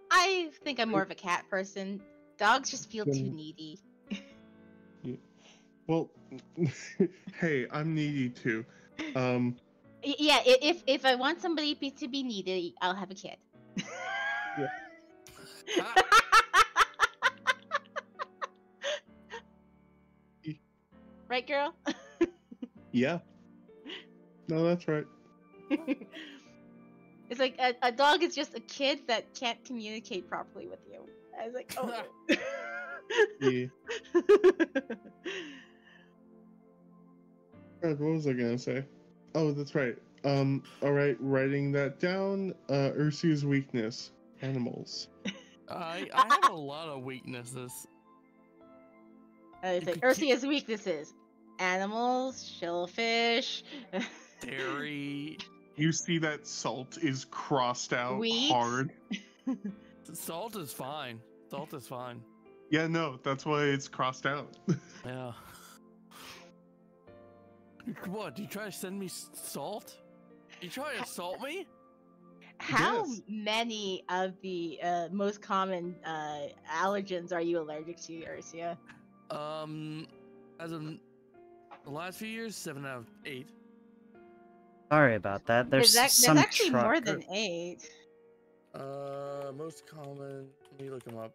I think I'm more of a cat person. Dogs just feel too needy. Yeah. Well, hey, I'm needy too. Yeah, if I want somebody to be needy, I'll have a kid. Right, girl? Yeah. No, that's right. It's like a dog is just a kid that can't communicate properly with you. I was like, oh. Yeah. God, what was I gonna say? Oh, that's right. Alright, writing that down. Ursia's weakness. Animals. I have a lot of weaknesses. It's like Ursia's weaknesses. Animals, shellfish, Dairy. You see that salt is crossed out Wheat. hard? Salt is fine. Salt is fine. Yeah, no, that's why it's crossed out. Yeah. What? You try to send me salt? You try to assault me? How Yes. many of the most common allergens are you allergic to, Ursia? As of the last few years, 7 out of 8. Sorry about that. There's some There's actually truck. more than 8. Most common. Let me look them up.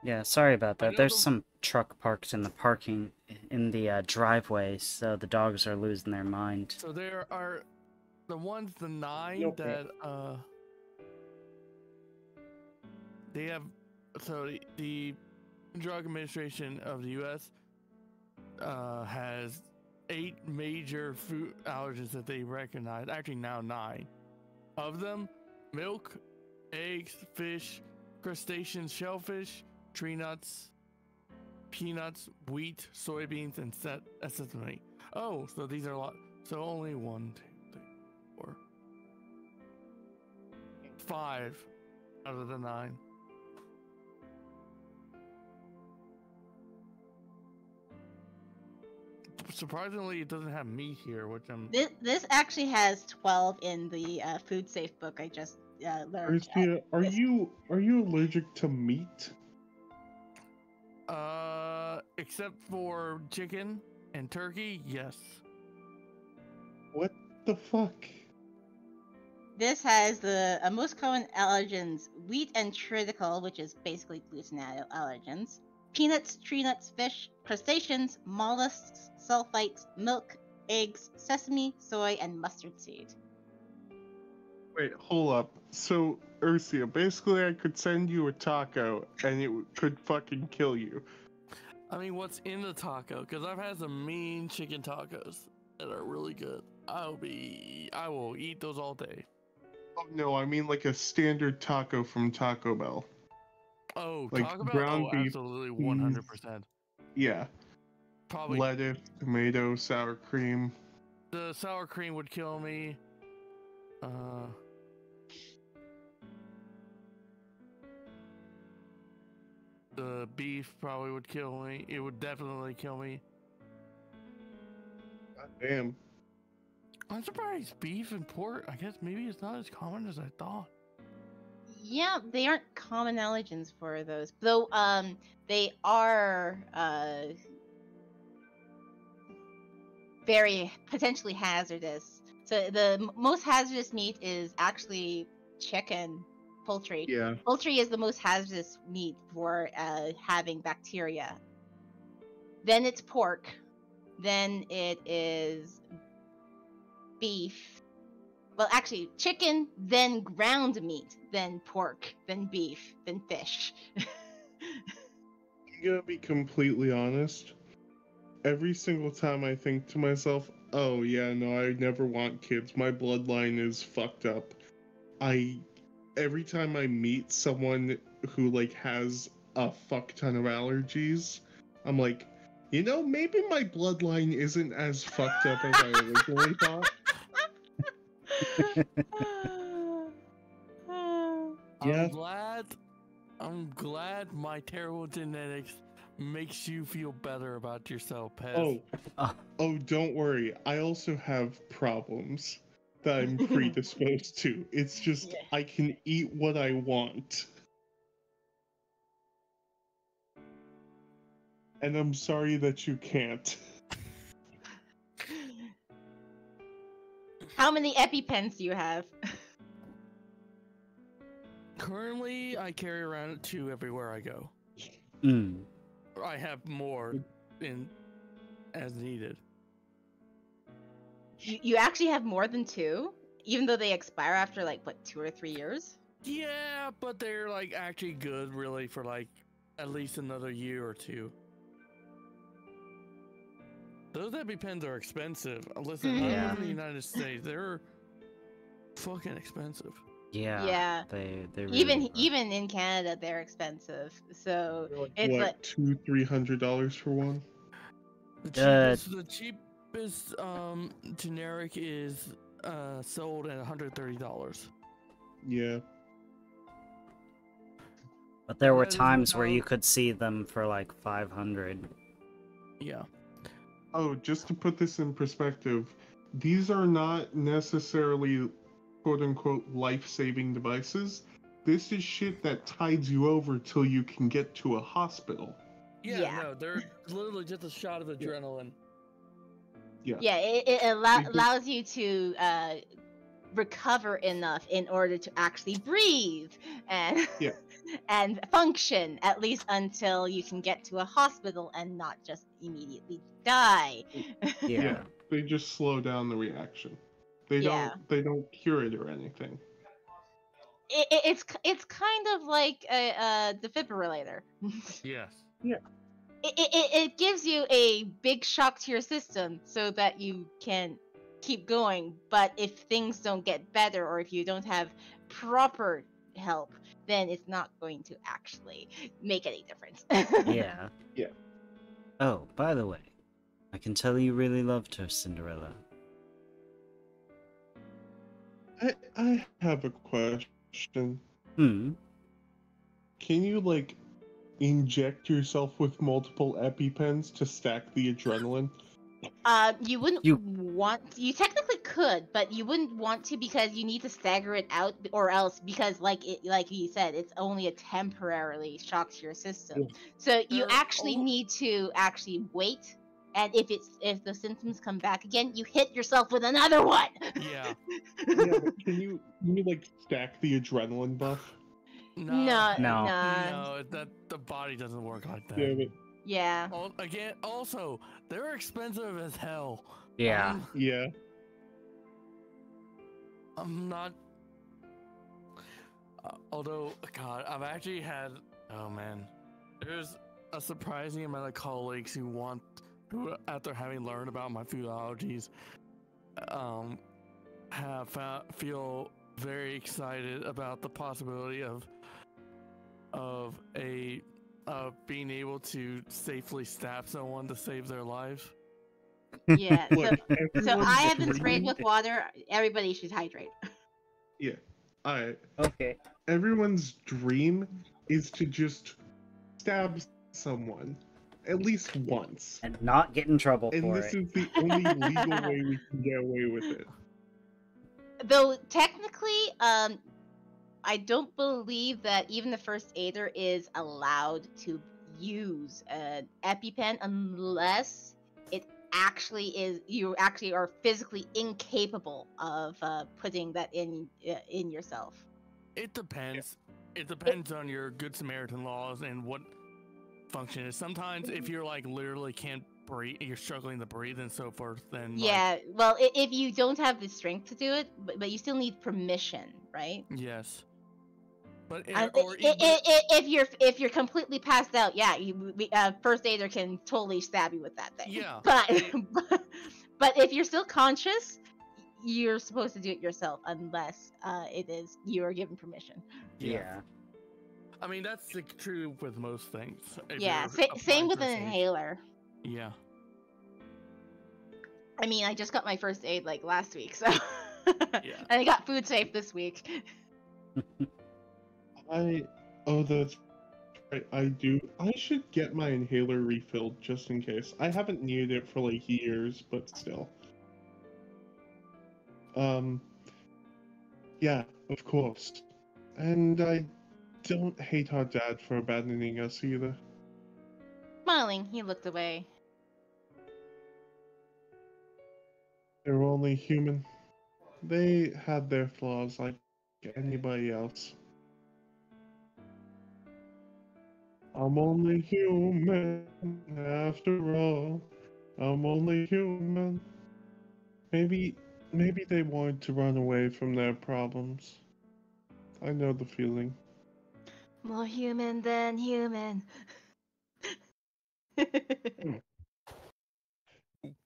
Yeah, sorry about I that. know There's the- some truck parked in the driveway, so the dogs are losing their mind. So there are the 9 Okay. that they have. So the Drug Administration of the U.S. Has 8 major food allergens that they recognize. Actually, now 9 of them: milk, eggs, fish, crustaceans, shellfish, tree nuts, peanuts, wheat, soybeans, and sesame. Oh, so these are a lot. So only 1, 2, 3, 4, 5 out of the 9. Surprisingly, it doesn't have meat here, which I'm. This actually has 12 in the food safe book I just learned. Ursia, are you allergic to meat? Except for chicken and turkey, yes. What the fuck? This has the most common allergens: wheat and triticale, which is basically gluten allergens, peanuts, tree nuts, fish, crustaceans, mollusks, sulfites, milk, eggs, sesame, soy, and mustard seed. Wait, hold up. So, Ursia, basically I could send you a taco and it could fucking kill you. I mean, what's in the taco? Because I've had some mean chicken tacos that are really good. I will eat those all day. Oh no, I mean like a standard taco from Taco Bell. Oh, Like Taco Bell? ground Oh, beef, absolutely, cheese. 100%. Yeah. Probably Lettuce, tomato, sour cream. the sour cream would kill me. The beef probably would kill me. It would definitely kill me. God damn. I'm surprised beef and pork, I guess maybe it's not as common as I thought. Yeah, they aren't common allergens for those. Though, they are, very potentially hazardous. So the most hazardous meat is actually chicken, poultry. Yeah. Poultry is the most hazardous meat for having bacteria. Then it's pork. Then it is beef. Well, actually, chicken, then ground meat, then pork, then beef, then fish. I'm gonna be completely honest. Every single time I think to myself, oh yeah, no, I never want kids. My bloodline is fucked up. Every time I meet someone who like has a fuck ton of allergies, I'm like, you know, maybe my bloodline isn't as fucked up as I originally thought. Yeah. I'm glad my terrible genetics makes you feel better about yourself, Pez. Oh, don't worry. I also have problems that I'm predisposed to. It's just I can eat what I want. And I'm sorry that you can't. How many EpiPens do you have? Currently, I carry around 2 everywhere I go. Mm. I have more as needed. You actually have more than 2? Even though they expire after, like, what, 2 or 3 years? Yeah, but they're like actually good, really, for like at least another year or 2. Those EpiPens are expensive. Listen, I Yeah. live in the United States. They're fucking expensive. Yeah. Yeah. They really Even in Canada, they're expensive. So They're like, it's what, like $200-300 for one? The cheapest generic is sold at $130. Yeah. But there were That is times where without- you could see them for like 500. Yeah. Oh, just to put this in perspective, these are not necessarily quote-unquote life-saving devices. This is shit that tides you over till you can get to a hospital. Yeah, no, they're literally just a shot of adrenaline. yeah, it allows you to recover enough in order to actually breathe and and function, at least until you can get to a hospital and not just immediately die. Yeah. They just slow down the reaction. They don't cure it or anything. It's kind of like a defibrillator. Yes. Yeah. It gives you a big shock to your system so that you can keep going, but if things don't get better or if you don't have proper help, then it's not going to actually make any difference. Yeah. Yeah. Oh, by the way, I can tell you really loved her, Cinderella. I have a question. Hmm. Can you, like, inject yourself with multiple EpiPens to stack the adrenaline? You wouldn't want. You technically could, but you wouldn't want to because you need to stagger it out, or else because, like you said, it's only a temporarily shock to your system. Yeah. So you actually need to actually wait, and if the symptoms come back again, you hit yourself with another one. Yeah. Yeah, but can you like stack the adrenaline buff? No, No. No, that the body doesn't work like that. Damn it. Yeah. Also, they're expensive as hell. Yeah. Yeah. I'm not. Although, God, I've actually had. Oh man, there's a surprising amount of colleagues who after having learned about my food allergies, feel very excited about the possibility of being able to safely stab someone to save their life. Yeah. Look, So everyone's I have been dream- sprayed with water. Everybody should hydrate. Yeah. Alright. Okay. Everyone's dream is to just stab someone at least once. And not get in trouble And for this it. is the only legal way we can get away with it. Though technically, I don't believe that even the first aider is allowed to use an EpiPen unless it actually is you actually are physically incapable of putting that in yourself. It depends. It depends on your Good Samaritan laws and what function is. Sometimes if you're like literally can't breathe, you're struggling to breathe and so forth, then Yeah, well, if you don't have the strength to do it, but you still need permission, right? yes. But If you're completely passed out, yeah, first aider can totally stab you with that thing. Yeah. But if you're still conscious, you're supposed to do it yourself unless you are given permission. Yeah. I mean that's true with most things. if Yeah, you're same applying with first an aid. inhaler. Yeah. I mean, I just got my first aid like last week, so Yeah. and I got food safe this week. That's right, I do. I should get my inhaler refilled just in case. I haven't needed it for like years, but still. Yeah, of course. And I don't hate our dad for abandoning us either. Smiling, he looked away. They're only human. They had their flaws like anybody else. I'm only human after all. I'm only human. Maybe they wanted to run away from their problems. I know the feeling. More human than human.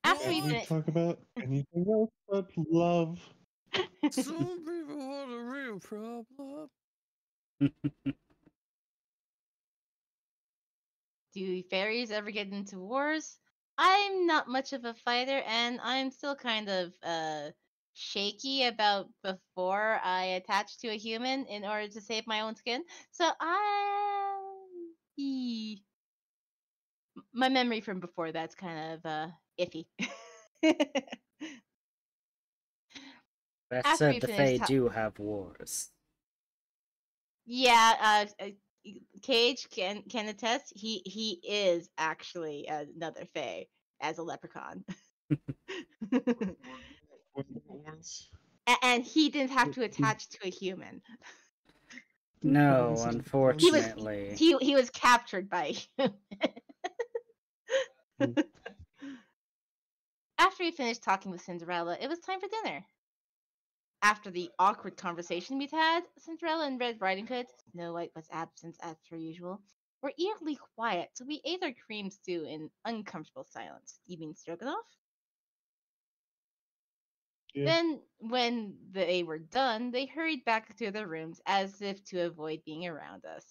After we Can't we finish, talk about anything else but love? Some people want a real problem. do fairies ever get into wars? I'm not much of a fighter, and I'm still kind of shaky about before I attach to a human in order to save my own skin. So my memory from before that's kind of iffy. That After we said, the finish Fae do have wars. Yeah, Cage can attest. He is actually another Fae as a leprechaun, and he didn't have to attach to a human. No, He was unfortunately. He was captured by a human. After we finished talking with Cinderella, it was time for dinner. After the awkward conversation we'd had, Cinderella and Red Riding Hood, Snow White was absent as per usual, were eerily quiet, so we ate our cream stew in uncomfortable silence. You mean stroganoff? Yeah. Then, when they were done, they hurried back to their rooms as if to avoid being around us.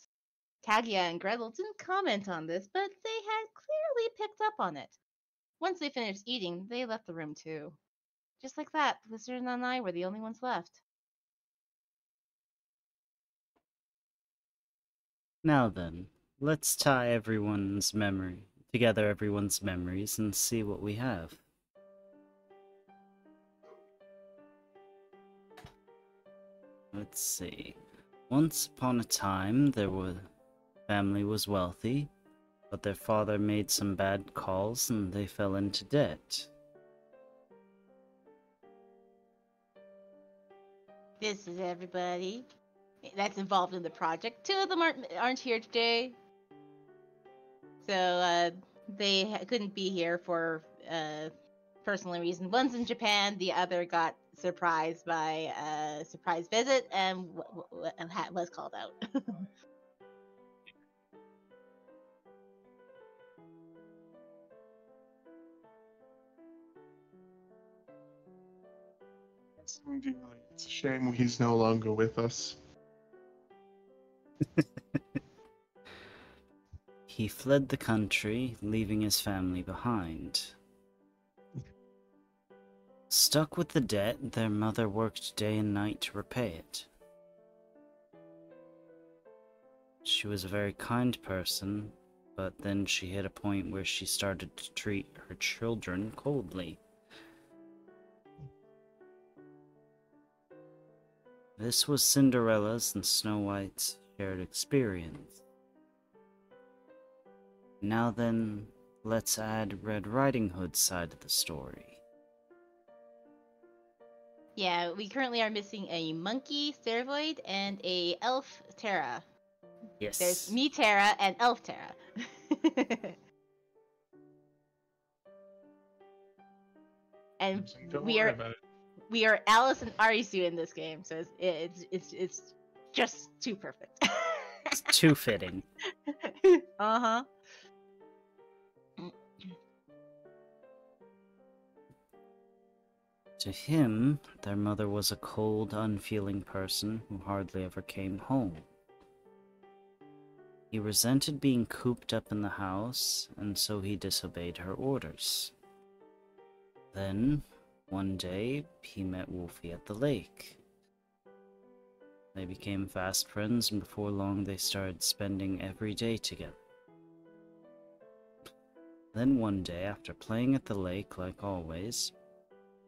Kaguya and Gretel didn't comment on this, but they had clearly picked up on it. Once they finished eating, they left the room too. Just like that, the wizard and I were the only ones left. Now then, let's tie everyone's memories and see what we have. Let's see. Once upon a time, family was wealthy, but their father made some bad calls and they fell into debt. This is everybody. that's involved in the project. Two of them aren't here today, so they couldn't be here for personal reasons. One's in Japan, the other got surprised by a surprise visit and was called out. Indeed, it's a shame he's no longer with us. He fled the country, leaving his family behind. Stuck with the debt, their mother worked day and night to repay it. She was a very kind person, but then she hit a point where she started to treat her children coldly. This was Cinderella's and Snow White's shared experience. Now then, let's add Red Riding Hood's side of the story. Yeah, we currently are missing a monkey Cervoid and a elf Terra. Yes. There's me Terra and elf Terra. And Don't we worry are about it. we are Alice and Arisu in this game, so it's just too perfect. It's too fitting. Uh-huh. To him, their mother was a cold, unfeeling person who hardly ever came home. He resented being cooped up in the house, and so he disobeyed her orders. Then, one day, he met Wolfie at the lake. They became fast friends, and before long they started spending every day together. Then one day, after playing at the lake like always,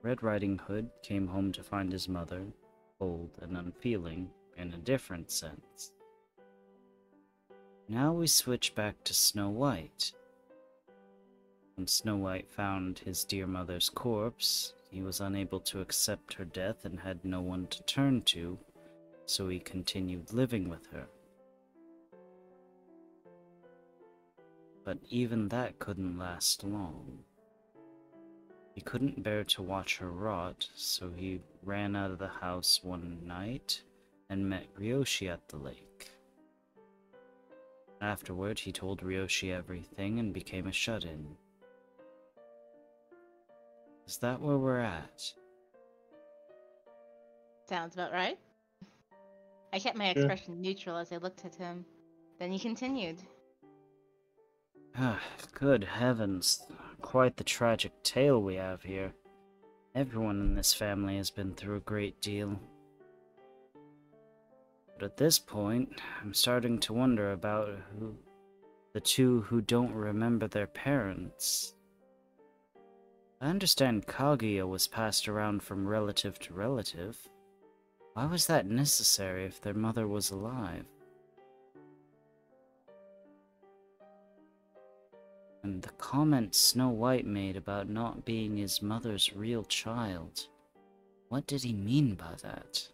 Red Riding Hood came home to find his mother, cold and unfeeling, in a different sense. Now we switch back to Snow White. When Snow White found his dear mother's corpse, he was unable to accept her death and had no one to turn to, so he continued living with her. But even that couldn't last long. He couldn't bear to watch her rot, so he ran out of the house one night and met Ryoshi at the lake. Afterward, he told Ryoshi everything and became a shut-in. Is that where we're at? Sounds about right. I kept my expression neutral as I looked at him. Then he continued. Ah, good heavens. Quite the tragic tale we have here. Everyone in this family has been through a great deal. But at this point, I'm starting to wonder about the two who don't remember their parents. I understand Kaguya was passed around from relative to relative. Why was that necessary if their mother was alive? And the comment Snow White made about not being his mother's real child. What did he mean by that?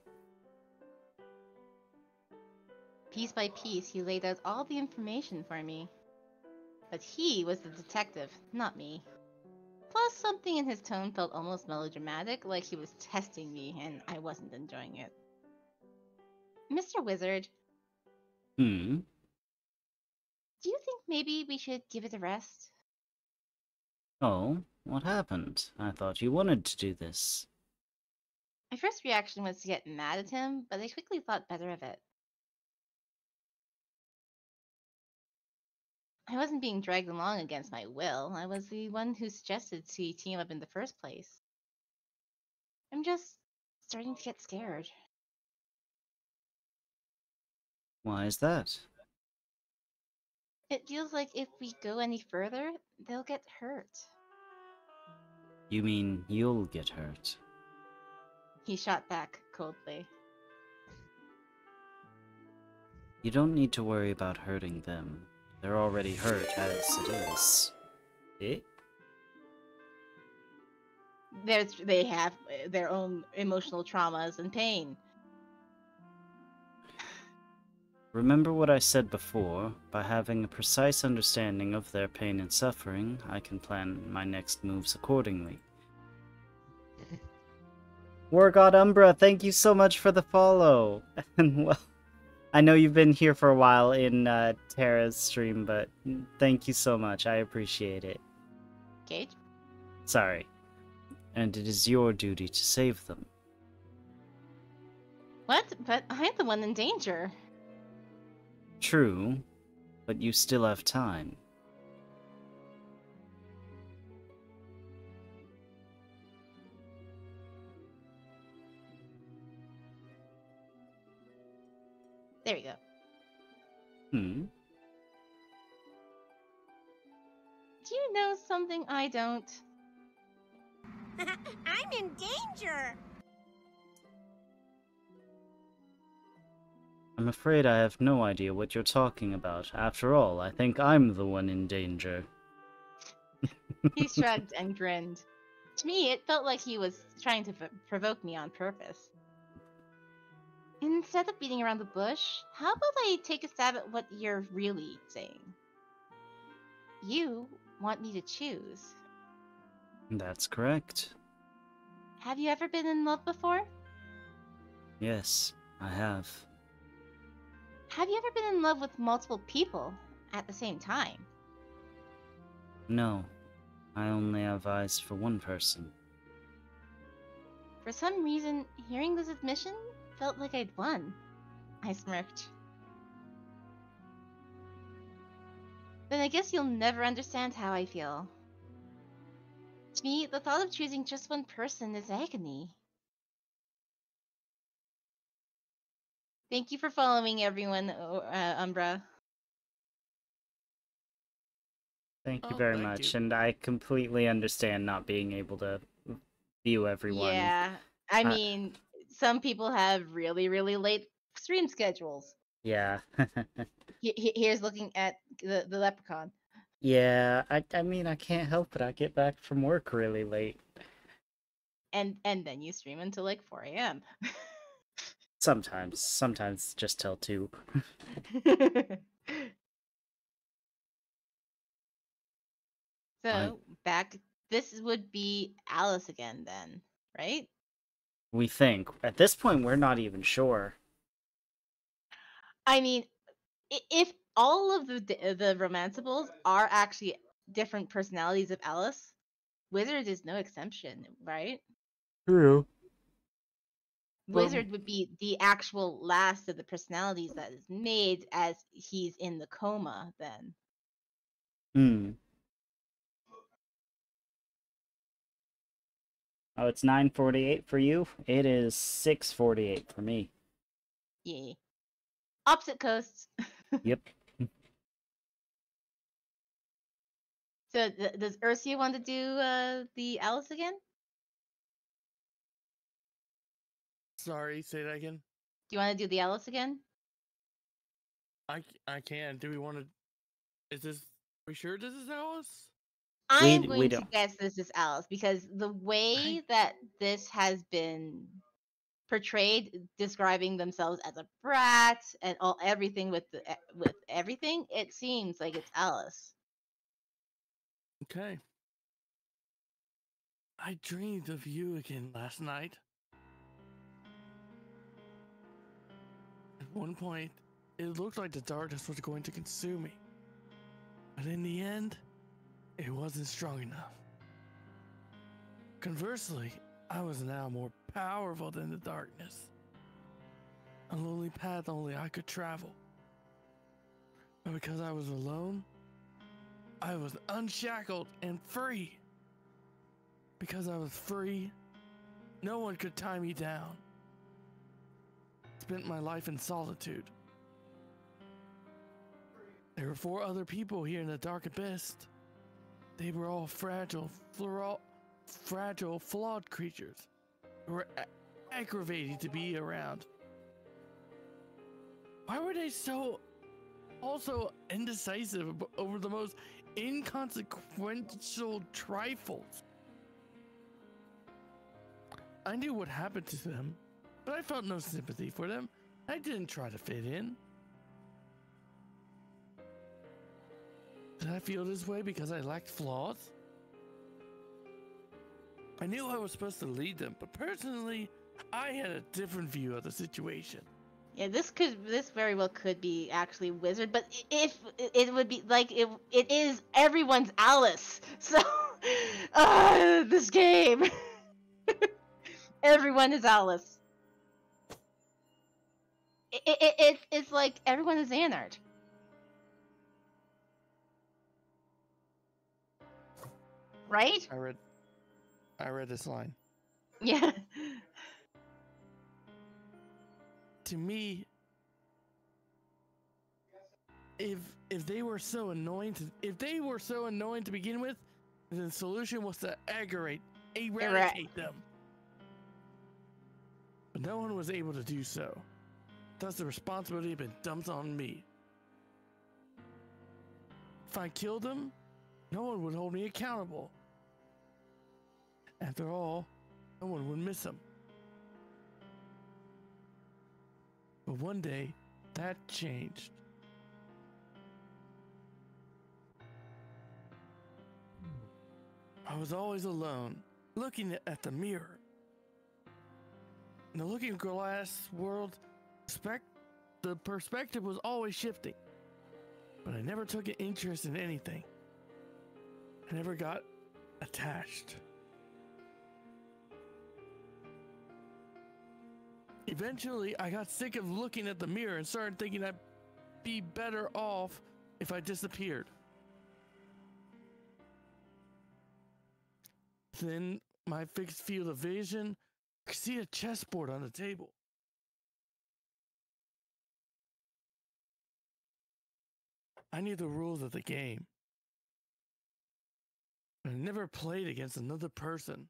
Piece by piece, he laid out all the information for me. But he was the detective, not me. Plus, something in his tone felt almost melodramatic, like he was testing me, and I wasn't enjoying it. Mr. Wizard. Do you think maybe we should give it a rest? Oh, what happened? I thought you wanted to do this. My first reaction was to get mad at him, but I quickly thought better of it. I wasn't being dragged along against my will. I was the one who suggested to team up in the first place. I'm just starting to get scared. Why is that? It feels like if we go any further, they'll get hurt. You mean you'll get hurt? He shot back coldly. You don't need to worry about hurting them. They're already hurt as it is. Eh? They have their own emotional traumas and pain. Remember what I said before, by having a precise understanding of their pain and suffering, I can plan my next moves accordingly. War God Umbra, thank you so much for the follow! And well, I know you've been here for a while in Terra's stream, but thank you so much, I appreciate it. Cage? Sorry. And it is your duty to save them. What? But I'm the one in danger. True, but you still have time. There we go. Hmm? Do you know something I don't? I'm in danger! I'm afraid I have no idea what you're talking about. After all, I think I'm the one in danger. He shrugged and grinned. To me, it felt like he was trying to provoke me on purpose. Instead of beating around the bush, how about I take a stab at what you're really saying? You want me to choose. That's correct. Have you ever been in love before? Yes, I have. Have you ever been in love with multiple people at the same time? No, I only have eyes for one person. For some reason, hearing this admission felt like I'd won. I smirked. Then I guess you'll never understand how I feel. To me, the thought of choosing just one person is agony. Thank you for following, everyone, Umbra. Thank you Oh, very thank much, you. and I completely understand not being able to view everyone. Yeah, I Uh, mean, some people have really, really late stream schedules. Yeah. Here's looking at the leprechaun. Yeah, I mean, I can't help it. I get back from work really late. And then you stream until like 4 a.m. Sometimes just till 2. So, back, this would be Alice again then, right? We think. At this point, we're not even sure. I mean, if all of the romanceables are actually different personalities of Alice, Wizard is no exception, right? True. Wizard would be the actual last of the personalities that is made as he's in the coma then. Hmm. Oh, it's 9:48 for you? It is 6:48 for me. Yeah. Opposite coasts. Yep. So does Ursia want to do the Alice again? Sorry, say that again. Do you want to do the Alice again? I can. Do we want to? Is this? Are we sure this is Alice? I'm We going to don't. guess this is Alice because the way that this has been portrayed, describing themselves as a brat and everything with everything, it seems like it's Alice. Okay. I dreamed of you again last night. At one point, it looked like the darkness was going to consume me. But in the end, it wasn't strong enough. Conversely, I was now more powerful than the darkness. A lonely path only I could travel. But because I was alone, I was unshackled and free. Because I was free, no one could tie me down. Spent my life in solitude. There were 4 other people here in the dark abyss. They were all fragile, flawed creatures who were aggravating to be around. Why were they so also indecisive over the most inconsequential trifles? I knew what happened to them, but I felt no sympathy for them. I didn't try to fit in. Did I feel this way because I lacked flaws? I knew I was supposed to lead them, but personally, I had a different view of the situation. Yeah, this very well could be actually Wizard, but if it would be like it is everyone's Alice. So, this game, everyone is Alice. It's like everyone is Xanard. Right? I read this line. Yeah. To me, if they were so annoying to begin with, then the solution was to eradicate them. But no one was able to do so. Thus, the responsibility had been dumped on me. If I killed them, no one would hold me accountable. After all, no one would miss them. But one day, that changed. I was always alone, looking at the mirror. In the looking glass world, the perspective was always shifting. But I never took an interest in anything. I never got attached. Eventually, I got sick of looking at the mirror and started thinking I'd be better off if I disappeared. Then, my fixed field of vision, I could see a chessboard on the table. I knew the rules of the game. But I never played against another person.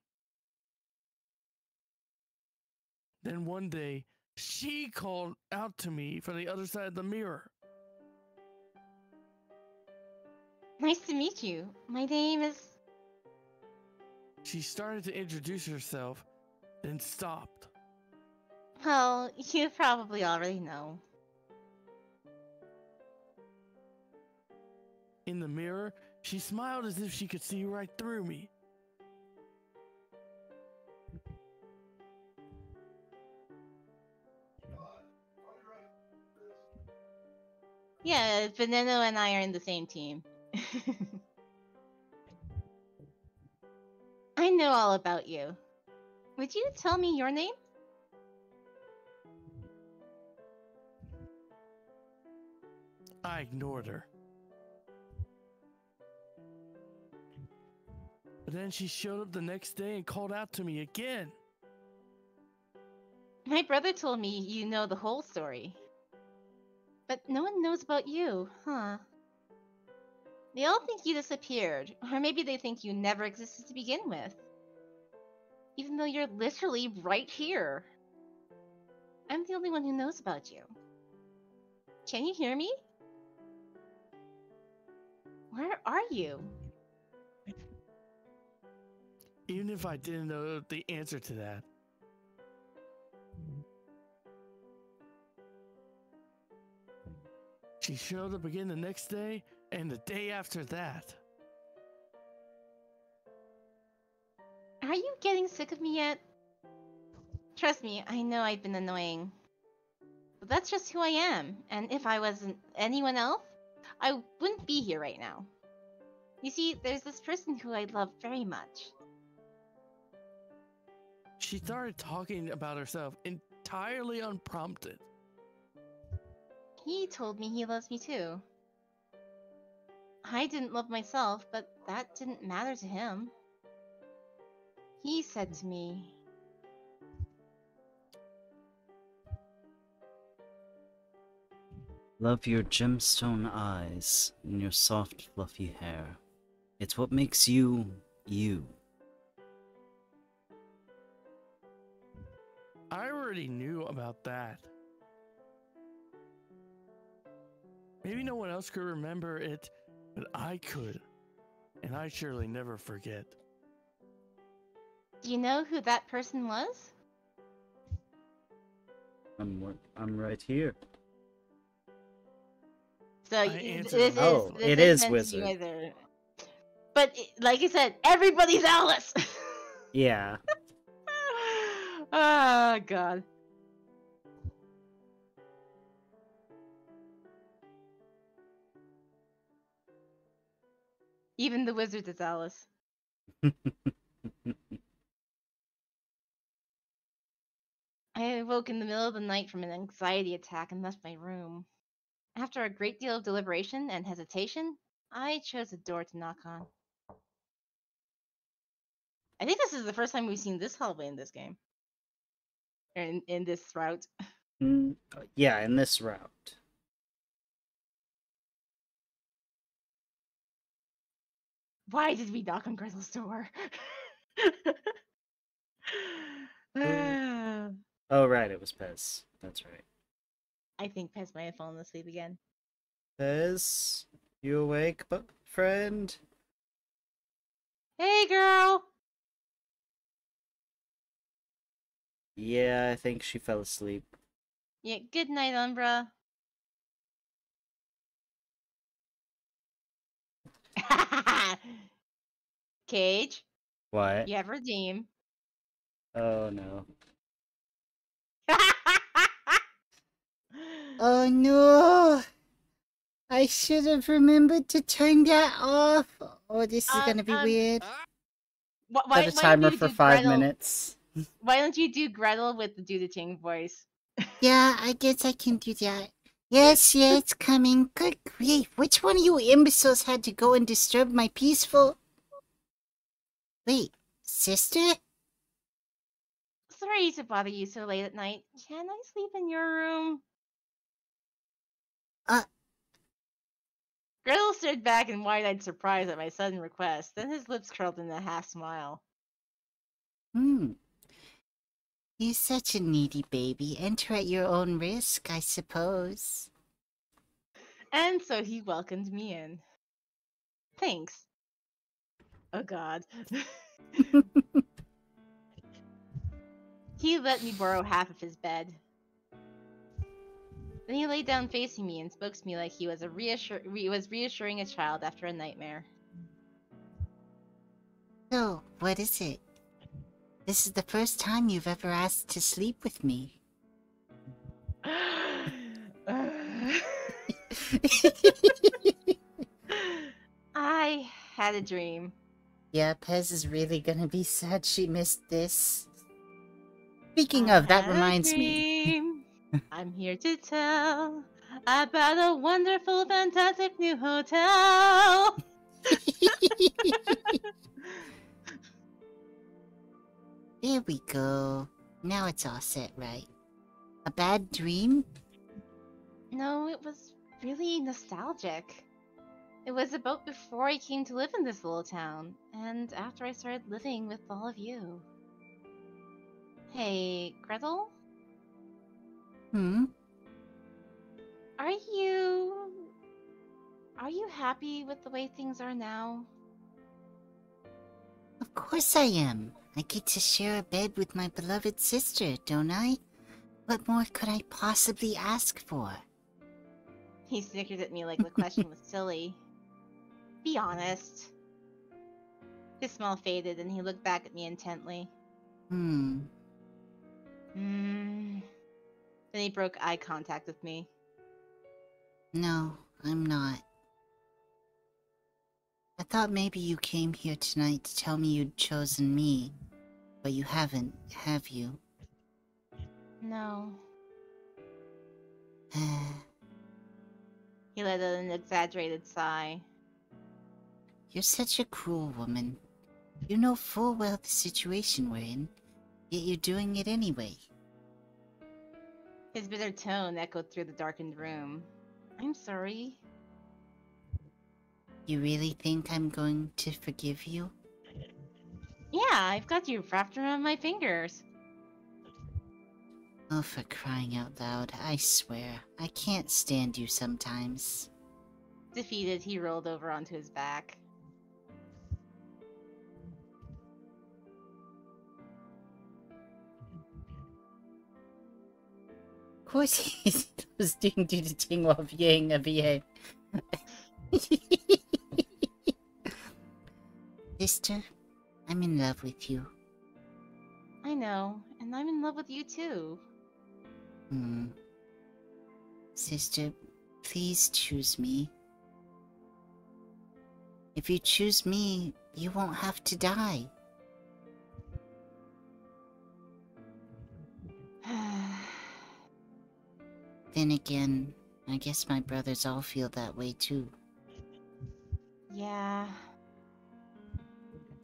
Then one day, she called out to me from the other side of the mirror. Nice to meet you. My name is... She started to introduce herself, then stopped. Well, you probably already know. In the mirror, she smiled as if she could see right through me. Yeah, Veneno and I are in the same team. I know all about you. Would you tell me your name? I ignored her. But then she showed up the next day and called out to me again. My brother told me you know the whole story. But no one knows about you, huh? They all think you disappeared, or maybe they think you never existed to begin with. Even though you're literally right here. I'm the only one who knows about you. Can you hear me? Where are you? Even if I didn't know the answer to that. She showed up again the next day, and the day after that. Are you getting sick of me yet? Trust me, I know I've been annoying. But that's just who I am, and if I wasn't anyone else, I wouldn't be here right now. You see, there's this person who I love very much. She started talking about herself entirely unprompted. He told me he loves me too. I didn't love myself, but that didn't matter to him. He said to me, Love your gemstone eyes and your soft, fluffy hair. It's what makes you, you. I already knew about that. Maybe no one else could remember it, but I could. And I surely never forget. do you know who that person was? I'm right here. So I this answered is him. Oh, this it is is meant to be wizard. either. But like I said, everybody's Alice. Yeah. Oh god. Even the wizard is Alice. I awoke in the middle of the night from an anxiety attack and left my room. After a great deal of deliberation and hesitation, I chose a door to knock on. I think this is the first time we've seen this hallway in this game. Or in this route. Yeah, in this route. Why did we knock on Gretel's door? Oh, right, it was Pez. That's right. I think Pez might have fallen asleep again. Pez, you awake, friend? Hey, girl! Yeah, I think she fell asleep. Yeah, good night, Umbra. Cage, What? you have redeemed. Oh, no. Oh, no! I should have remembered to turn that off. Oh, this is gonna be weird. Why Set a don't timer you for do 5 Gretel- minutes. Why don't you do Gretel with the do-the-ting voice? Yeah, I guess I can do that. Yes, yeah, it's coming. Good grief, which one of you imbeciles had to go and disturb my peaceful... Wait, sister? Sorry to bother you so late at night. Can I sleep in your room? Gretel stood back in wide-eyed surprise at my sudden request. Then his lips curled in a half smile. You're such a needy baby. Enter at your own risk, I suppose. And so he welcomed me in. Thanks. Oh god. He let me borrow half of his bed. Then he lay down facing me and spoke to me like he was reassuring a child after a nightmare. So, what is it? This is the first time you've ever asked to sleep with me. I had a dream. Yeah, Pez is really gonna be sad she missed this. Speaking of, that reminds me. I'm here to tell about a wonderful, fantastic new hotel. There we go. Now it's all set right. A bad dream? No, it was really nostalgic. It was about before I came to live in this little town, and after I started living with all of you. Hey, Gretel? Are you happy with the way things are now? Of course I am. I get to share a bed with my beloved sister, don't I? What more could I possibly ask for? He snickered at me like the question was silly. Be honest. His smile faded and he looked back at me intently. Then he broke eye contact with me. No, I'm not. I thought maybe you came here tonight to tell me you'd chosen me, but you haven't, have you? No. He let out an exaggerated sigh. You're such a cruel woman. You know full well the situation we're in, yet you're doing it anyway. His bitter tone echoed through the darkened room. I'm sorry. You really think I'm going to forgive you? Yeah, I've got you wrapped around my fingers. Oh, for crying out loud, I swear, I can't stand you sometimes. Defeated, he rolled over onto his back. Of course he was doing do-do-ting while being a VA. Sister, I'm in love with you. I know, and I'm in love with you too. Sister, please choose me. If you choose me, you won't have to die. Then again, I guess my brothers all feel that way too. Yeah.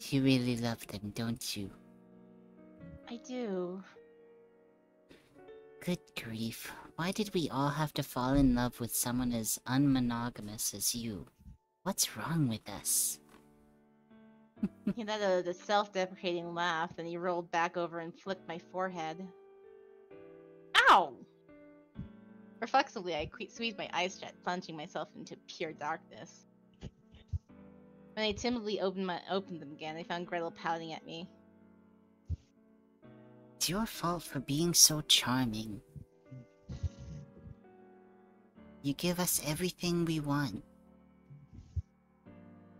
You really love them, don't you? I do. Good grief. Why did we all have to fall in love with someone as unmonogamous as you? What's wrong with us? He had the self-deprecating laugh, and he rolled back over and flicked my forehead. Ow! Reflexively, I squeezed my eyes shut, plunging myself into pure darkness. When I timidly opened them again, I found Gretel pouting at me. It's your fault for being so charming. You give us everything we want.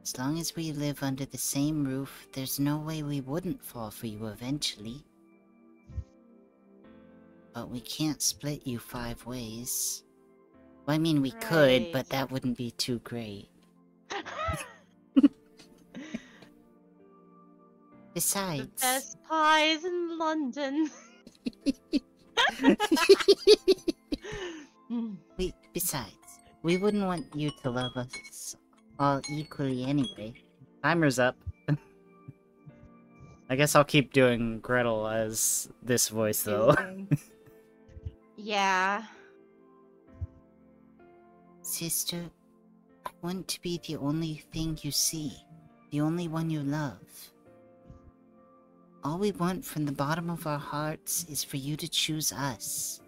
As long as we live under the same roof, there's no way we wouldn't fall for you eventually. But we can't split you 5 ways. Well, I mean, we could, but that wouldn't be too great. Besides... The best pies in London. Besides, we wouldn't want you to love us all equally anyway. Timer's up. I guess I'll keep doing Gretel as this voice, though. Yeah. Sister, I want to be the only thing you see. The only one you love. All we want from the bottom of our hearts is for you to choose us.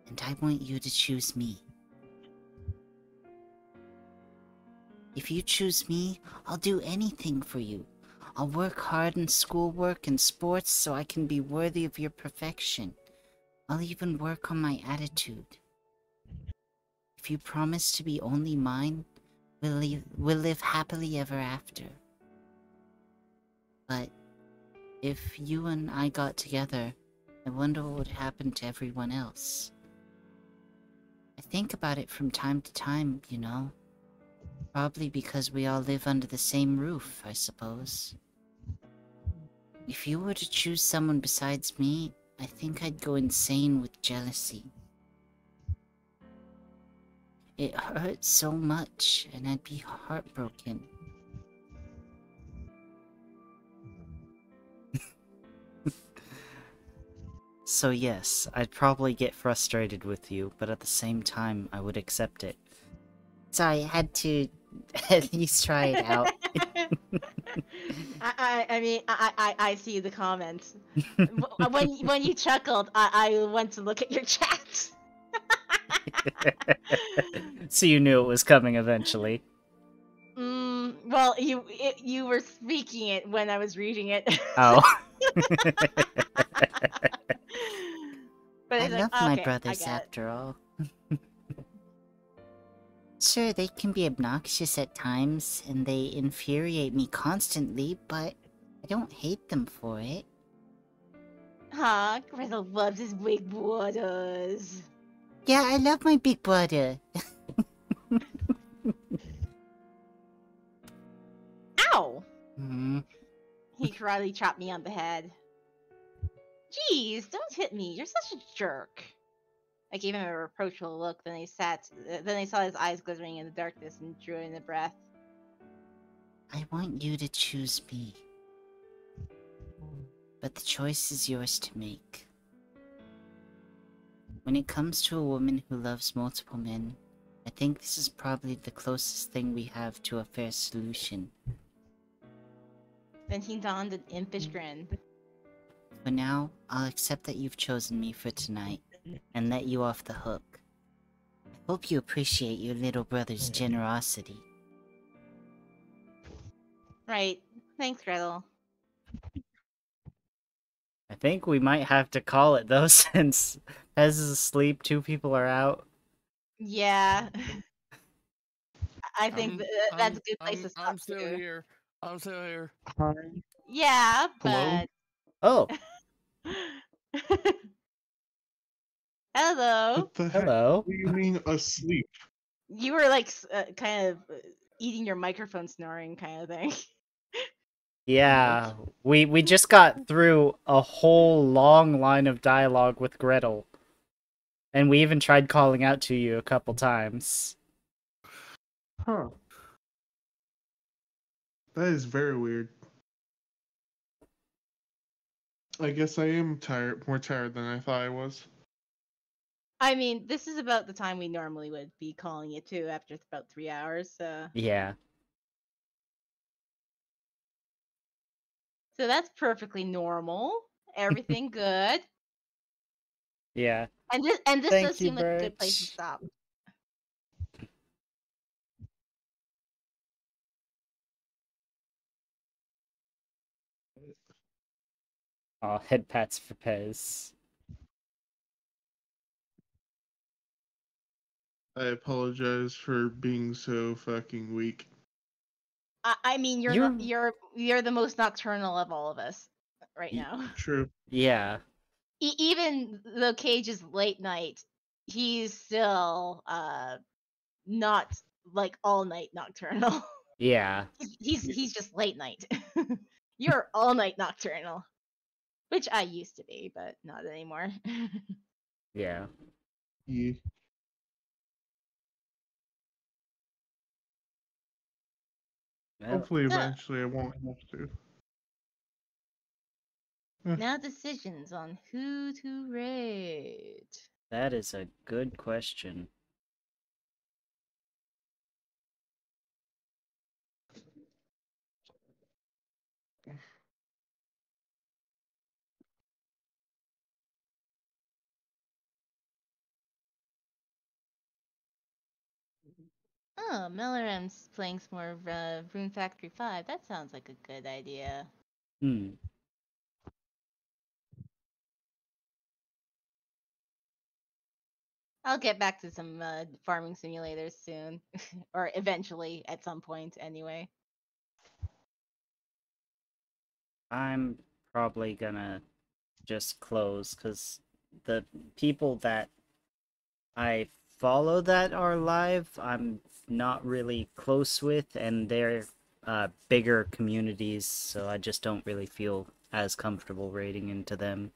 And I want you to choose me. If you choose me, I'll do anything for you. I'll work hard in schoolwork and sports so I can be worthy of your perfection. I'll even work on my attitude. If you promise to be only mine, we'll live happily ever after. But if you and I got together, I wonder what would happen to everyone else. I think about it from time to time, you know. Probably because we all live under the same roof, I suppose. If you were to choose someone besides me, I think I'd go insane with jealousy. It hurts so much, and I'd be heartbroken. So yes, I'd probably get frustrated with you, but at the same time, I would accept it. Sorry, I had to at least try it out. I mean, I see the comments. when you chuckled, I went to look at your chat. So you knew it was coming eventually. Well, you were speaking it when I was reading it. Oh. But I it's love like, my okay, brothers I get it. after all. Sure, they can be obnoxious at times, and they infuriate me constantly, but I don't hate them for it. Huh? Gretel loves his big brothers. Yeah, I love my big brother. Ow! Hmm. He karate chopped me on the head. Jeez, don't hit me. You're such a jerk. I gave him a reproachful look, then I saw his eyes glittering in the darkness and drew in a breath. I want you to choose me. But the choice is yours to make. When it comes to a woman who loves multiple men, I think this is probably the closest thing we have to a fair solution. Then he donned an impish grin. For now, I'll accept that you've chosen me for tonight, and let you off the hook. I hope you appreciate your little brother's generosity. Right. Thanks, Gretel. I think we might have to call it though, since Pez is asleep, 2 people are out. Yeah. I think that's a good place to stop I'm still too. here. I'm still here. Hi. Yeah, Hello? but Oh, hello. What the heck? hello. What do you mean asleep? You were like kind of eating your microphone snoring kind of thing. Yeah, we just got through a whole long line of dialogue with Gretel. And we even tried calling out to you a couple times. Huh. That is very weird. I guess I am more tired than I thought I was. I mean, this is about the time we normally would be calling you too, after about 3 hours. So Yeah. that's perfectly normal. Everything good. Yeah. And this Thank does you, seem like a good place to Birch. stop. Oh, head pats for Pez. I apologize for being so fucking weak. I mean, you're the most nocturnal of all of us right now. True. Yeah. Even though Cage is late night, he's still not like all night nocturnal. Yeah. he's just late night. You're all night nocturnal, which I used to be, but not anymore. Yeah. Yeah. Well, Hopefully, So- eventually, I won't have to. Now decisions on who to raid. That is a good question. Oh, Melorem's playing some more Rune Factory 5. That sounds like a good idea. Hmm. I'll get back to some farming simulators soon. Or eventually, at some point, anyway. I'm probably gonna just close, because the people that I follow that are live, I'm not really close with, and they're bigger communities, so I just don't really feel as comfortable raiding into them.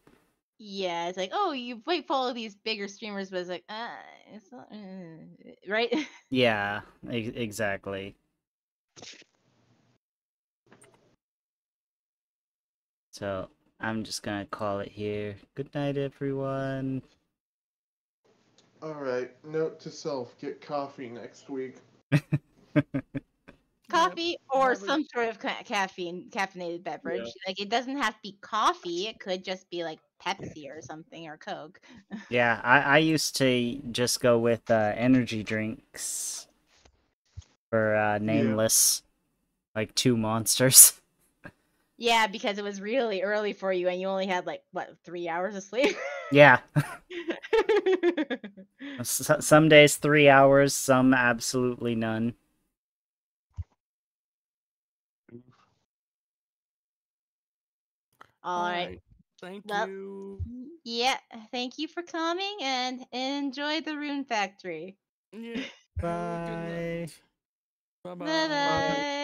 Yeah, it's like, oh, you might follow these bigger streamers, but it's like, it's not, right? Yeah, exactly. So, I'm just gonna call it here. Good night, everyone. Alright, note to self, get coffee next week. Coffee or Have a- some sort of caffeinated beverage. Yeah. Like, it doesn't have to be coffee. It could just be like Pepsi or something, or Coke. Yeah, I used to just go with energy drinks for nameless, like 2 monsters. Yeah, because it was really early for you, and you only had like what 3 hours of sleep. Yeah. Some days 3 hours, some absolutely none. All right. Thank Well, you. yeah. Thank you for coming, and enjoy the Rune Factory. Yeah. Bye. Bye Bye bye. bye.